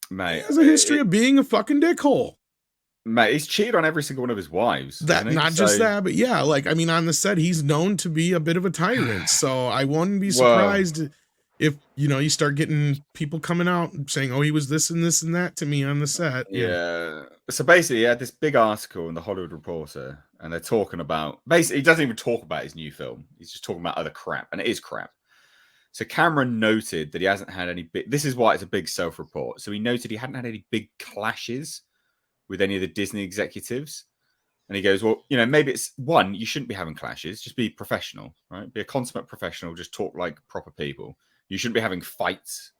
mate, he has a history of being a fucking dickhole. Mate, he's cheated on every single one of his wives. Not just that, but yeah, like, I mean, on the set, he's known to be a bit of a tyrant. So I wouldn't be surprised if, you start getting people coming out and saying, oh, he was this and this and that to me on the set. Yeah. So basically, he had this big article in the Hollywood Reporter, and they're talking about, basically, he doesn't even talk about his new film. He's just talking about other crap, and it is crap. So Cameron noted that he hasn't had any big, this is why it's a big self-report. So he noted he hadn't had any big clashes with any of the Disney executives. And he goes, well, maybe it's one, you shouldn't be having clashes. Just be professional, right? Be a consummate professional. Just talk like proper people. You shouldn't be having fights,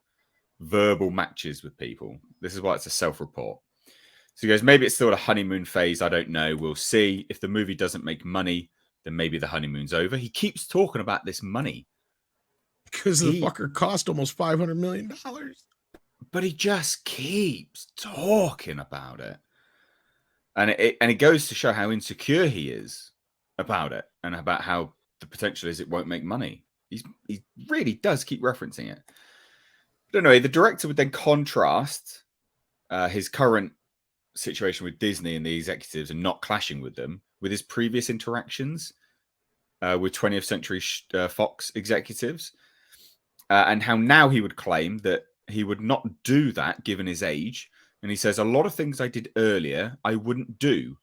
verbal matches with people. This is why it's a self-report. So he goes, maybe it's still a honeymoon phase. I don't know. We'll see. If the movie doesn't make money, then maybe the honeymoon's over. He keeps talking about this money. Because the fucker cost almost $500 million. But he just keeps talking about it. And it goes to show how insecure he is about it and about how the potential is it won't make money. He really does keep referencing it. But anyway, the director would then contrast his current situation with Disney and the executives and not clashing with them with his previous interactions with 20th Century Fox executives and how now he would claim that he would not do that given his age. And he says, a lot of things I did earlier, I wouldn't do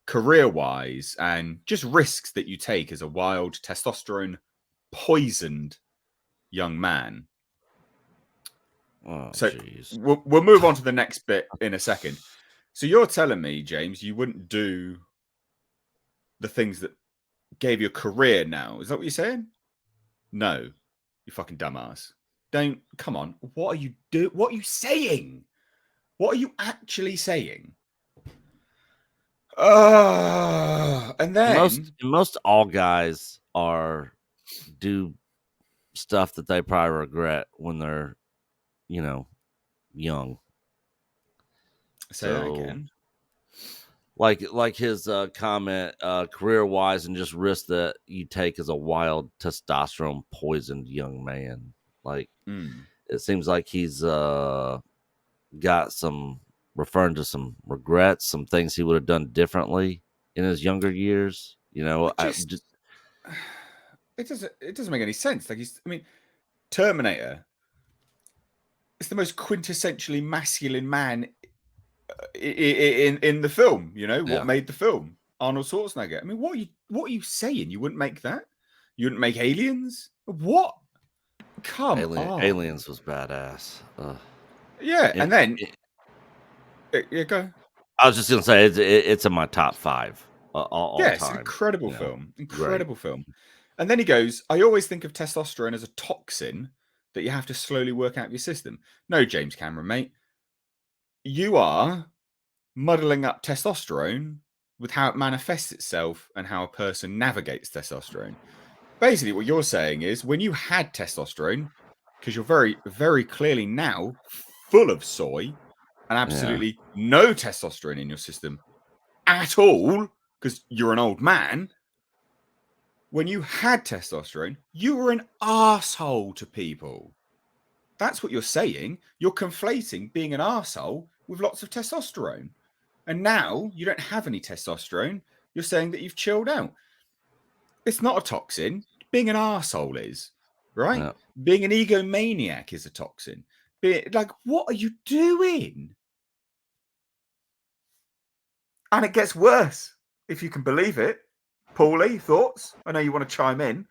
career-wise and just risks that you take as a wild, testosterone poisoned young man. Oh, so geez. we'll move on to the next bit in a second. So you're telling me, James, you wouldn't do the things that gave you a career now. Is that what you're saying? No, you fucking dumbass. Don't, come on. What are you doing? What are you saying? What are you actually saying? And then most all guys do stuff that they probably regret when they're, young. Say that again. like his comment, career wise, and just risk that you take as a wild testosterone poisoned young man. Like it seems like he's got some referring to some regrets, some things he would have done differently in his younger years. You know, it doesn't make any sense. Like I mean, Terminator. It's the most quintessentially masculine man in the film. You know what made the film? Arnold Schwarzenegger. I mean, what are you saying? You wouldn't make that? You wouldn't make Aliens? What? Come on. Aliens was badass. Yeah, and then yeah, go. I was just gonna say it's in my top 5 all Yeah, it's time. an incredible film. Incredible film. And then he goes, I always think of testosterone as a toxin that you have to slowly work out of your system. No, James Cameron, mate. You are muddling up testosterone with how it manifests itself and how a person navigates testosterone. Basically, what you're saying is when you had testosterone, because you're very, very clearly now full of soy and absolutely no testosterone in your system at all, because you're an old man. When you had testosterone, you were an arsehole to people. That's what you're saying. You're conflating being an arsehole with lots of testosterone. And now you don't have any testosterone. You're saying that you've chilled out. It's not a toxin. Being an arsehole is, right? Yeah. Being an egomaniac is a toxin. Like, what are you doing? And it gets worse, if you can believe it. Paulie, thoughts? I know you want to chime in.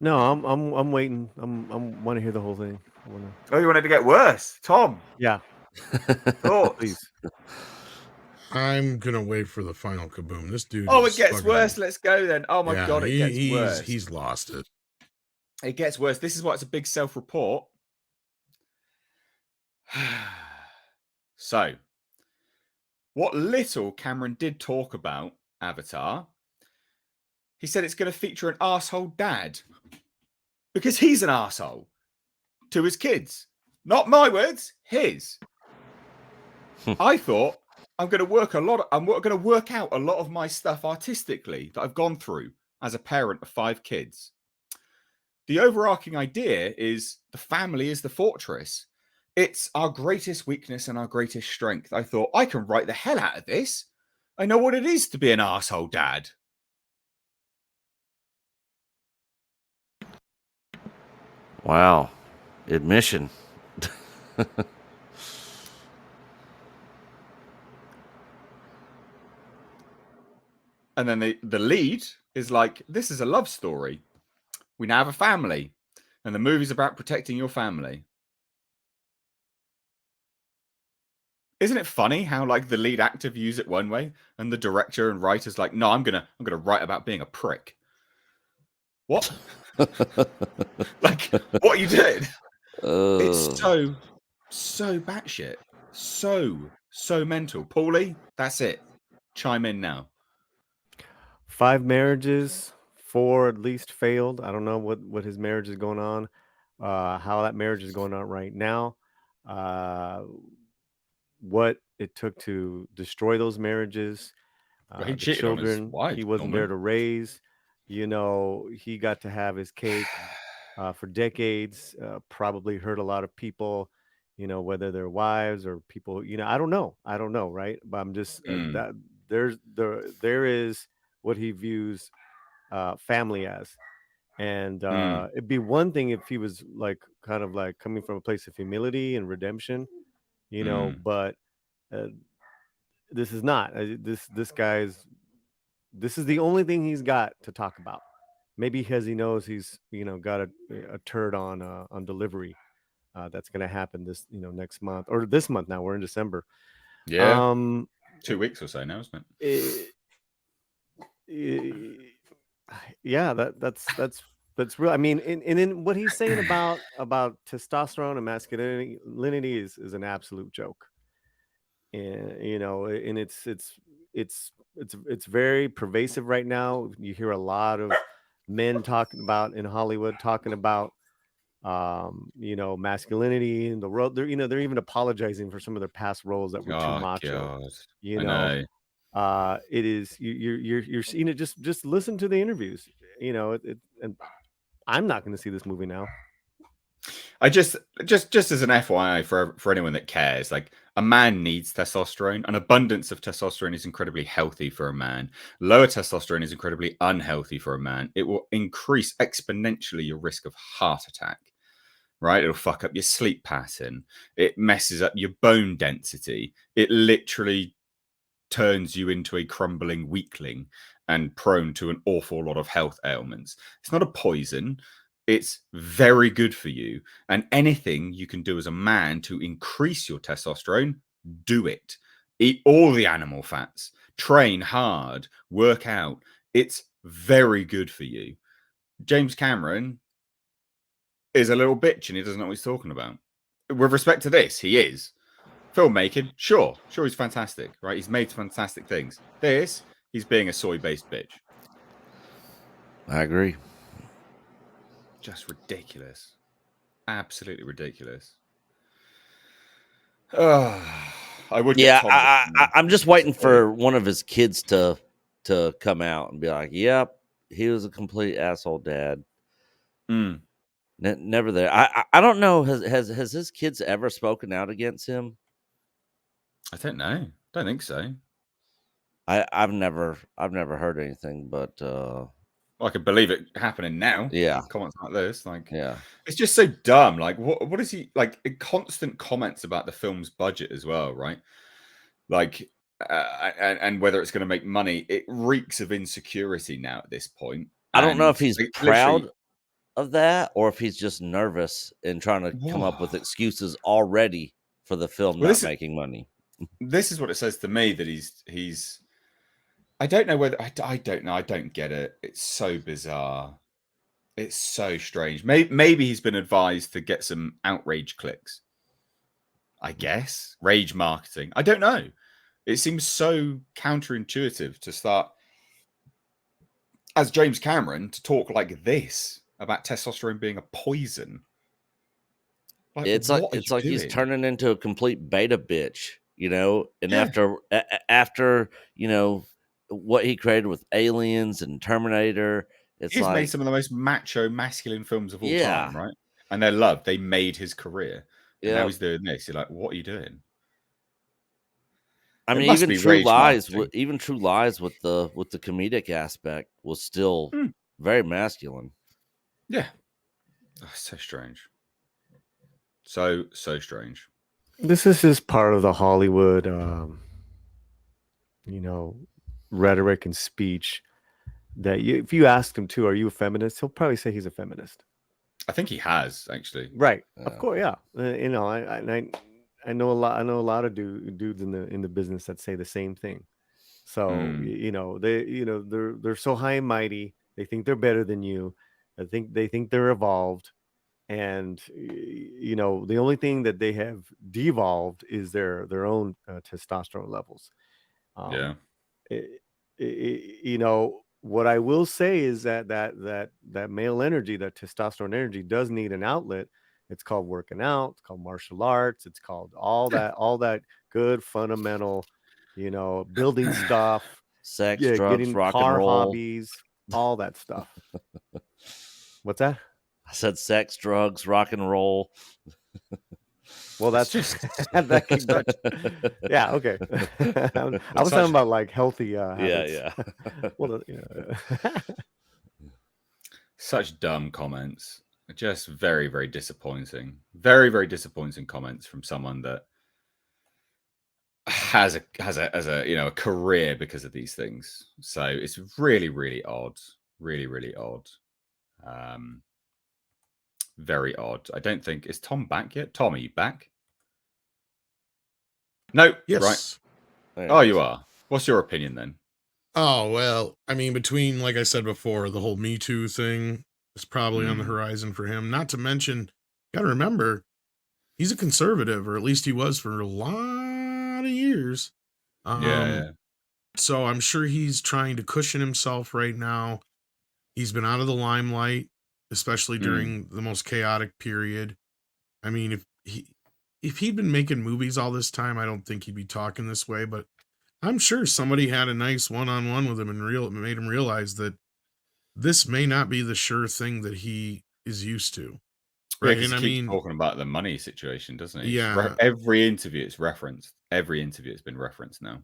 No, I'm waiting. I'm want to hear the whole thing. Oh, you want it to get worse, Tom? Yeah. Thoughts? Please. I'm gonna wait for the final kaboom. This dude. Oh, it gets worse. Let's go then. Oh my god, it gets worse. He's lost it. It gets worse. This is why it's a big self-report. So, what little Cameron did talk about Avatar, he said it's going to feature an arsehole dad. Because he's an arsehole to his kids. Not my words, his. I thought I'm going to work out a lot of my stuff artistically that I've gone through as a parent of 5 kids. The overarching idea is the family is the fortress. It's our greatest weakness and our greatest strength. I thought, I can write the hell out of this. I know what it is to be an arsehole dad. Wow. Admission. And then the lead is like, this is a love story. We now have a family. And the movie's about protecting your family. Isn't it funny how like the lead actor views it one way and the director and writer's like, no, I'm gonna write about being a prick. What? Like, what you did? It's so batshit. So mental. Paulie, that's it. Chime in now. 5 marriages, 4 at least failed. I don't know what his marriage is going on, how that marriage is going on right now, what it took to destroy those marriages, Well, he the cheated on his children wife, he wasn't there to raise. You know, he got to have his cake for decades, probably hurt a lot of people, you know, whether they're wives or people, you know, I don't know, right? But I'm just that there is what he views family as. And it'd be one thing if he was like kind of like coming from a place of humility and redemption, you know, but this is not. This guy's, this is the only thing he's got to talk about. Maybe because he knows he's, you know, got a turd on delivery that's going to happen this, you know, next month or this month. Now we're in December. Yeah. 2 weeks or so now, isn't it? Yeah, that's real. I mean, and in what he's saying about testosterone and masculinity is an absolute joke. And you know, and it's very pervasive right now. You hear a lot of men talking about in Hollywood talking about you know, masculinity in the world. They're, you know, they're even apologizing for some of their past roles that were too macho. God. You know, It is you're seeing it. Just listen to the interviews. You know, and I'm not going to see this movie now. I just as an FYI for anyone that cares, like a man needs testosterone. An abundance of testosterone is incredibly healthy for a man. Lower testosterone is incredibly unhealthy for a man. It will increase exponentially your risk of heart attack. Right? It'll fuck up your sleep pattern. It messes up your bone density. It literally turns you into a crumbling weakling and prone to an awful lot of health ailments. It's not a poison. It's very good for you. And anything you can do as a man to increase your testosterone, do it. Eat all the animal fats, train hard, work out. It's very good for you. James Cameron is a little bitch and he doesn't know what he's talking about. With respect to this, he is. Filmmaking, sure he's fantastic, right? He's made fantastic things. This, he's being a soy-based bitch. I agree. Just ridiculous. Absolutely ridiculous. I would. Yeah, I'm just waiting for one of his kids to come out and be like, "Yep, he was a complete asshole dad." Never there. I don't know. Has his kids ever spoken out against him? I don't know. Don't think so. I've never heard anything, but I can believe it happening now. Yeah, comments like this, like, yeah, it's just so dumb. Like, what is he like? Constant comments about the film's budget as well, right? Like, and whether it's going to make money, it reeks of insecurity now at this point. I don't know if he's like, proud of that or if he's just nervous and trying to come up with excuses already for the film not making money. This is what it says to me, that he's. I don't know whether I don't know. I don't get it. It's so bizarre. It's so strange. Maybe he's been advised to get some outrage clicks. I guess rage marketing. I don't know. It seems so counterintuitive to start as James Cameron to talk like this about testosterone being a poison. Like, it's like he's turning into a complete beta bitch, you know. And after you know what he created with Aliens and Terminator, he's made some of the most macho, masculine films of all time, right? And they're loved. They made his career. And now he's doing this. You're like, what are you doing? I mean, even True Lies with the comedic aspect was still very masculine. Yeah. Oh, so strange. So strange. This is just part of the Hollywood, you know, rhetoric and speech that if you ask him to, are you a feminist? He'll probably say he's a feminist. I think he has, actually. Right. Of course, yeah. You know, I know a lot of dudes in the business that say the same thing. So you know, they're so high and mighty. They think they're better than you. They think they're evolved, and you know, the only thing that they have devolved is their own testosterone levels. You know, what I will say is that male energy, that testosterone energy, does need an outlet. It's called working out. It's called martial arts. It's called all that good fundamental, you know, building stuff, sex, drugs, getting rock car and roll, hobbies, all that stuff. What's that? I said sex, drugs, rock and roll. Well, that's just yeah, okay. I was talking about like healthy habits. Yeah. Well, such dumb comments. Just very, very disappointing. Very, very disappointing comments from someone that has a you know, a career because of these things. So it's really, really odd. Really, really odd. Very odd. I don't think, is Tom back yet? Tom, are you back? No. Yes. Right. Oh, you are. What's your opinion then? Oh, well, I mean, between, like I said before, the whole Me Too thing is probably on the horizon for him. Not to mention, you gotta remember, he's a conservative, or at least he was for a lot of years. Yeah. So I'm sure he's trying to cushion himself right now. He's been out of the limelight, especially during the most chaotic period. I mean, if he'd been making movies all this time, I don't think he'd be talking this way, but I'm sure somebody had a nice one-on-one with him and made him realize that this may not be the sure thing that he is used to. Yeah, Right. because And he I keeps mean, talking about the money situation, doesn't he? yeah, Every interview it's referenced. Every interview it's been referenced now.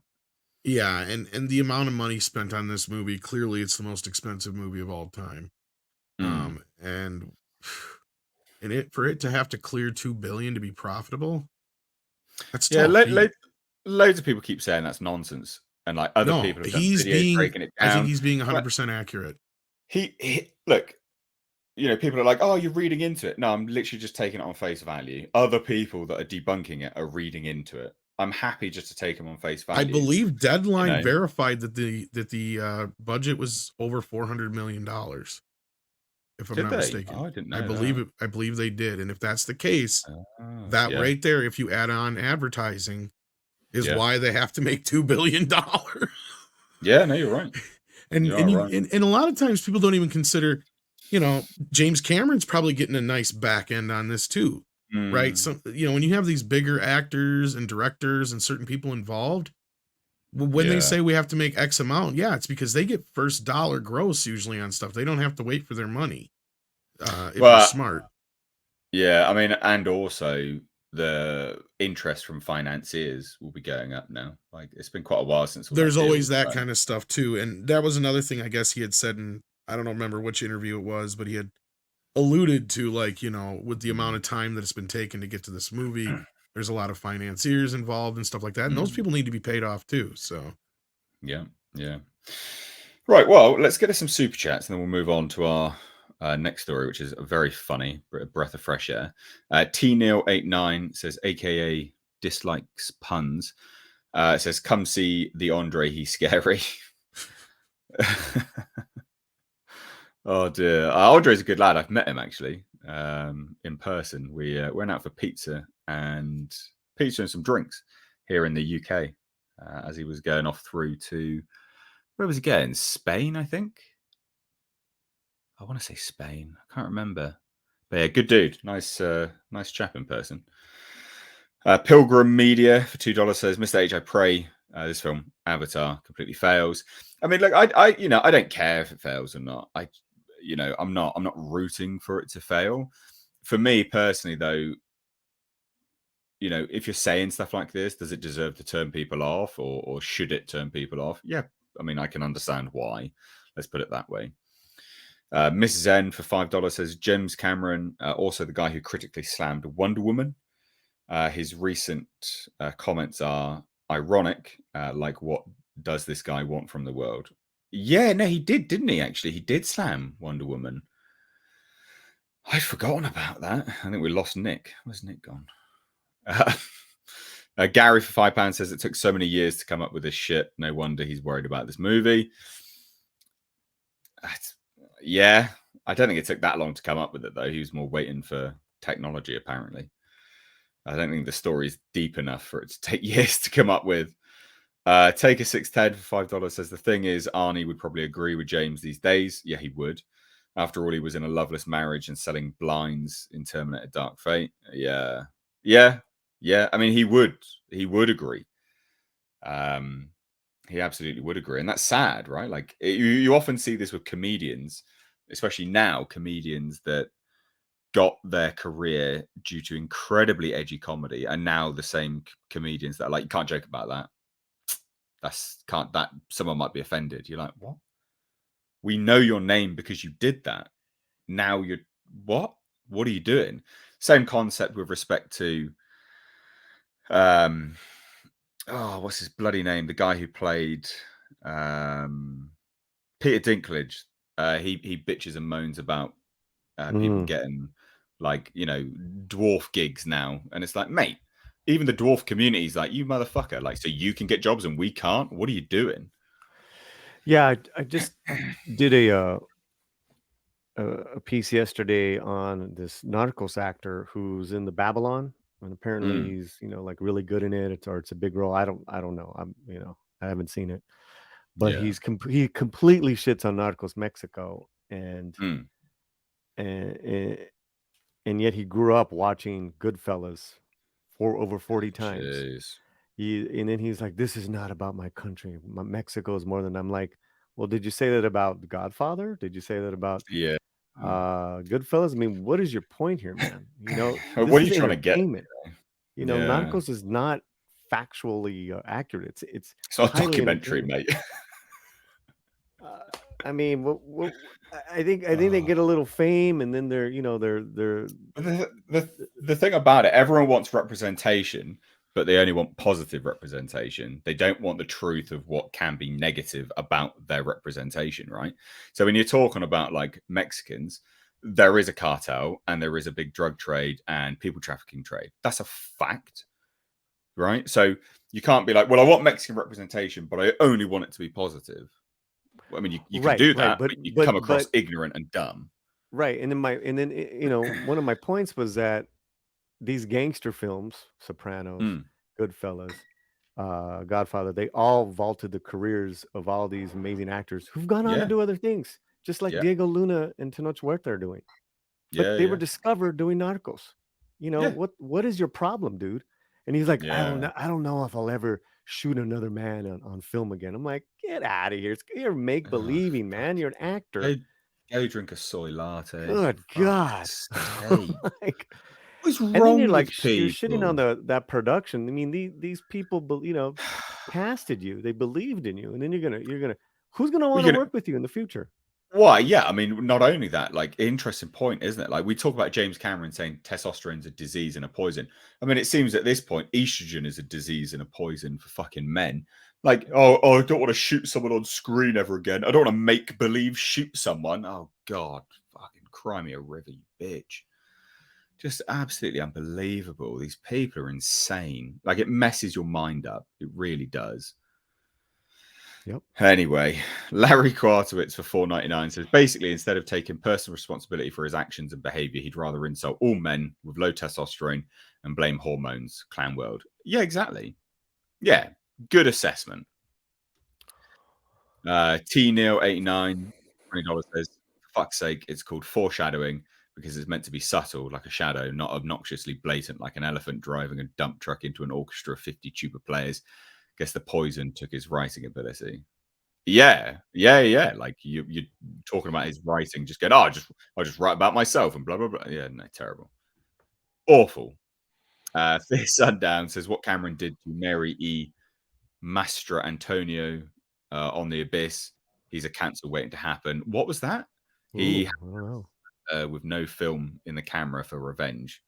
yeah, and the amount of money spent on this movie, clearly it's the most expensive movie of all time. And for it to have to clear 2 billion to be profitable, that's Yeah, tough. loads of people keep saying that's nonsense, and like other No, people have done videos breaking it I think down. he's being Like, 100% accurate. he look, people are like, "Oh, you're reading into it." No, I'm literally just taking it on face value. Other people that are debunking it are reading into it. I'm happy just to take them on face value. I believe Deadline know? verified that the budget was over $400 million. If I'm Did not they? mistaken, Oh, I didn't know I believe that. it. I believe they did, and if that's the case, that Yeah, right there, if you add on advertising, is yeah, why they have to make $2 billion. yeah. No, you're right. and You and are you right. and a lot of times people don't even consider, James Cameron's probably getting a nice back end on this too, right? So when you have these bigger actors and directors and certain people involved, when they Yeah. say we have to make X amount, yeah, it's because they get first dollar gross usually on stuff. They don't have to wait for their money. If you're Well, smart. yeah. I mean, and also the interest from financiers will be going up now. Like it's been quite a while since all that There's deal always was that done. kind of stuff too. And that was another thing I guess he had said in, I don't remember which interview it was, but he had alluded to, like, with the amount of time that it's been taken to get to this movie, there's a lot of financiers involved and stuff like that. And those people need to be paid off too. So Yeah, yeah. Right. Well, let's get us some super chats, and then we'll move on to our next story, which is very funny, a breath of fresh air. T Neil 89 says, AKA dislikes puns. It says, "Come see the Andre. He's scary." Oh dear. Andre's a good lad. I've met him actually in person. We went out for pizza and some drinks here in the UK as he was going off through to, where was he going? Spain, I think. I want to say Spain. I can't remember. But yeah, good dude. Nice chap in person. Pilgrim Media for $2 says, "Mr. H, I pray this film Avatar completely fails." I mean, look, I don't care if it fails or not. I'm not rooting for it to fail. For me personally, though, if you're saying stuff like this, does it deserve to turn people off, or should it turn people off? Yeah, I mean, I can understand why. Let's put it that way. Mrs. N for $5 says, James Cameron, also the guy who critically slammed Wonder Woman. His recent comments are ironic, like, what does this guy want from the world? Yeah, no, he did, didn't he, actually? He did slam Wonder Woman. I'd forgotten about that. I think we lost Nick. Where's Nick gone? Gary for £5 says, it took so many years to come up with this shit. No wonder he's worried about this movie. Yeah, I don't think it took that long to come up with it, though. He was more waiting for technology, apparently. I don't think the story's deep enough for it to take years to come up with. Take a 610 for $5 says, the thing is, Arnie would probably agree with James these days. Yeah, he would. After all, he was in a loveless marriage and selling blinds in Terminator Dark Fate. Yeah. I mean, he would agree. He absolutely would agree. And that's sad, right? Like, you often see this with comedians, especially now, comedians that got their career due to incredibly edgy comedy, and now the same comedians that are like, you can't joke about that. That someone might be offended. You're like, what? We know your name because you did that. Now you're what? What are you doing? Same concept with respect to what's his bloody name? The guy who played Peter Dinklage. He bitches and moans about people getting, like, dwarf gigs now, and it's like, mate, even the dwarf community is like, you motherfucker, like, so you can get jobs and we can't. What are you doing? Yeah, I just did a piece yesterday on this Narcos actor who's in the Babylon, and apparently he's like really good in it. It's a big role. I don't know. I haven't seen it, but Yeah. he completely shits on Narcos Mexico, and yet he grew up watching Goodfellas for over 40 times. Jeez. And then he's like, "This is not about my country. Mexico is more than." I'm like, "Well, did you say that about The Godfather? Did you say that about Yeah. Goodfellas? I mean, what is your point here, man? You know, What this are is you trying to get? entertainment. You know, Yeah. Narcos is not factually accurate. It's It's not a highly documentary, entertaining. mate. I mean, I think they get a little fame, and then they're The thing about it, everyone wants representation, but they only want positive representation. They don't want the truth of what can be negative about their representation, right? So when you're talking about like Mexicans, there is a cartel and there is a big drug trade and people trafficking trade. That's a fact, right? So you can't be like, well, I want Mexican representation, but I only want it to be positive. I mean, you can do that, but you come across ignorant and dumb. Right. And then one of my points was that these gangster films, Sopranos, Goodfellas, Godfather, they all vaulted the careers of all these amazing actors who've gone on to do other things, just like Diego Luna and Tenoch Huerta are doing. But they were discovered doing Narcos. You know, what is your problem, dude? And he's like, I don't know if I'll ever shoot another man on film again. I'm like, get out of here. You're make believing, man. You're an actor. Go drink a soy latte. Good God. Like, what's wrong and then you're with like, people? you're shitting on that production. I mean, these people, casted you. They believed in you. And then who's gonna want to work with you in the future? Why? Yeah, I mean, not only that, like, interesting point, isn't it? Like, we talk about James Cameron saying testosterone's a disease and a poison. I mean, it seems at this point, estrogen is a disease and a poison for fucking men. Like, oh, I don't want to shoot someone on screen ever again. I don't want to make believe shoot someone. Oh God, fucking cry me a river, you bitch. Just absolutely unbelievable. These people are insane. Like, it messes your mind up. It really does. Yep. Anyway, Larry Kwartowitz for $4.99 says basically instead of taking personal responsibility for his actions and behavior, he'd rather insult all men with low testosterone and blame hormones. Clown world. Yeah, exactly. Yeah, good assessment. T Neil 89 $20 says, for fuck's sake, it's called foreshadowing because it's meant to be subtle like a shadow, not obnoxiously blatant like an elephant driving a dump truck into an orchestra of 50 tuba players. Guess the poison took his writing ability. Yeah. Like you're talking about his writing, just going, I'll just write about myself and blah blah blah. Yeah, no, terrible, awful. Fear Sundown says what Cameron did to Mary E. Mastra Antonio on The Abyss. He's a cancel waiting to happen. What was that? He I don't know. With no film in the camera for revenge.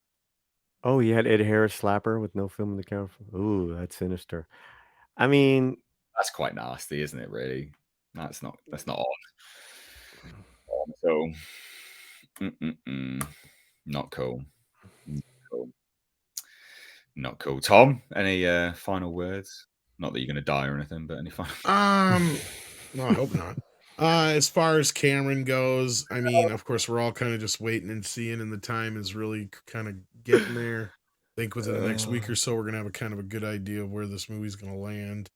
Oh, he had Ed Harris slapper with no film in the camera. Ooh, that's sinister. I mean, that's quite nasty, isn't it? Really, that's not on. So, not cool. Not cool. Tom, any final words? Not that you're going to die or anything, but any final? No, I hope not. As far as Cameron goes, I mean, of course, we're all kind of just waiting and seeing, and the time is really kind of getting there. I think within the next week or so, we're gonna have a kind of a good idea of where this movie's gonna land.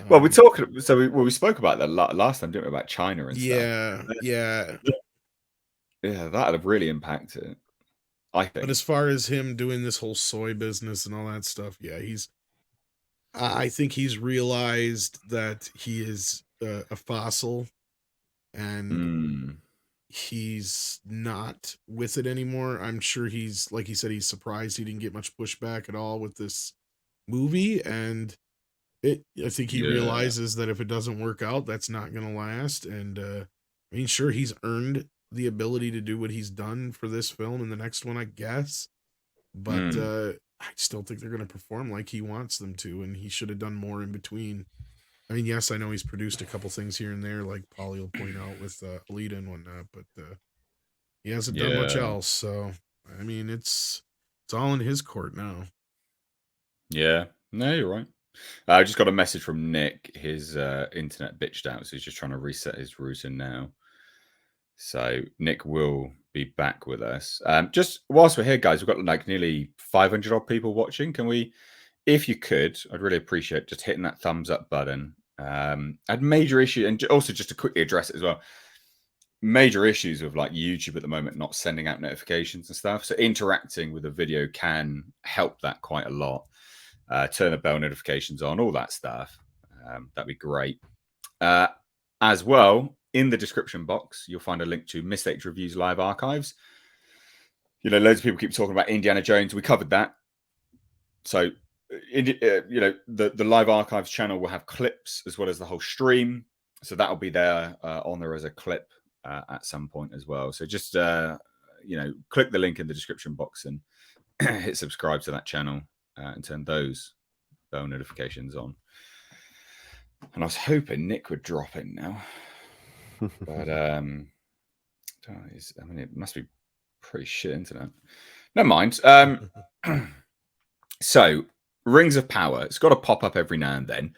Well, we talked. So we spoke about that last time, didn't we? About China and stuff. Yeah. That would have really impacted. I think. But as far as him doing this whole soy business and all that stuff, yeah, I think he's realized that he is a fossil, and he's not with it anymore. I'm sure he's, like he said, he's surprised he didn't get much pushback at all with this movie, and I think he realizes that if it doesn't work out, that's not going to last. And I mean, sure, he's earned the ability to do what he's done for this film and the next one, I guess, but I still think they're going to perform like he wants them to, and he should have done more in between. I mean, yes, I know he's produced a couple things here and there, like Paulie will point out with Alita and whatnot, but he hasn't done much else. So, I mean, it's all in his court now. Yeah, no, you're right. I just got a message from Nick. His internet bitched out, so he's just trying to reset his router now. So Nick will be back with us. Just whilst we're here, guys, we've got like nearly 500 odd people watching. Can we, if you could, I'd really appreciate just hitting that thumbs up button. I had major issue, and also just to quickly address it as well. Major issues with like YouTube at the moment not sending out notifications and stuff. So interacting with a video can help that quite a lot. turn the bell notifications on, all that stuff. That'd be great. As well, in the description box, you'll find a link to Miss H Reviews live archives. You know, loads of people keep talking about Indiana Jones. We covered that. So, you know, the live archives channel will have clips as well as the whole stream. So that'll be there on there as a clip at some point as well. So just, you know, click the link in the description box and hit subscribe to that channel and turn those bell notifications on. And I was hoping Nick would drop in now. But, I mean, it must be pretty shit internet. Never mind. So, Rings of Power. It's got to pop up every now and then.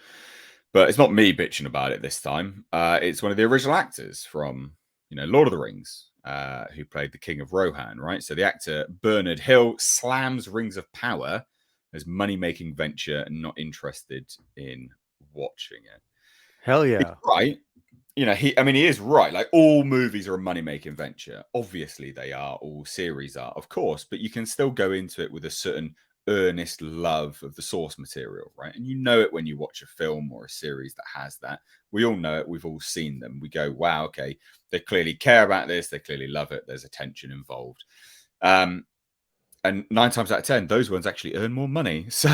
But it's not me bitching about it this time. It's one of the original actors from, you know, Lord of the Rings, who played the King of Rohan, right? So the actor Bernard Hill slams Rings of Power as money-making venture and not interested in watching it. Hell yeah. Right. You know, he is right. Like, all movies are a money-making venture. Obviously they are. All series are, of course. But you can still go into it with a certain earnest love of the source material, right? And you know it when you watch a film or a series that has that. We all know it. We've all seen them. We go, wow, okay, they clearly care about this. They clearly love it. There's attention involved. And 9 times out of 10, those ones actually earn more money. So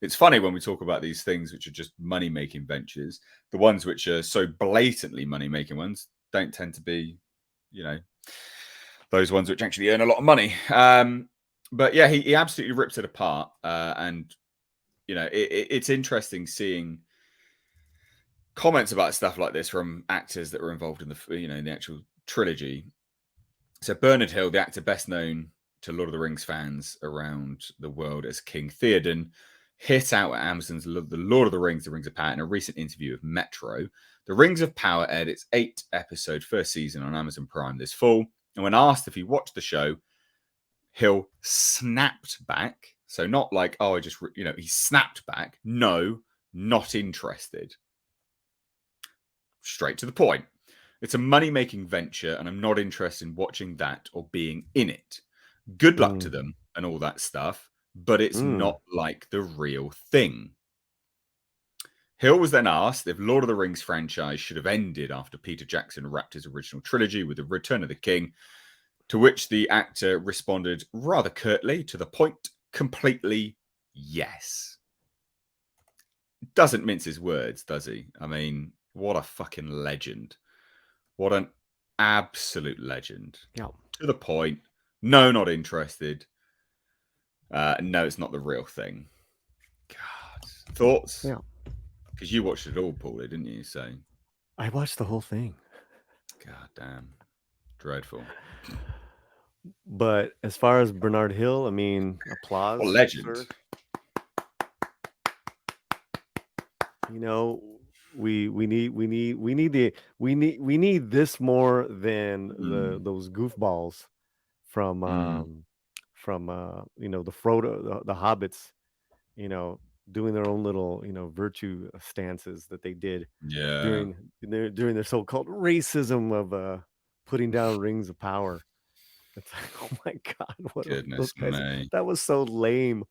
it's funny when we talk about these things which are just money-making ventures. The ones which are so blatantly money-making ones don't tend to be, you know, those ones which actually earn a lot of money. But yeah, he absolutely rips it apart. And, you know, it's interesting seeing comments about stuff like this from actors that were involved in the, you know, in the actual trilogy. So Bernard Hill, the actor best known to Lord of the Rings fans around the world as King Theoden, hit out at Amazon's The Lord of the Rings, The Rings of Power in a recent interview with Metro. The Rings of Power aired its 8-episode first season on Amazon Prime this fall. And when asked if he watched the show, Hill snapped back. So not like, oh, I just, you know, he snapped back. No, not interested. Straight to the point. It's a money-making venture, and I'm not interested in watching that or being in it. Good luck to them and all that stuff, but it's not like the real thing. Hill was then asked if Lord of the Rings franchise should have ended after Peter Jackson wrapped his original trilogy with The Return of the King, to which the actor responded rather curtly, to the point, completely yes. Doesn't mince his words, does he? I mean, what a fucking legend. What an absolute legend. Yeah. To the point. No, not interested. No, it's not the real thing. God. Thoughts? Yeah. Because you watched it all, Paulie, didn't you? So I watched the whole thing. God damn. Dreadful. But as far as Bernard Hill, I mean, applause. What a legend. Sir. You know, we need this more than those goofballs from you know, the Frodo, the hobbits, you know, doing their own little, you know, virtue stances that they did during their so-called racism of putting down Rings of Power. It's like, oh my God, what Goodness me. that was so lame.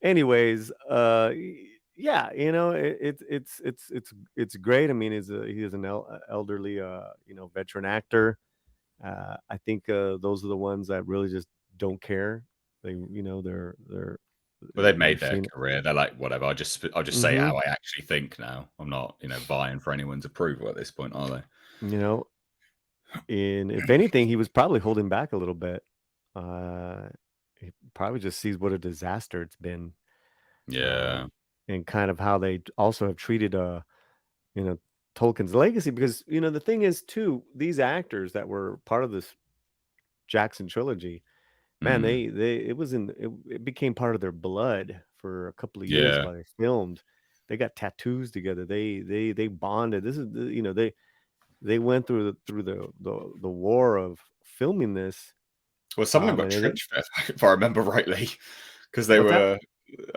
Anyways, yeah, you know, it's great. I mean, he is an elderly, you know, veteran actor. I think those are the ones that really just don't care. They, you know, they're well, they've made their career. They're like, whatever. I'll just say how I actually think now. I'm not, you know, vying for anyone's approval at this point, are they? You know, and if anything, he was probably holding back a little bit. He probably just sees what a disaster it's been. Yeah. And kind of how they also have treated, you know, Tolkien's legacy, because, you know, the thing is too, these actors that were part of this Jackson trilogy, man, it became part of their blood for a couple of years while they filmed. They got tattoos together. They bonded. This is, you know, they went through the war of filming this. Well, some of them got trench foot, if I remember rightly, because they were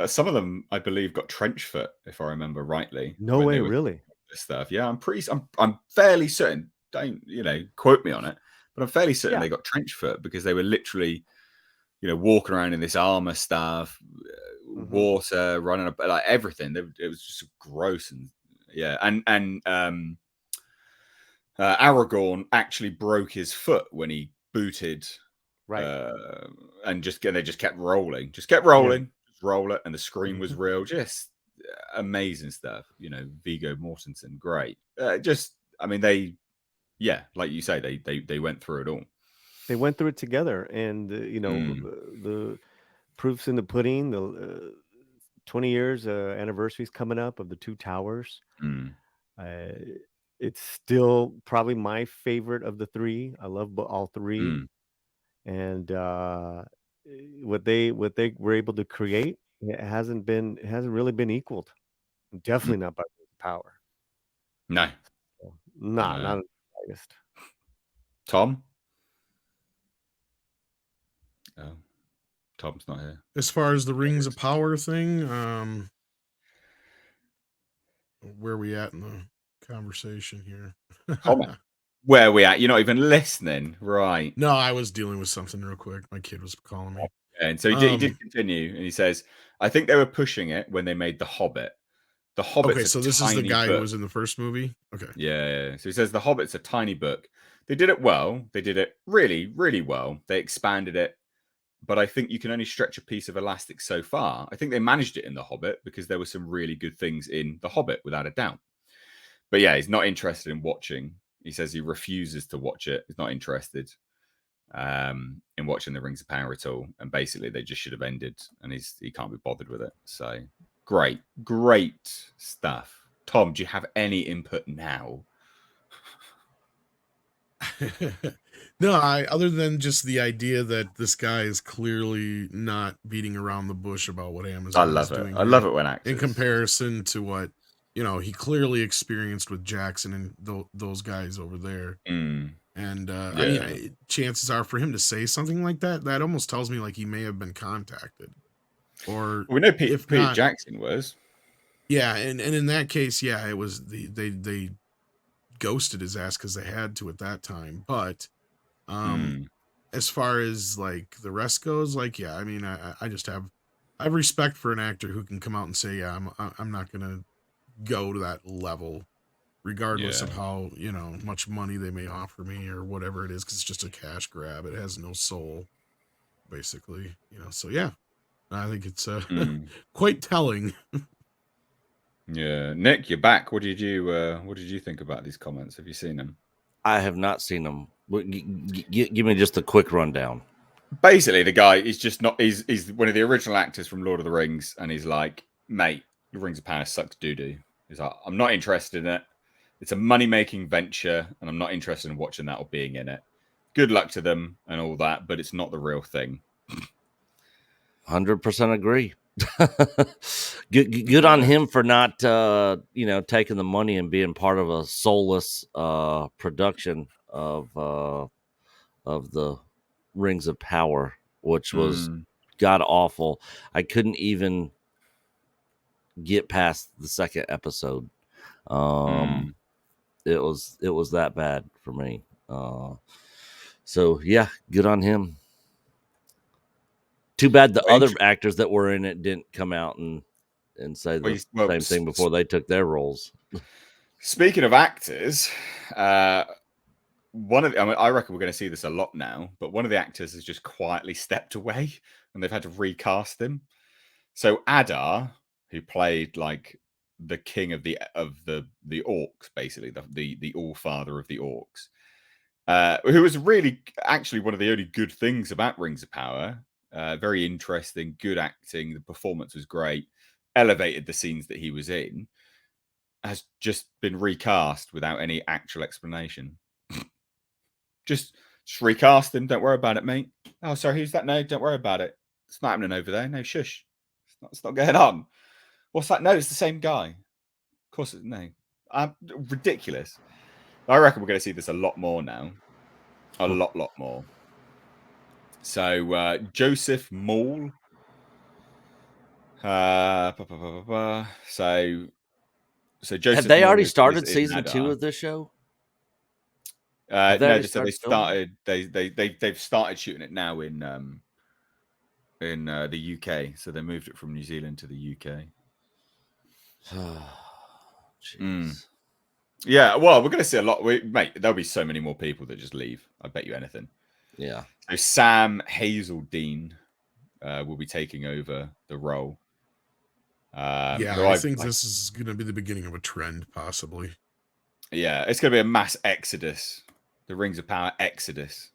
some of them, I believe, got trench foot, if I remember rightly. No way, really? This stuff, yeah. I'm fairly certain. Don't, you know, quote me on it, but I'm fairly certain they got trench foot because they were literally walking around in this armor stuff, water running up, like everything. It was just gross and Aragorn actually broke his foot when he booted, Right. and they just kept rolling, just roll it, and the screen was real. Just amazing stuff. Viggo Mortensen, great. Like you say, they went through it all. They went through it together, and the proof's in the pudding. The 20 years anniversary's coming up of the Two Towers. It's still probably my favorite of the three. I love all three, and what they were able to create, it hasn't really been equaled. Definitely not by power. No, not in the slightest. Tom. Oh, Tom's not here. As far as the Rings of Power thing, where are we at in the conversation here? Where are we at? You're not even listening, right? No, I was dealing with something real quick. My kid was calling me. And so he did continue, and he says, I think they were pushing it when they made The Hobbit. The Hobbit's okay, so this is the guy who was in the first movie? Okay. Yeah. So he says The Hobbit's a tiny book. They did it well. They did it really, really well. They expanded it. But I think you can only stretch a piece of elastic so far. I think they managed it in The Hobbit because there were some really good things in The Hobbit, without a doubt. But yeah, he's not interested in watching. He says he refuses to watch it. He's not interested in watching The Rings of Power at all. And basically, they just should have ended, and he can't be bothered with it. So great stuff. Tom, do you have any input now? No, other than just the idea that this guy is clearly not beating around the bush about what Amazon is doing. I love it when actors, in comparison to what he clearly experienced with Jackson and those guys over there. And I mean, chances are for him to say something like that, that almost tells me like he may have been contacted. Or we know Peter Jackson was. Yeah, and in that case, yeah, it was they ghosted his ass because they had to at that time. But as far as like the rest goes, like, yeah, I mean, I just have respect for an actor who can come out and say, yeah, I'm not gonna go to that level, regardless of how much money they may offer me or whatever it is, because it's just a cash grab. It has no soul, basically. So yeah, I think it's quite telling. Yeah, Nick, you're back. What did you think about these comments? Have you seen them? I have not seen them. Give me just a quick rundown. Basically, the guy is just not. He's one of the original actors from Lord of the Rings, and he's like, mate, the Rings of Power sucks doo-doo. He's like, I'm not interested in it. It's a money-making venture, and I'm not interested in watching that or being in it. Good luck to them and all that, but it's not the real thing. 100% agree. Good on him for not taking the money and being part of a soulless production of the Rings of Power, which was god awful. I couldn't even get past the second episode. It was that bad for me. So yeah, good on him. Too bad the other actors that were in it didn't come out and say the same thing before they took their roles. Speaking of actors, I reckon we're going to see this a lot now, but one of the actors has just quietly stepped away and they've had to recast him. So Adar, who played like the king of the orcs, basically the all-father of the orcs, who was really actually one of the only good things about Rings of Power. Very interesting, good acting. The performance was great. Elevated the scenes that he was in. Has just been recast without any actual explanation. just recast him. Don't worry about it, mate. Oh, sorry, who's that? No, don't worry about it. It's not happening over there. No, shush. It's not going on. What's that? No, it's the same guy. Of course, no. Ridiculous. I reckon we're going to see this a lot more now. A lot more. So Joseph Maul. So Joseph. Have they Maul already started is season 2 of this show? No, they started. They've started shooting it now in in the UK, so they moved it from New Zealand to the UK. Jeez. Yeah, well, we're going to see a lot. Mate, there'll be so many more people that just leave. I bet you anything. Yeah. So Sam Hazeldine will be taking over the role. Yeah, I think this is going to be the beginning of a trend, possibly. Yeah, it's going to be a mass exodus. The Rings of Power exodus.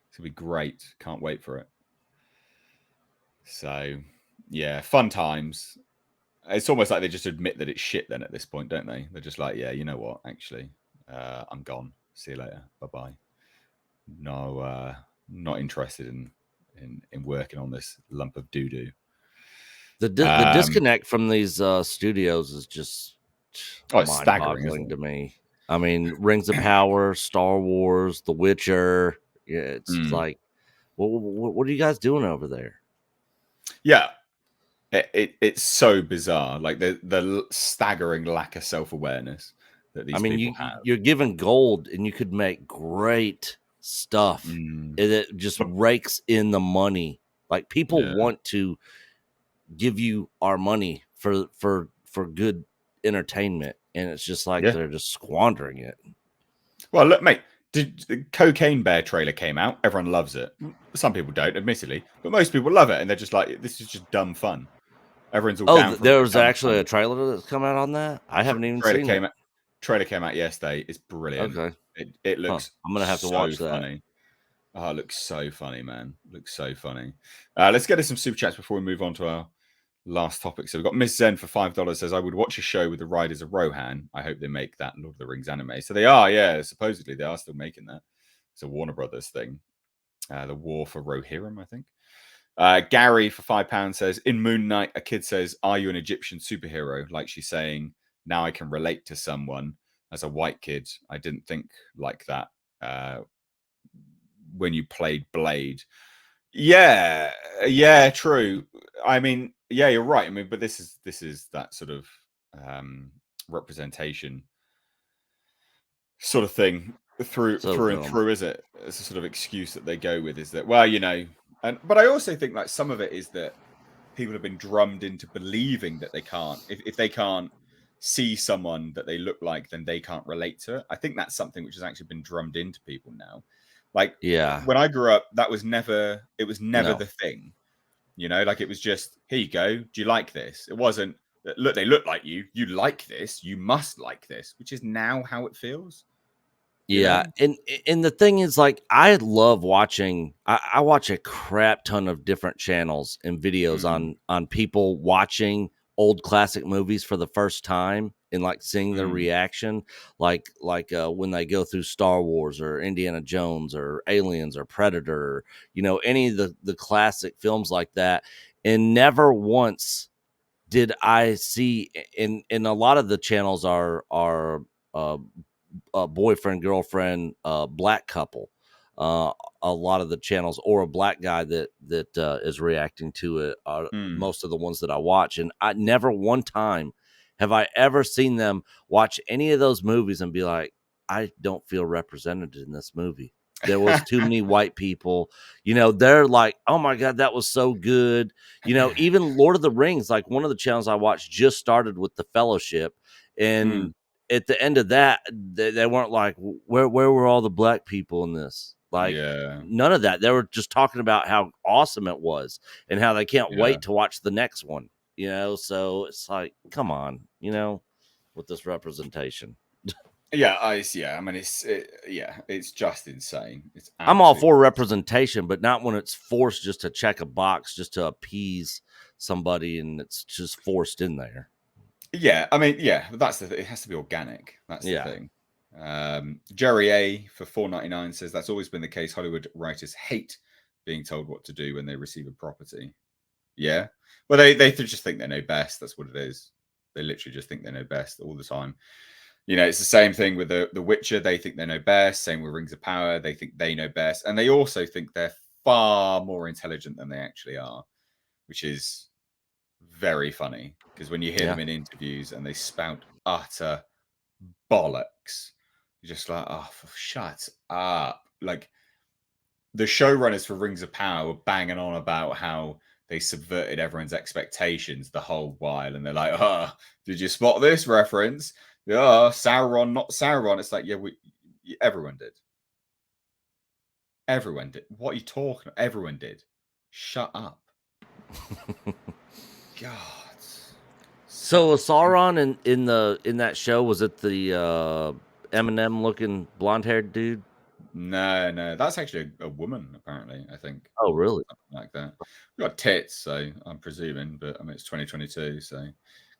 It's going to be great. Can't wait for it. So, yeah, fun times. It's almost like they just admit that it's shit then at this point, don't they? They're just like, yeah, you know what? Actually, I'm gone. See you later. Bye-bye. No, not interested in working on this lump of doo-doo. The disconnect from these studios is just it's staggering, isn't mind-boggling it? to me. I mean, Rings of Power, Star Wars, The Witcher. Yeah, it's like, what are you guys doing over there? Yeah, it's so bizarre. Like the staggering lack of self-awareness that these people have. You're given gold, and you could make great stuff. It just rakes in the money. Like people want to give you our money for good entertainment, and it's just like they're just squandering it. Well, look, mate, the Cocaine Bear trailer came out. Everyone loves it. Some people don't, admittedly, but most people love it, and they're just like, "This is just dumb fun." Everyone's all down for there it. was actually a trailer that's come out on that. I haven't even seen it. Trailer came out yesterday. It's brilliant. Okay, it looks. I'm gonna have to watch that. Funny. Oh, it looks so funny, man. Looks so funny. Let's get to some super chats before we move on to our last topic. So we've got Miss Zen for $5 says, I would watch a show with the Riders of Rohan. I hope they make that Lord of the Rings anime. So they are, yeah. Supposedly they are still making that. It's a Warner Brothers thing. The War for Rohirrim, I think. Gary for £5 says, in Moon Knight, a kid says, are you an Egyptian superhero? Like she's saying, now I can relate to someone. As a white kid, I didn't think like that when you played Blade. Yeah, true. I mean, yeah, you're right. I mean, but this is that sort of representation sort of thing through and through, is it? It's a sort of excuse that they go with, is that, well, you know, but I also think like some of it is that people have been drummed into believing that they can't, if they can't see someone that they look like, then they can't relate to it. I think that's something which has actually been drummed into people now. Like, when I grew up, it was never the thing, you know, like it was just, here you go. Do you like this? It wasn't, look, they look like you like this, you must like this, which is now how it feels. Yeah. And the thing is, like, I love watching, I watch a crap ton of different channels and videos on people watching old classic movies for the first time and like seeing their reaction, like when they go through Star Wars or Indiana Jones or Aliens or Predator, you know, any of the classic films like that. And never once did I see, in a lot of the channels are boyfriend, girlfriend, black couple, a lot of the channels, or a black guy that is reacting to it are most of the ones that I watch. And I never one time have I ever seen them watch any of those movies and be like, I don't feel represented in this movie. There was too many white people, you know. They're like, oh my God, that was so good. You know, even Lord of the Rings, like one of the channels I watched just started with The Fellowship. And at the end of that, they weren't like, where were all the black people in this? Like, none of that. They were just talking about how awesome it was and how they can't wait to watch the next one, you know? So it's like, come on, you know, with this representation. I mean, it's just insane. I'm all for representation, but not when it's forced just to check a box, just to appease somebody, and it's just forced in there. Yeah, I mean, that's the thing. It has to be organic. That's the thing. Jerry A for $4.99 says that's always been the case. Hollywood writers hate being told what to do when they receive a property. Yeah, well, they just think they know best. That's what it is. They literally just think they know best all the time. You know, it's the same thing with the Witcher. They think they know best. Same with Rings of Power. They think they know best, and they also think they're far more intelligent than they actually are, which is very funny, because when you hear them in interviews and they spout utter bollocks, you're just like, oh, shut up. Like, the showrunners for Rings of Power were banging on about how they subverted everyone's expectations the whole while, and they're like, "Oh, did you spot this reference? Yeah, Sauron, not Sauron." It's like, yeah, everyone did. Everyone did. What are you talking about? Everyone did. Shut up. God. So was Sauron in that show, was it the Eminem looking blonde haired dude? No, that's actually a woman, apparently, I think. Oh, really? Something like that. We've got tits, so I'm presuming, but I mean, it's 2022, so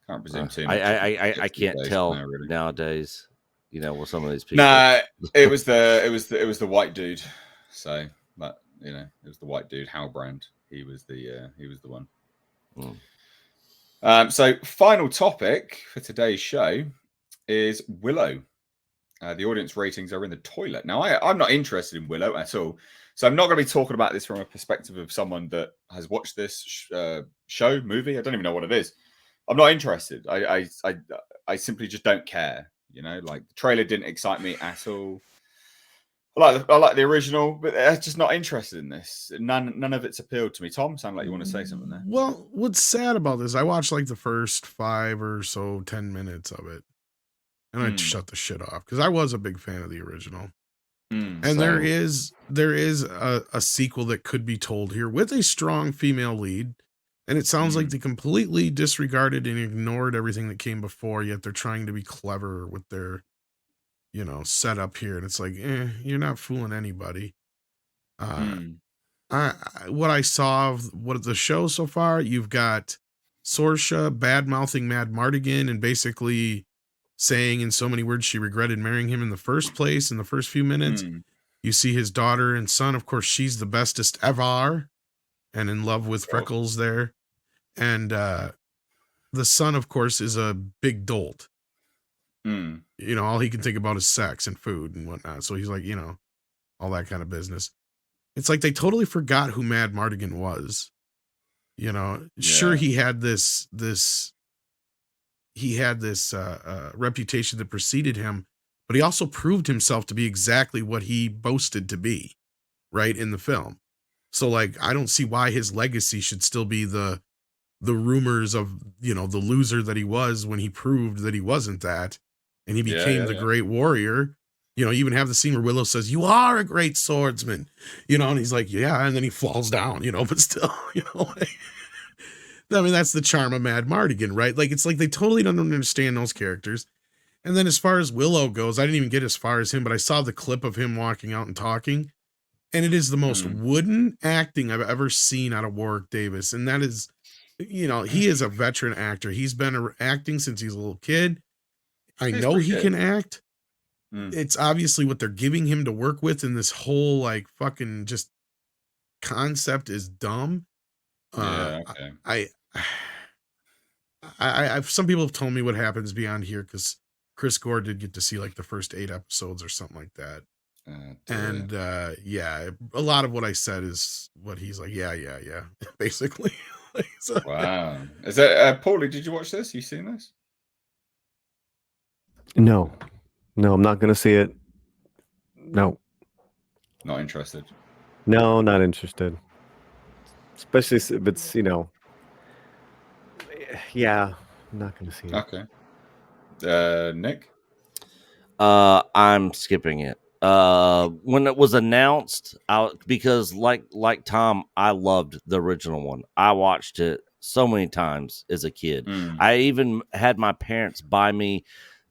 can't presume too much. I can't tell really. nowadays, you know, with some of these people. Nah, it was the white dude. So that, you know, it was the white dude, Halbrand. He was the one. So final topic for today's show is Willow. The audience ratings are in the toilet. Now, I'm not interested in Willow at all. So I'm not going to be talking about this from a perspective of someone that has watched this show, movie. I don't even know what it is. I'm not interested. I simply just don't care. You know, like the trailer didn't excite me at all. I like the original, but I'm just not interested in this. None of it's appealed to me. Tom, sound like you want to say something there. Well, what's sad about this, I watched like the first 5 or so 10 minutes of it, and I shut the shit off because I was a big fan of the original. And So- there is a sequel that could be told here with a strong female lead, and it sounds like they completely disregarded and ignored everything that came before, yet they're trying to be clever with their, you know, setup here, and it's like, you're not fooling anybody. What I saw of what the show so far, you've got Sorsha bad mouthing Mad Mardigan and basically saying in so many words she regretted marrying him in the first place in the first few minutes. You see his daughter and son, of course, she's the bestest ever and in love with Freckles there. And the son, of course, is a big dolt. You know, all he can think about is sex and food and whatnot. So he's like, you know, all that kind of business. It's like they totally forgot who Mad Mardigan was. You know, sure, he had this reputation that preceded him, but he also proved himself to be exactly what he boasted to be, right, in the film. So, like, I don't see why his legacy should still be the rumors of, you know, the loser that he was when he proved that he wasn't that, and he became the great warrior. You know, you even have the scene where Willow says, "You are a great swordsman," you know, and he's like, "Yeah," and then he falls down, you know, but still, you know, like, I mean, that's the charm of Mad Mardigan, right? Like, it's like they totally don't understand those characters. And then as far as Willow goes, I didn't even get as far as him, but I saw the clip of him walking out and talking, and it is the most wooden acting I've ever seen out of Warwick Davis. And that is, you know, he is a veteran actor. He's been acting since he's a little kid. I know he can act. It's obviously what they're giving him to work with, and this whole like fucking just concept is dumb. I some people have told me what happens beyond here because Chris Gore did get to see like the first 8 episodes or something like that. And yeah, a lot of what I said is what he's like, yeah, basically. So, wow. Is that Paulie, did you watch this? You seen this? No, I'm not going to see it. No. Not interested. No, not interested. Especially if it's, you know, yeah, I'm not going to see it. Okay. Nick? I'm skipping it. When it was announced, because like Tom, I loved the original one. I watched it so many times as a kid. I even had my parents buy me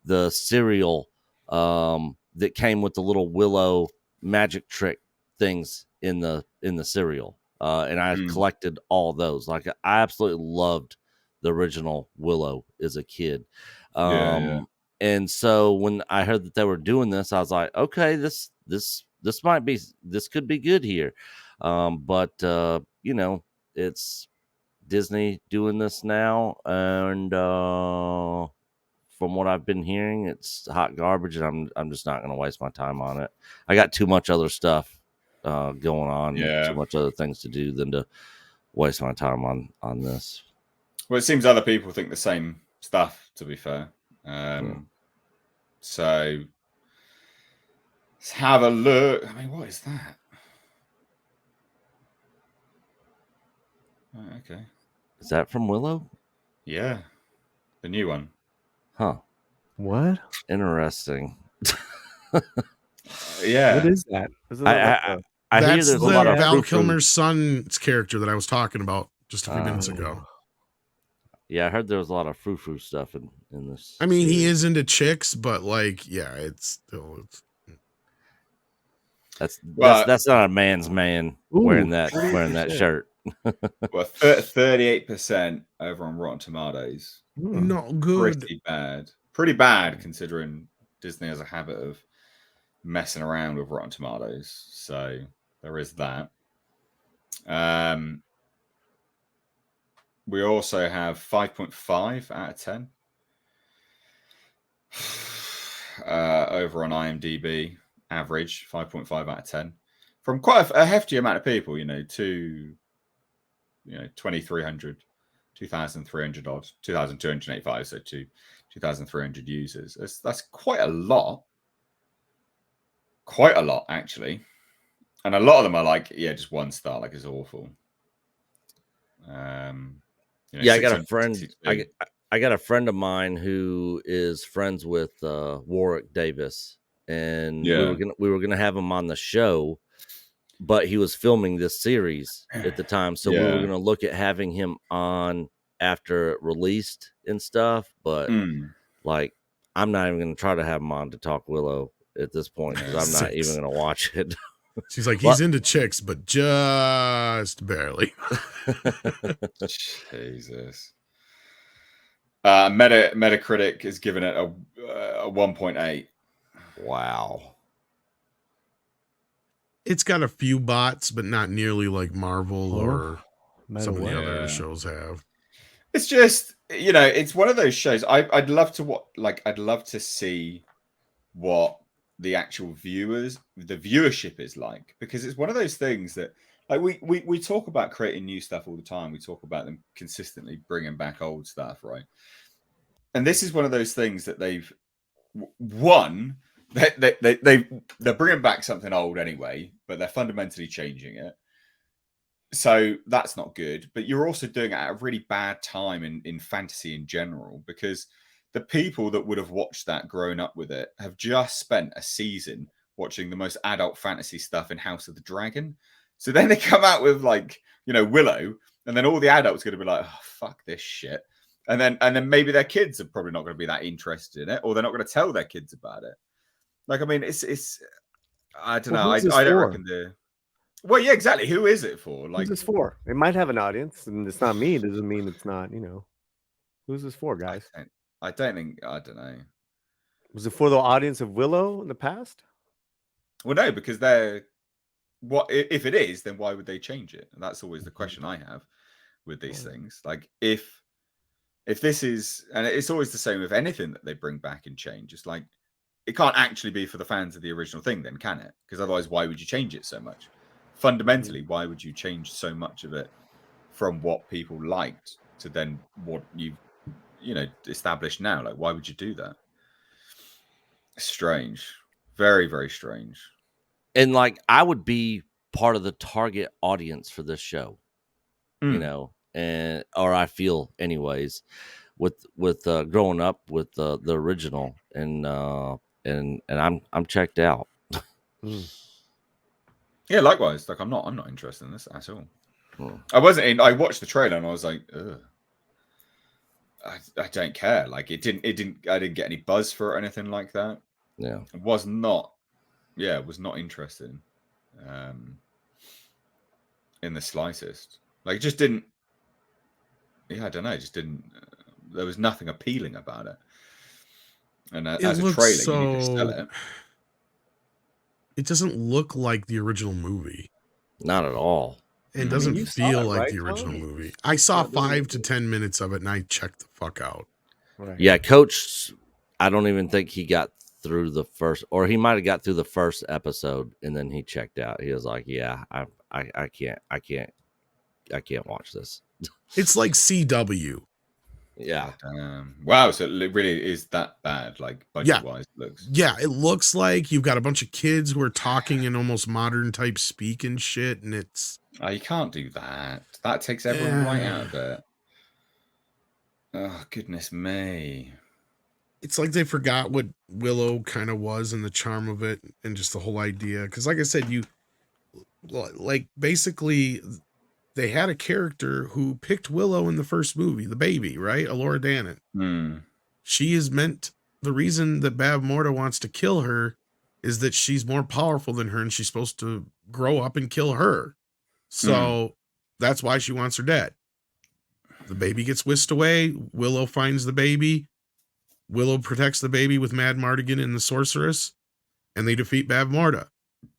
the cereal that came with the little Willow magic trick things in the cereal. And I collected all those. Like, I absolutely loved the original Willow as a kid. And so when I heard that they were doing this, I was like, okay, this could be good here. But you know, it's Disney doing this now, and from what I've been hearing, it's hot garbage, and I'm just not going to waste my time on it. I got too much other stuff going on, too much other things to do than to waste my time on this. Well, it seems other people think the same stuff, to be fair. So let's have a look. I mean, what is that? Oh, okay. Is that from Willow? Yeah, the new one. Huh. What? Interesting. Yeah. What is that? Is it like I hear That's there's a the lot of Val frou-frou. Kilmer's son's character that I was talking about just a few minutes ago. Yeah, I heard there was a lot of frou-frou stuff in this. I mean, he series. is into chicks, but like, yeah, it's still That's not a man's man wearing that 38%. shirt. Well, 38% over on Rotten Tomatoes. not good. Pretty bad considering Disney has a habit of messing around with Rotten Tomatoes. So there is that. We also have 5.5 out of 10 over on IMDb. Average 5.5 out of 10 from quite a hefty amount of people. 2,300, 2,300 odd, 2,285, so 2,300 users. That's quite a lot. Quite a lot, actually. And a lot of them are like, just 1 star, like it's awful. I got a friend. 662. I got a friend of mine who is friends with Warwick Davis, and we were gonna have him on the show, but he was filming this series at the time, so we were gonna look at having him on after it released and stuff. But like, I'm not even gonna try to have him on to talk Willow at this point because I'm not even gonna watch it. She's like, he's into chicks, but just barely. Jesus. Metacritic is giving it a 1.8. Wow. It's got a few bots, but not nearly like Marvel or some of the other shows have. It's just, it's one of those shows. I'd love to I'd love to see what the actual the viewership is like, because it's one of those things that, like, we talk about creating new stuff all the time. We talk about them consistently bringing back old stuff, right? And this is one of those things that they're bringing back something old anyway, but they're fundamentally changing it. So that's not good. But you're also doing it at a really bad time in fantasy in general, because the people that would have watched that, grown up with it, have just spent a season watching the most adult fantasy stuff in House of the Dragon. So then they come out with, like, Willow, and then all the adults are going to be like, oh, fuck this shit. And then maybe their kids are probably not going to be that interested in it, or they're not going to tell their kids about it. Like, I mean, it's I don't know. I don't reckon well, yeah, exactly. Who is it for? Like, who's this for? It might have an audience, and it's not me. It doesn't mean it's not, Who's this for, guys? I don't know. Was it for the audience of Willow in the past? Well, no, because if it is, then why would they change it? And that's always the question I have with these things. Like, if this is, and it's always the same with anything that they bring back and change, it's like, it can't actually be for the fans of the original thing then, can it? Because otherwise, why would you change it so much? Fundamentally, why would you change so much of it from what people liked to then what you've established now? Like, why would you do that? Strange. Very, very strange. And like, I would be part of the target audience for this show, or I feel anyways, with growing up with the original, and I'm checked out. Yeah, likewise. Like, I'm not interested in this at all. I wasn't. I watched the trailer and I was like, ugh. I don't care. Like, I didn't get any buzz for it or anything like that. Yeah, it was not. Yeah, it was not interested in the slightest. Like, it just didn't. Yeah, I don't know. It just didn't. There was nothing appealing about it. And as a trailer, you need to sell it. It doesn't look like the original movie. Not at all. It doesn't feel like the original movie. I saw 5 to 10 minutes of it, and I checked the fuck out. Right. Yeah, Coach, I don't even think he got through the first, or he might have got through the first episode, and then he checked out. He was like, "Yeah, I can't watch this." It's like CW. Yeah. Wow. So it really is that bad, like budget-wise. Looks. Yeah, it looks like you've got a bunch of kids who are talking in almost modern type speak and shit, and it's. Oh, you can't do that. That takes everyone right out of it. Oh, goodness me. It's like they forgot what Willow kind of was and the charm of it and just the whole idea. Because like I said, basically they had a character who picked Willow in the first movie, the baby, right? Elora Danan. She is meant, the reason that Bav Morta wants to kill her is that she's more powerful than her and she's supposed to grow up and kill her. So that's why she wants her dead. The baby gets whisked away. Willow finds the baby. Willow protects the baby with Mad Mardigan and the Sorceress, and they defeat Bav Morta.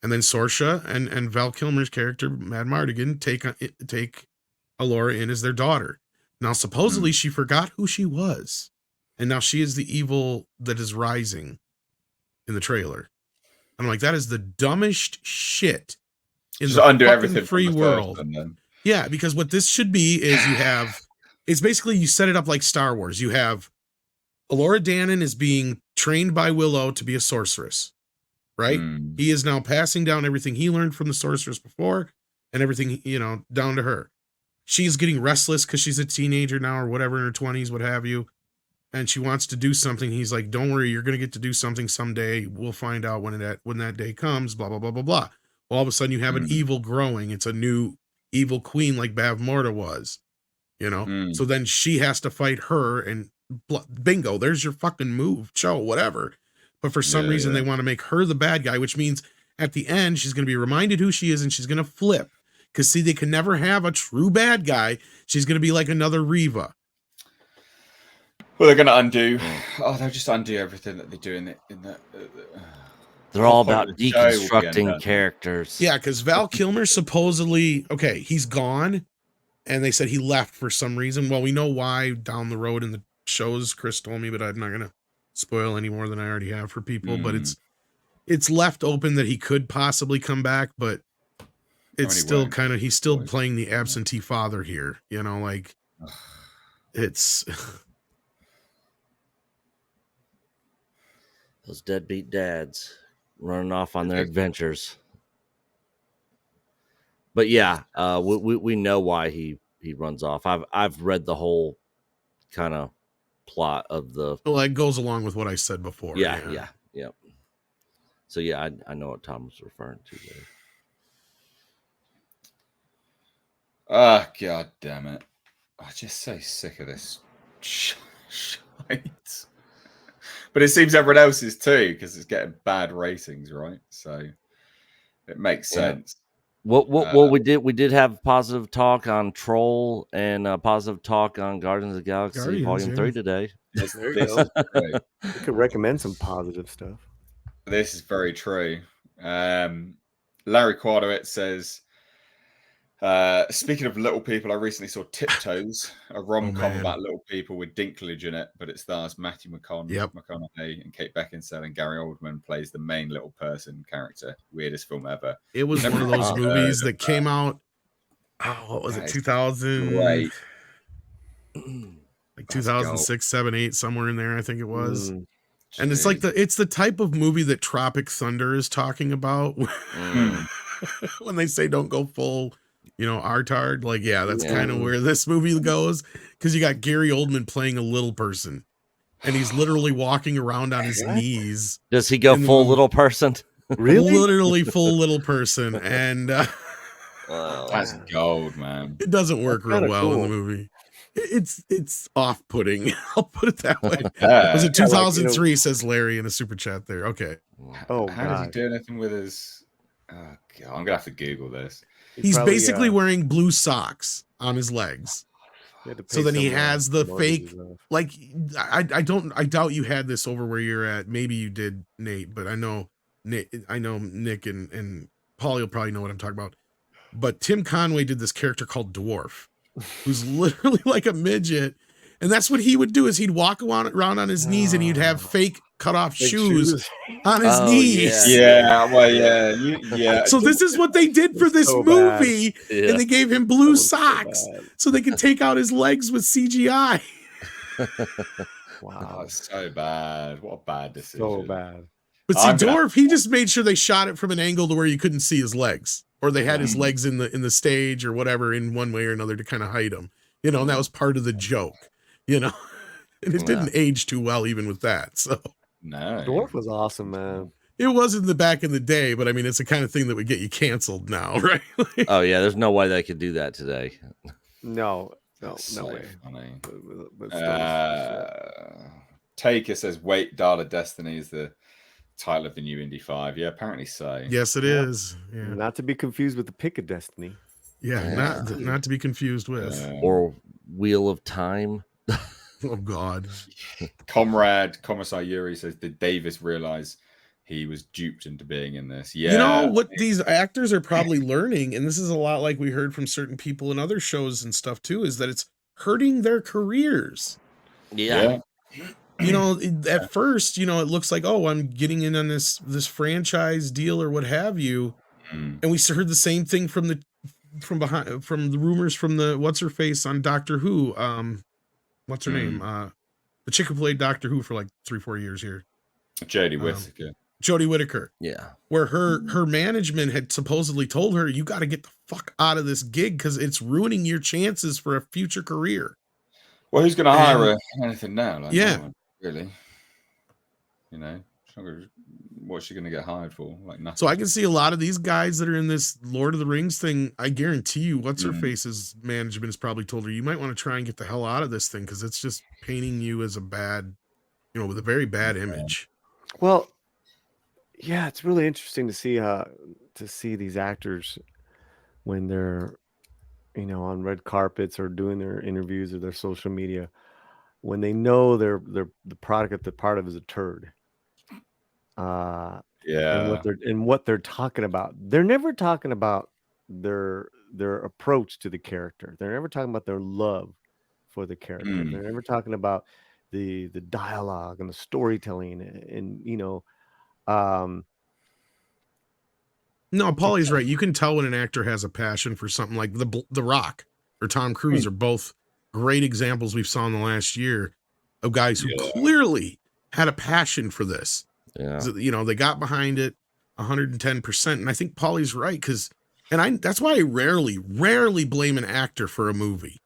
And then Sorsha and Val Kilmer's character, Mad Mardigan, take Elora in as their daughter. Now, supposedly she forgot who she was, and now she is the evil that is rising in the trailer. I'm like, that is the dumbest shit in Just the undo fucking everything free from the world. first one, then. Yeah, because what this should be is it's basically you set it up like Star Wars. You have Elora Danan is being trained by Willow to be a sorceress, right? He is now passing down everything he learned from the sorceress before and everything, down to her. She's getting restless because she's a teenager now or whatever in her 20s, what have you. And she wants to do something. He's like, don't worry, you're going to get to do something someday. We'll find out when that day comes, blah, blah, blah, blah, blah. Well, all of a sudden you have an evil growing. It's a new evil queen like Bav Morta was, So then she has to fight her and bingo, there's your fucking move, show, whatever. But for some reason they want to make her the bad guy, which means at the end she's going to be reminded who she is and she's going to flip. Because see, they can never have a true bad guy. She's going to be like another Reva. Well, they're going to undo. Oh, they'll just undo everything that they do in the They're all about deconstructing characters. Yeah, because Val Kilmer supposedly, he's gone, and they said he left for some reason. Well, we know why down the road in the shows. Chris told me, but I'm not going to spoil any more than I already have for people. But it's left open that he could possibly come back, but it's still kind of, he's still playing the absentee father here. It's... Those deadbeat dads running off on their adventures. But yeah, we know why he runs off. I've read the whole kind of plot of the. Well, it goes along with what I said before. Yeah. So yeah, I know what Tom was referring to there. Ah, god damn it! I'm just so sick of this shite. But it seems everyone else is too, because it's getting bad ratings, right? So it makes sense. Well, we did have positive talk on Troll and positive talk on Guardians of the Galaxy Volume 3 today. There you go. We could recommend some positive stuff. This is very true. Larry Quadowitz says, speaking of little people, I recently saw Tiptoes, a rom-com about little people with Dinklage in it, but it stars Matthew McConaughey and Kate Beckinsale, and Gary Oldman plays the main little person character. Weirdest film ever. It was one of those movies that came out, what was it, 2000? Right. Like 2006, 7, 8, somewhere in there, I think it was. And it's like it's the type of movie that Tropic Thunder is talking about when they say don't go full, artard. Like, that's kind of where this movie goes, because you got Gary Oldman playing a little person, and he's literally walking around on his knees. Does he go full little person? Really? Literally full little person, and that's gold, man. It doesn't work real well in the movie. It's off-putting. I'll put it that way. Was it 2003? Says Larry in a super chat there. Okay. How does he do anything with his? Oh God, I'm gonna have to Google this. He's basically wearing blue socks on his legs. So then he has the fake, like, I doubt you had this over where you're at. Maybe you did, Nate, but I know Nick and Paul, you'll probably know what I'm talking about. But Tim Conway did this character called Dwarf, who's literally like a midget. And that's what he would do, is he'd walk around on his knees, and he'd have fake cut off shoes on his knees. So this is what they did for this movie. And they gave him blue socks so they could take out his legs with CGI. Wow. Oh, it's so bad. What a bad decision. So bad. But see, I'm gonna- Dorf, he just made sure they shot it from an angle to where you couldn't see his legs, or they had his legs in the stage or whatever in one way or another to kind of hide him. You know, and that was part of the joke. You know, and it didn't age too well even with that. So No. Dwarf was awesome, man. it was in the back in the day, but I mean, it's the kind of thing that would get you canceled now, right? Oh yeah, there's no way they could do that today. No, That's no so way. funny. But still, Taker says, "Wait, Dial of Destiny is the title of the new Indy 5." Yeah, apparently so. Yes, it is. Yeah. Not to be confused with the Pick of Destiny. Yeah, not to be confused with. Or Wheel of Time. Oh God. Comrade Commissar Yuri says, "Did Davis realize he was duped into being in this?" Yeah. You know what these actors are probably learning, and this is a lot like we heard from certain people in other shows and stuff too, is that it's hurting their careers. Yeah. You know, at first, you know, it looks like, oh, I'm getting in on this franchise deal or what have you, and we heard the same thing from the rumors from the what's her face on Doctor Who. What's her name? The chick who played Doctor Who for like 3-4 years here. Jodie Whittaker. Jodie Whittaker. Yeah. Where her management had supposedly told her, you got to get the fuck out of this gig because it's ruining your chances for a future career. Well, who's going to hire her anything now? Like, yeah. No one, really. You know, what's she going to get hired for? Like nothing. So I can see a lot of these guys that are in this Lord of the Rings thing. I guarantee you, what's her face's management has probably told her, you might want to try and get the hell out of this thing because it's just painting you as a bad, you know, with a very bad image. Well, yeah, it's really interesting to see these actors when they're, you know, on red carpets or doing their interviews or their social media, when they know they're the product that they're part of is a turd. And what they're talking about. They're never talking about their approach to the character. They're never talking about their love for the character. They're never talking about the dialogue and the storytelling and you know, no, Paulie's right. You can tell when an actor has a passion for something. Like the Rock or Tom Cruise are both great examples we've saw in the last year of guys who clearly had a passion for this. Yeah. You know, they got behind it 110%. And I think Paulie's right that's why I rarely blame an actor for a movie.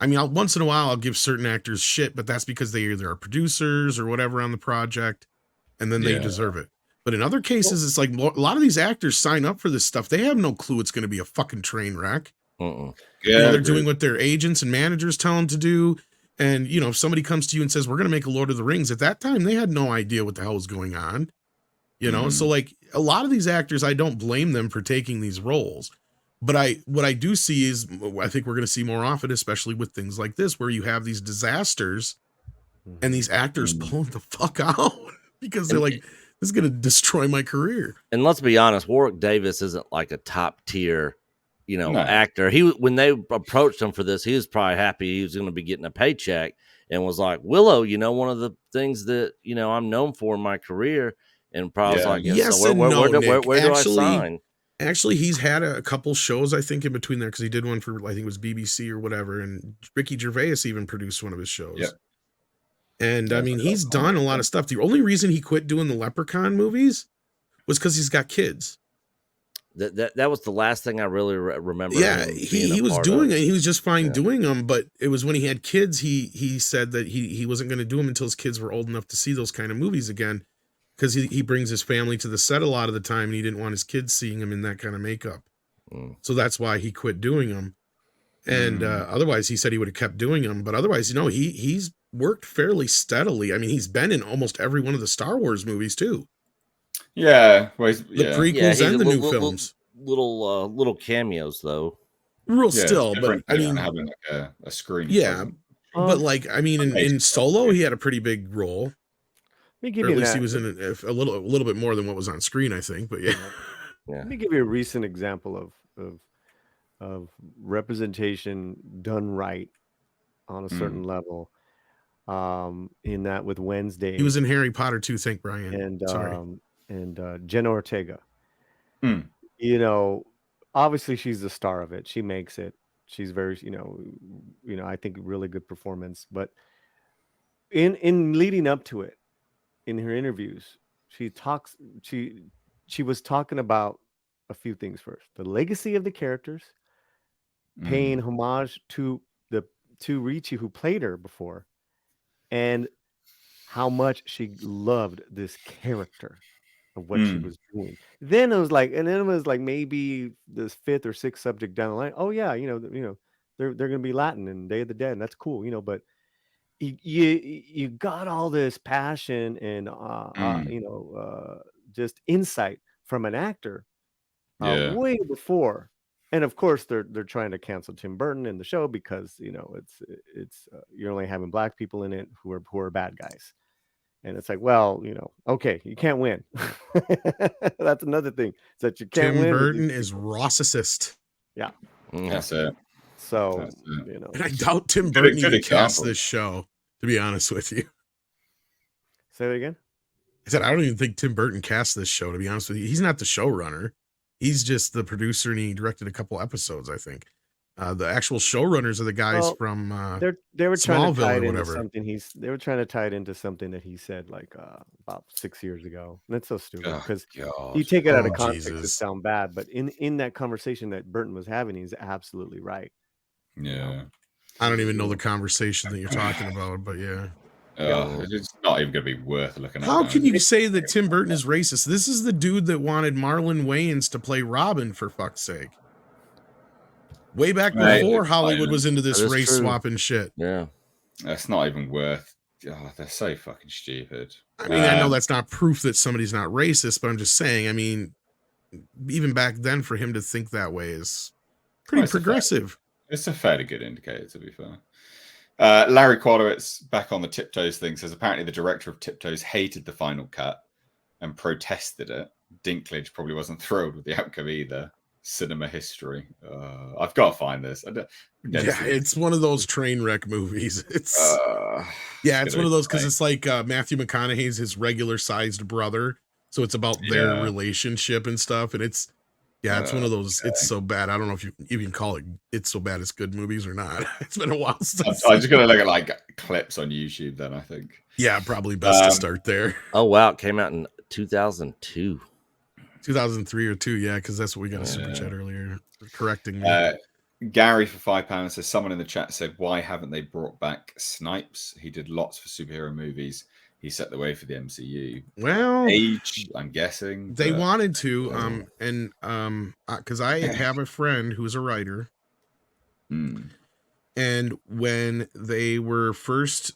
I mean, once in a while I'll give certain actors shit, but that's because they either are producers or whatever on the project, and then they deserve it. But in other cases, it's like a lot of these actors sign up for this stuff. They have no clue it's going to be a fucking train wreck. You know, they're doing what their agents and managers tell them to do. And, you know, if somebody comes to you and says, we're going to make a Lord of the Rings, at that time, they had no idea what the hell was going on. You know, so like a lot of these actors, I don't blame them for taking these roles. But what I do see is, I think we're going to see more often, especially with things like this, where you have these disasters and these actors pulling the fuck out because they're like, this is going to destroy my career. And let's be honest, Warwick Davis isn't like a top tier, you know, actor. When they approached him for this, he was probably happy he was going to be getting a paycheck and was like, Willow, you know, one of the things that, you know, I'm known for in my career. And probably was like, yes, so where do I sign? Actually, he's had a couple shows, I think, in between there, because he did one for, I think it was BBC or whatever, and Ricky Gervais even produced one of his shows. Yep. And I mean, he's done a lot of stuff. The only reason he quit doing the Leprechaun movies was because he's got kids. That was the last thing I really remember. Yeah, he was doing it. He was just fine doing them, but it was when he had kids, he said that he wasn't going to do them until his kids were old enough to see those kind of movies again, because he brings his family to the set a lot of the time, and he didn't want his kids seeing him in that kind of makeup. So that's why he quit doing them. And otherwise, he said he would have kept doing them. But otherwise, you know, he's worked fairly steadily. I mean, he's been in almost every one of the Star Wars movies too. Yeah, the prequels and the new films. Little cameos though. Still, but I mean, having like a screen. Yeah, but like I mean, in Solo, he had a pretty big role. Or at least he was in a little bit more than what was on screen, I think. But yeah. Let me give you a recent example of representation done right on a certain level. In that with Wednesday, he was in Harry Potter too. Thank Brian. And Jenna Ortega. You know, obviously she's the star of it. She makes it. She's very, you know, I think really good performance. But in leading up to it, in her interviews, she was talking about a few things first: the legacy of the characters, paying homage to Ricci who played her before, and how much she loved this character of what she was doing. Then it was like maybe this 5th or 6th subject down the line. Oh yeah, they're gonna be Latin and Day of the Dead, and that's cool, but you got all this passion and just insight from an actor Yeah. way before. And of course they're trying to cancel Tim Burton in the show because it's you're only having black people in it who are bad guys. And it's like, well, okay, you can't win. That's another thing. Is that you can't Tim win. Burton is Rossicist. Yeah. That's it. So, That's it. And I doubt Tim Good- Burton good even cast example. this show, to be honest with you. Say that again? I said, I don't even think Tim Burton cast this show, to be honest with you. He's not the showrunner. He's just the producer, and he directed a couple episodes, I think. The actual showrunners are the guys from they were trying to Smallville tie or it into whatever. something they were trying to tie it into something that he said like about 6 years ago. And that's so stupid Oh, because God. you take it out of Oh, context, it Jesus. sounds bad, but in that conversation that Burton was having, he's absolutely right. Yeah. I don't even know the conversation that you're talking about, but yeah. It's not even going to be worth looking at. How now, can is you it? say that Tim Burton is racist? This is the dude that wanted Marlon Wayans to play Robin, for fuck's sake. Way back Right, before it's Hollywood fine. was into this That is race true. swapping shit. Yeah. That's not even worth. Oh, they're so fucking stupid. I mean, I know that's not proof that somebody's not racist, but I'm just saying, I mean, even back then for him to think that way is pretty Well, progressive. It's a fairly good indicator, to be fair. Larry Quadowitz, back on the Tiptoes thing, says apparently the director of Tiptoes hated the final cut and protested it. Dinklage probably wasn't thrilled with the outcome either. Cinema history. I've got to find this. Yeah, it's one of those train wreck movies. It's it's one of those because it's like Matthew McConaughey's his regular sized brother, so it's about their relationship and stuff, and it's one of those. Okay. It's so bad. I don't know if you even call it "It's So Bad It's Good" movies or not. It's been a while since. I'm just gonna look at like clips on YouTube. Then I think. Yeah, probably best to start there. Oh wow, it came out in 2002. 2003 or 2, yeah, because that's what we got a super chat earlier correcting me. Gary for £5 says someone in the chat said, why haven't they brought back Snipes? He did lots for superhero movies. He set the way for the MCU. Well, age, I'm guessing they wanted to, because I have a friend who's a writer, and when they were first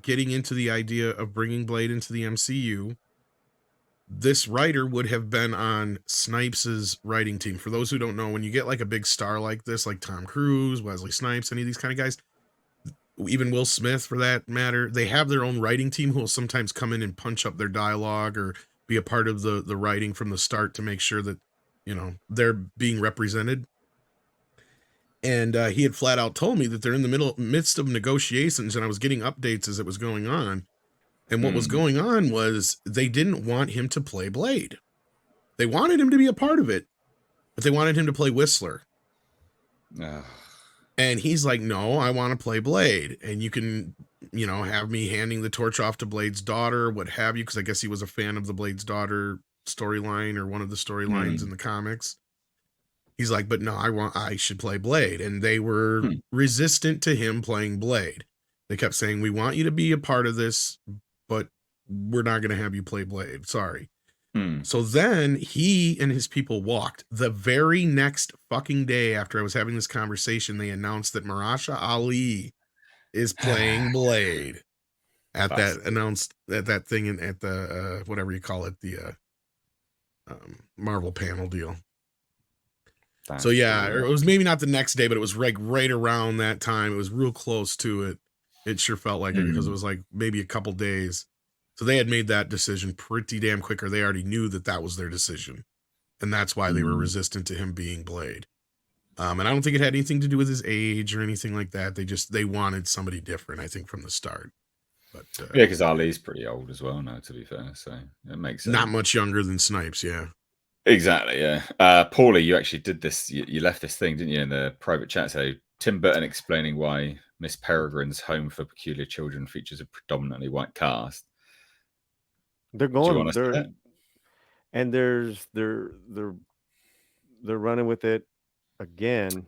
getting into the idea of bringing Blade into the MCU, this writer would have been on Snipes's writing team. For those who don't know, when you get like a big star like this, like Tom Cruise, Wesley Snipes, any of these kind of guys, even Will Smith for that matter, they have their own writing team who will sometimes come in and punch up their dialogue or be a part of the writing from the start to make sure that, they're being represented. And he had flat out told me that they're in the midst of negotiations, and I was getting updates as it was going on. And what was going on was they didn't want him to play Blade. They wanted him to be a part of it, but they wanted him to play Whistler. And he's like, no, I want to play Blade. And you can, have me handing the torch off to Blade's daughter, what have you, because I guess he was a fan of the Blade's daughter storyline or one of the storylines in the comics. He's like, but no, I should play Blade. And they were resistant to him playing Blade. They kept saying, we want you to be a part of this, but we're not going to have you play Blade. Sorry. So then he and his people walked. The very next fucking day after I was having this conversation, they announced that Marasha Ali is playing Blade at that thing at the whatever you call it, the Marvel panel deal. So yeah, it was maybe not the next day, but it was like right around that time. It was real close to it. It sure felt like it because it was like maybe a couple days. So they had made that decision pretty damn quick, or they already knew that was their decision. And that's why they were resistant to him being Blade. And I don't think it had anything to do with his age or anything like that. They wanted somebody different, I think, from the start. But yeah, because Ali's pretty old as well now, to be fair. So it makes sense. Not much younger than Snipes, yeah. Exactly, yeah. Paulie, you actually did this. You left this thing, didn't you, in the private chat? So Tim Burton explaining why Miss Peregrine's Home for Peculiar Children features a predominantly white cast. They're Do you going. want to see it? And they're running with it again.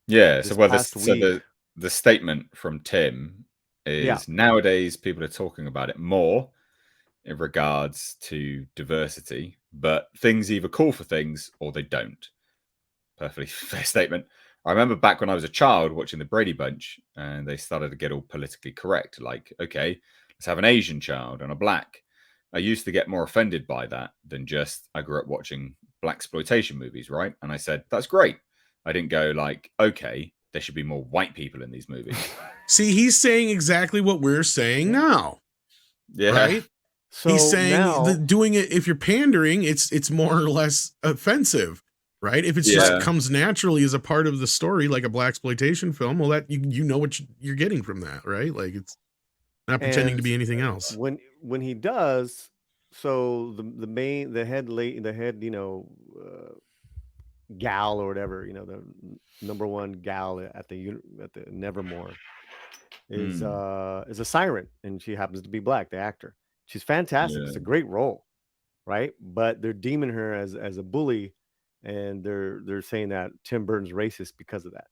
Yeah. This So, past week. the statement from Tim is nowadays people are talking about it more in regards to diversity, but things either call for things or they don't. Perfectly fair statement. I remember back when I was a child watching the Brady Bunch and they started to get all politically correct. Like, okay, let's have an Asian child and a black. I used to get more offended by that than just I grew up watching blaxploitation movies, right? And I said, that's great. I didn't go like, okay, there should be more white people in these movies. See, he's saying exactly what we're saying now. Yeah. Right? So he's saying now, doing it, if you're pandering, it's more or less offensive, right? If it's just comes naturally as a part of the story, like a blaxploitation film, well, that you know what you're getting from that, right? Like it's not pretending to be anything else. When he does, so the head gal or whatever, the number one gal at the Nevermore is a siren, and she happens to be black. The actor, she's fantastic. It's a great role, right? But they're deeming her as a bully, and they're saying that Tim Burton's racist because of that.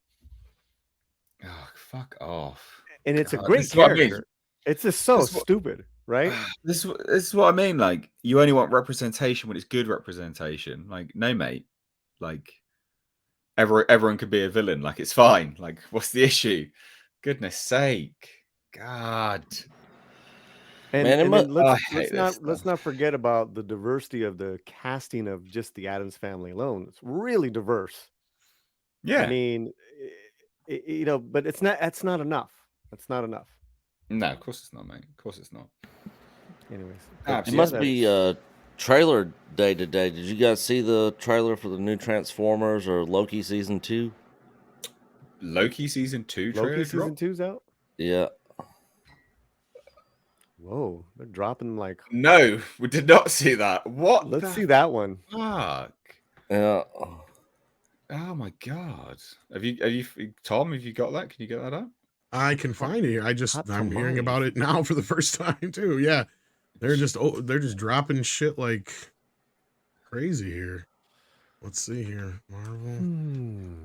Oh, fuck off! And it's a great character. I mean. It's just so stupid, right? This is what I mean. Like, you only want representation when it's good representation. Like, no, mate. Like, everyone could be a villain. Like, it's fine. Like, what's the issue? Goodness sake, God. And let's not forget about the diversity of the casting of just the Addams Family alone. It's really diverse. Yeah, I mean, but it's not. That's not enough. That's not enough. No, of course it's not, mate. Of course it's not. Anyways, it must be trailer day today. Did you guys see the trailer for the new Transformers or Loki season 2? Loki season 2 trailer? Loki season 2's out? Yeah. Whoa, they're dropping like. No, we did not see that. What? Let's see that one. Fuck. Yeah. Oh my God. Have you Tom, have you got that? Can you get that up? I can find it here. I'm hearing about it now for the first time too. Yeah. They're just dropping shit like crazy here. Let's see here. Marvel.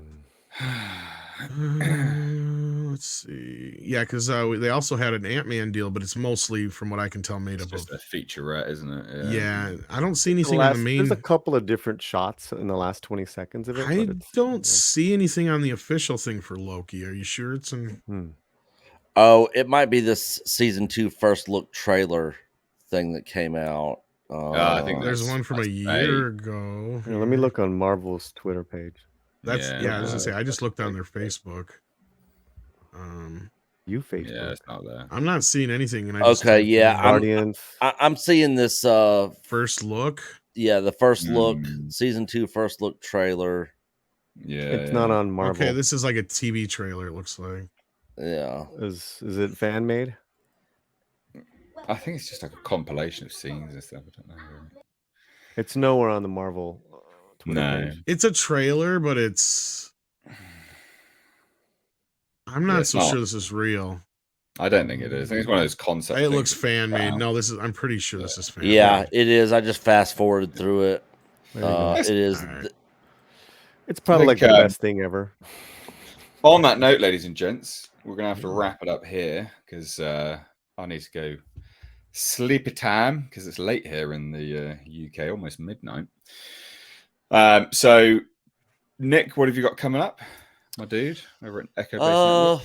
Let's see. Yeah, because they also had an Ant-Man deal, but it's mostly, from what I can tell, made up just of a featurette, isn't it? Yeah, I don't see anything on the main. There's a couple of different shots in the last 20 seconds of it. I don't see anything on the official thing for Loki. Are you sure it's in? Oh, it might be this season 2 first look trailer thing that came out. I think there's one from a year ago. Here, let me look on Marvel's Twitter page. I was gonna say, I just looked on their Facebook. Facebook. Yeah, it's not there. I'm not seeing anything. And I'm seeing this first look. Yeah, the first look, season 2 first look trailer. Yeah, it's not on Marvel. Okay, this is like a TV trailer. It looks like. Yeah, is it fan made? I think it's just like a compilation of scenes and stuff. I don't know. It's nowhere on the Marvel Twitter page. It's a trailer, but I'm not sure this is real. I don't think it is. I think it's one of those concepts. It looks fan made. No, I'm pretty sure this is fan made. Yeah, it is. I just fast forwarded through it. It is. Right. It's probably like the best thing ever. On that note, ladies and gents, we're going to have to wrap it up here because I need to go sleepy time because it's late here in the UK, almost midnight. So, Nick, what have you got coming up, my dude, over at Echo Base Network?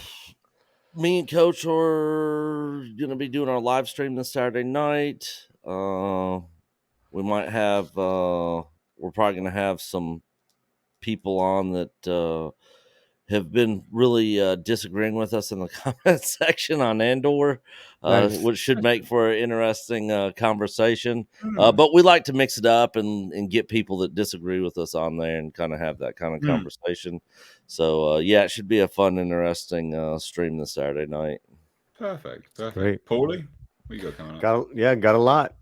Me and Coach are going to be doing our live stream this Saturday night. We might have, we're probably going to have some people on that have been really disagreeing with us in the comment section on Andor, which should make for an interesting conversation. But we like to mix it up and get people that disagree with us on there and kind of have that kind of conversation. So, it should be a fun, interesting stream this Saturday night. Perfect. Great. Paulie, what you got coming up? Got a lot.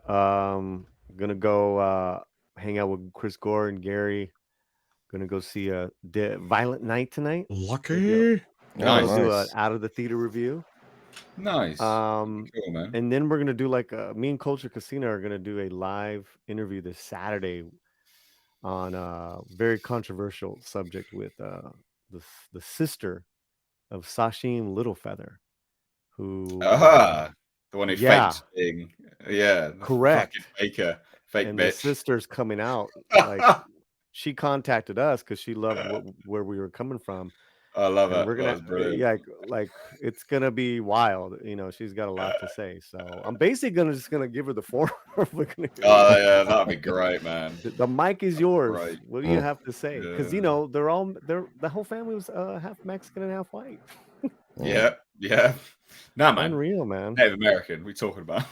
Going to go hang out with Chris Gore and Gary. Gonna go see Violent Night tonight. Lucky. Nice. We'll do an out of the theater review. Nice. Cool, man. And then we're gonna do me and Culture Casino are gonna do a live interview this Saturday on a very controversial subject with the sister of Sashim Littlefeather, who the one who yeah. faked being the Correct. fucking faker, fake and bitch. the sister's coming out. Like she contacted us because she loved where we were coming from. I love And it. we're gonna, That's brilliant. like it's gonna be wild. You know, she's got a lot to say. So I'm basically just gonna give her the floor. Oh yeah, that'd be great, man. The mic is yours. Right. What do you have to say? Because you know the whole family was half Mexican and half white. Yeah. Nah, man. Unreal, man. Native American. We talking about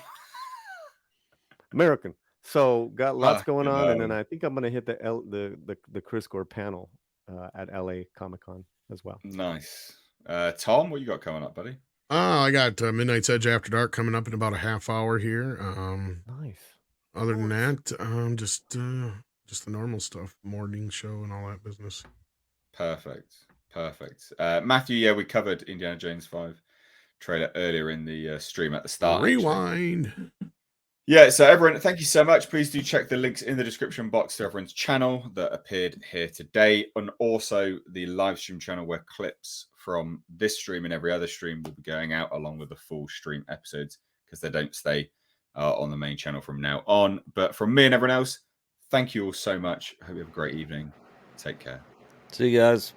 American. So got lots going on, and then hell. I think I'm gonna hit the Chris Gore panel at LA Comic-Con as well. Nice. Tom, what you got coming up, buddy? I got Midnight's Edge After Dark coming up in about a half hour here. Nice. Other than that, just the normal stuff, morning show and all that business. Perfect. Matthew, yeah, we covered Indiana Jones 5 trailer earlier in the stream at the start. Rewind. Actually. Yeah, so everyone, thank you so much. Please do check the links in the description box to everyone's channel that appeared here today, and also the live stream channel where clips from this stream and every other stream will be going out along with the full stream episodes, because they don't stay on the main channel from now on. But from me and everyone else, thank you all so much. I hope you have a great evening. Take care. See you guys.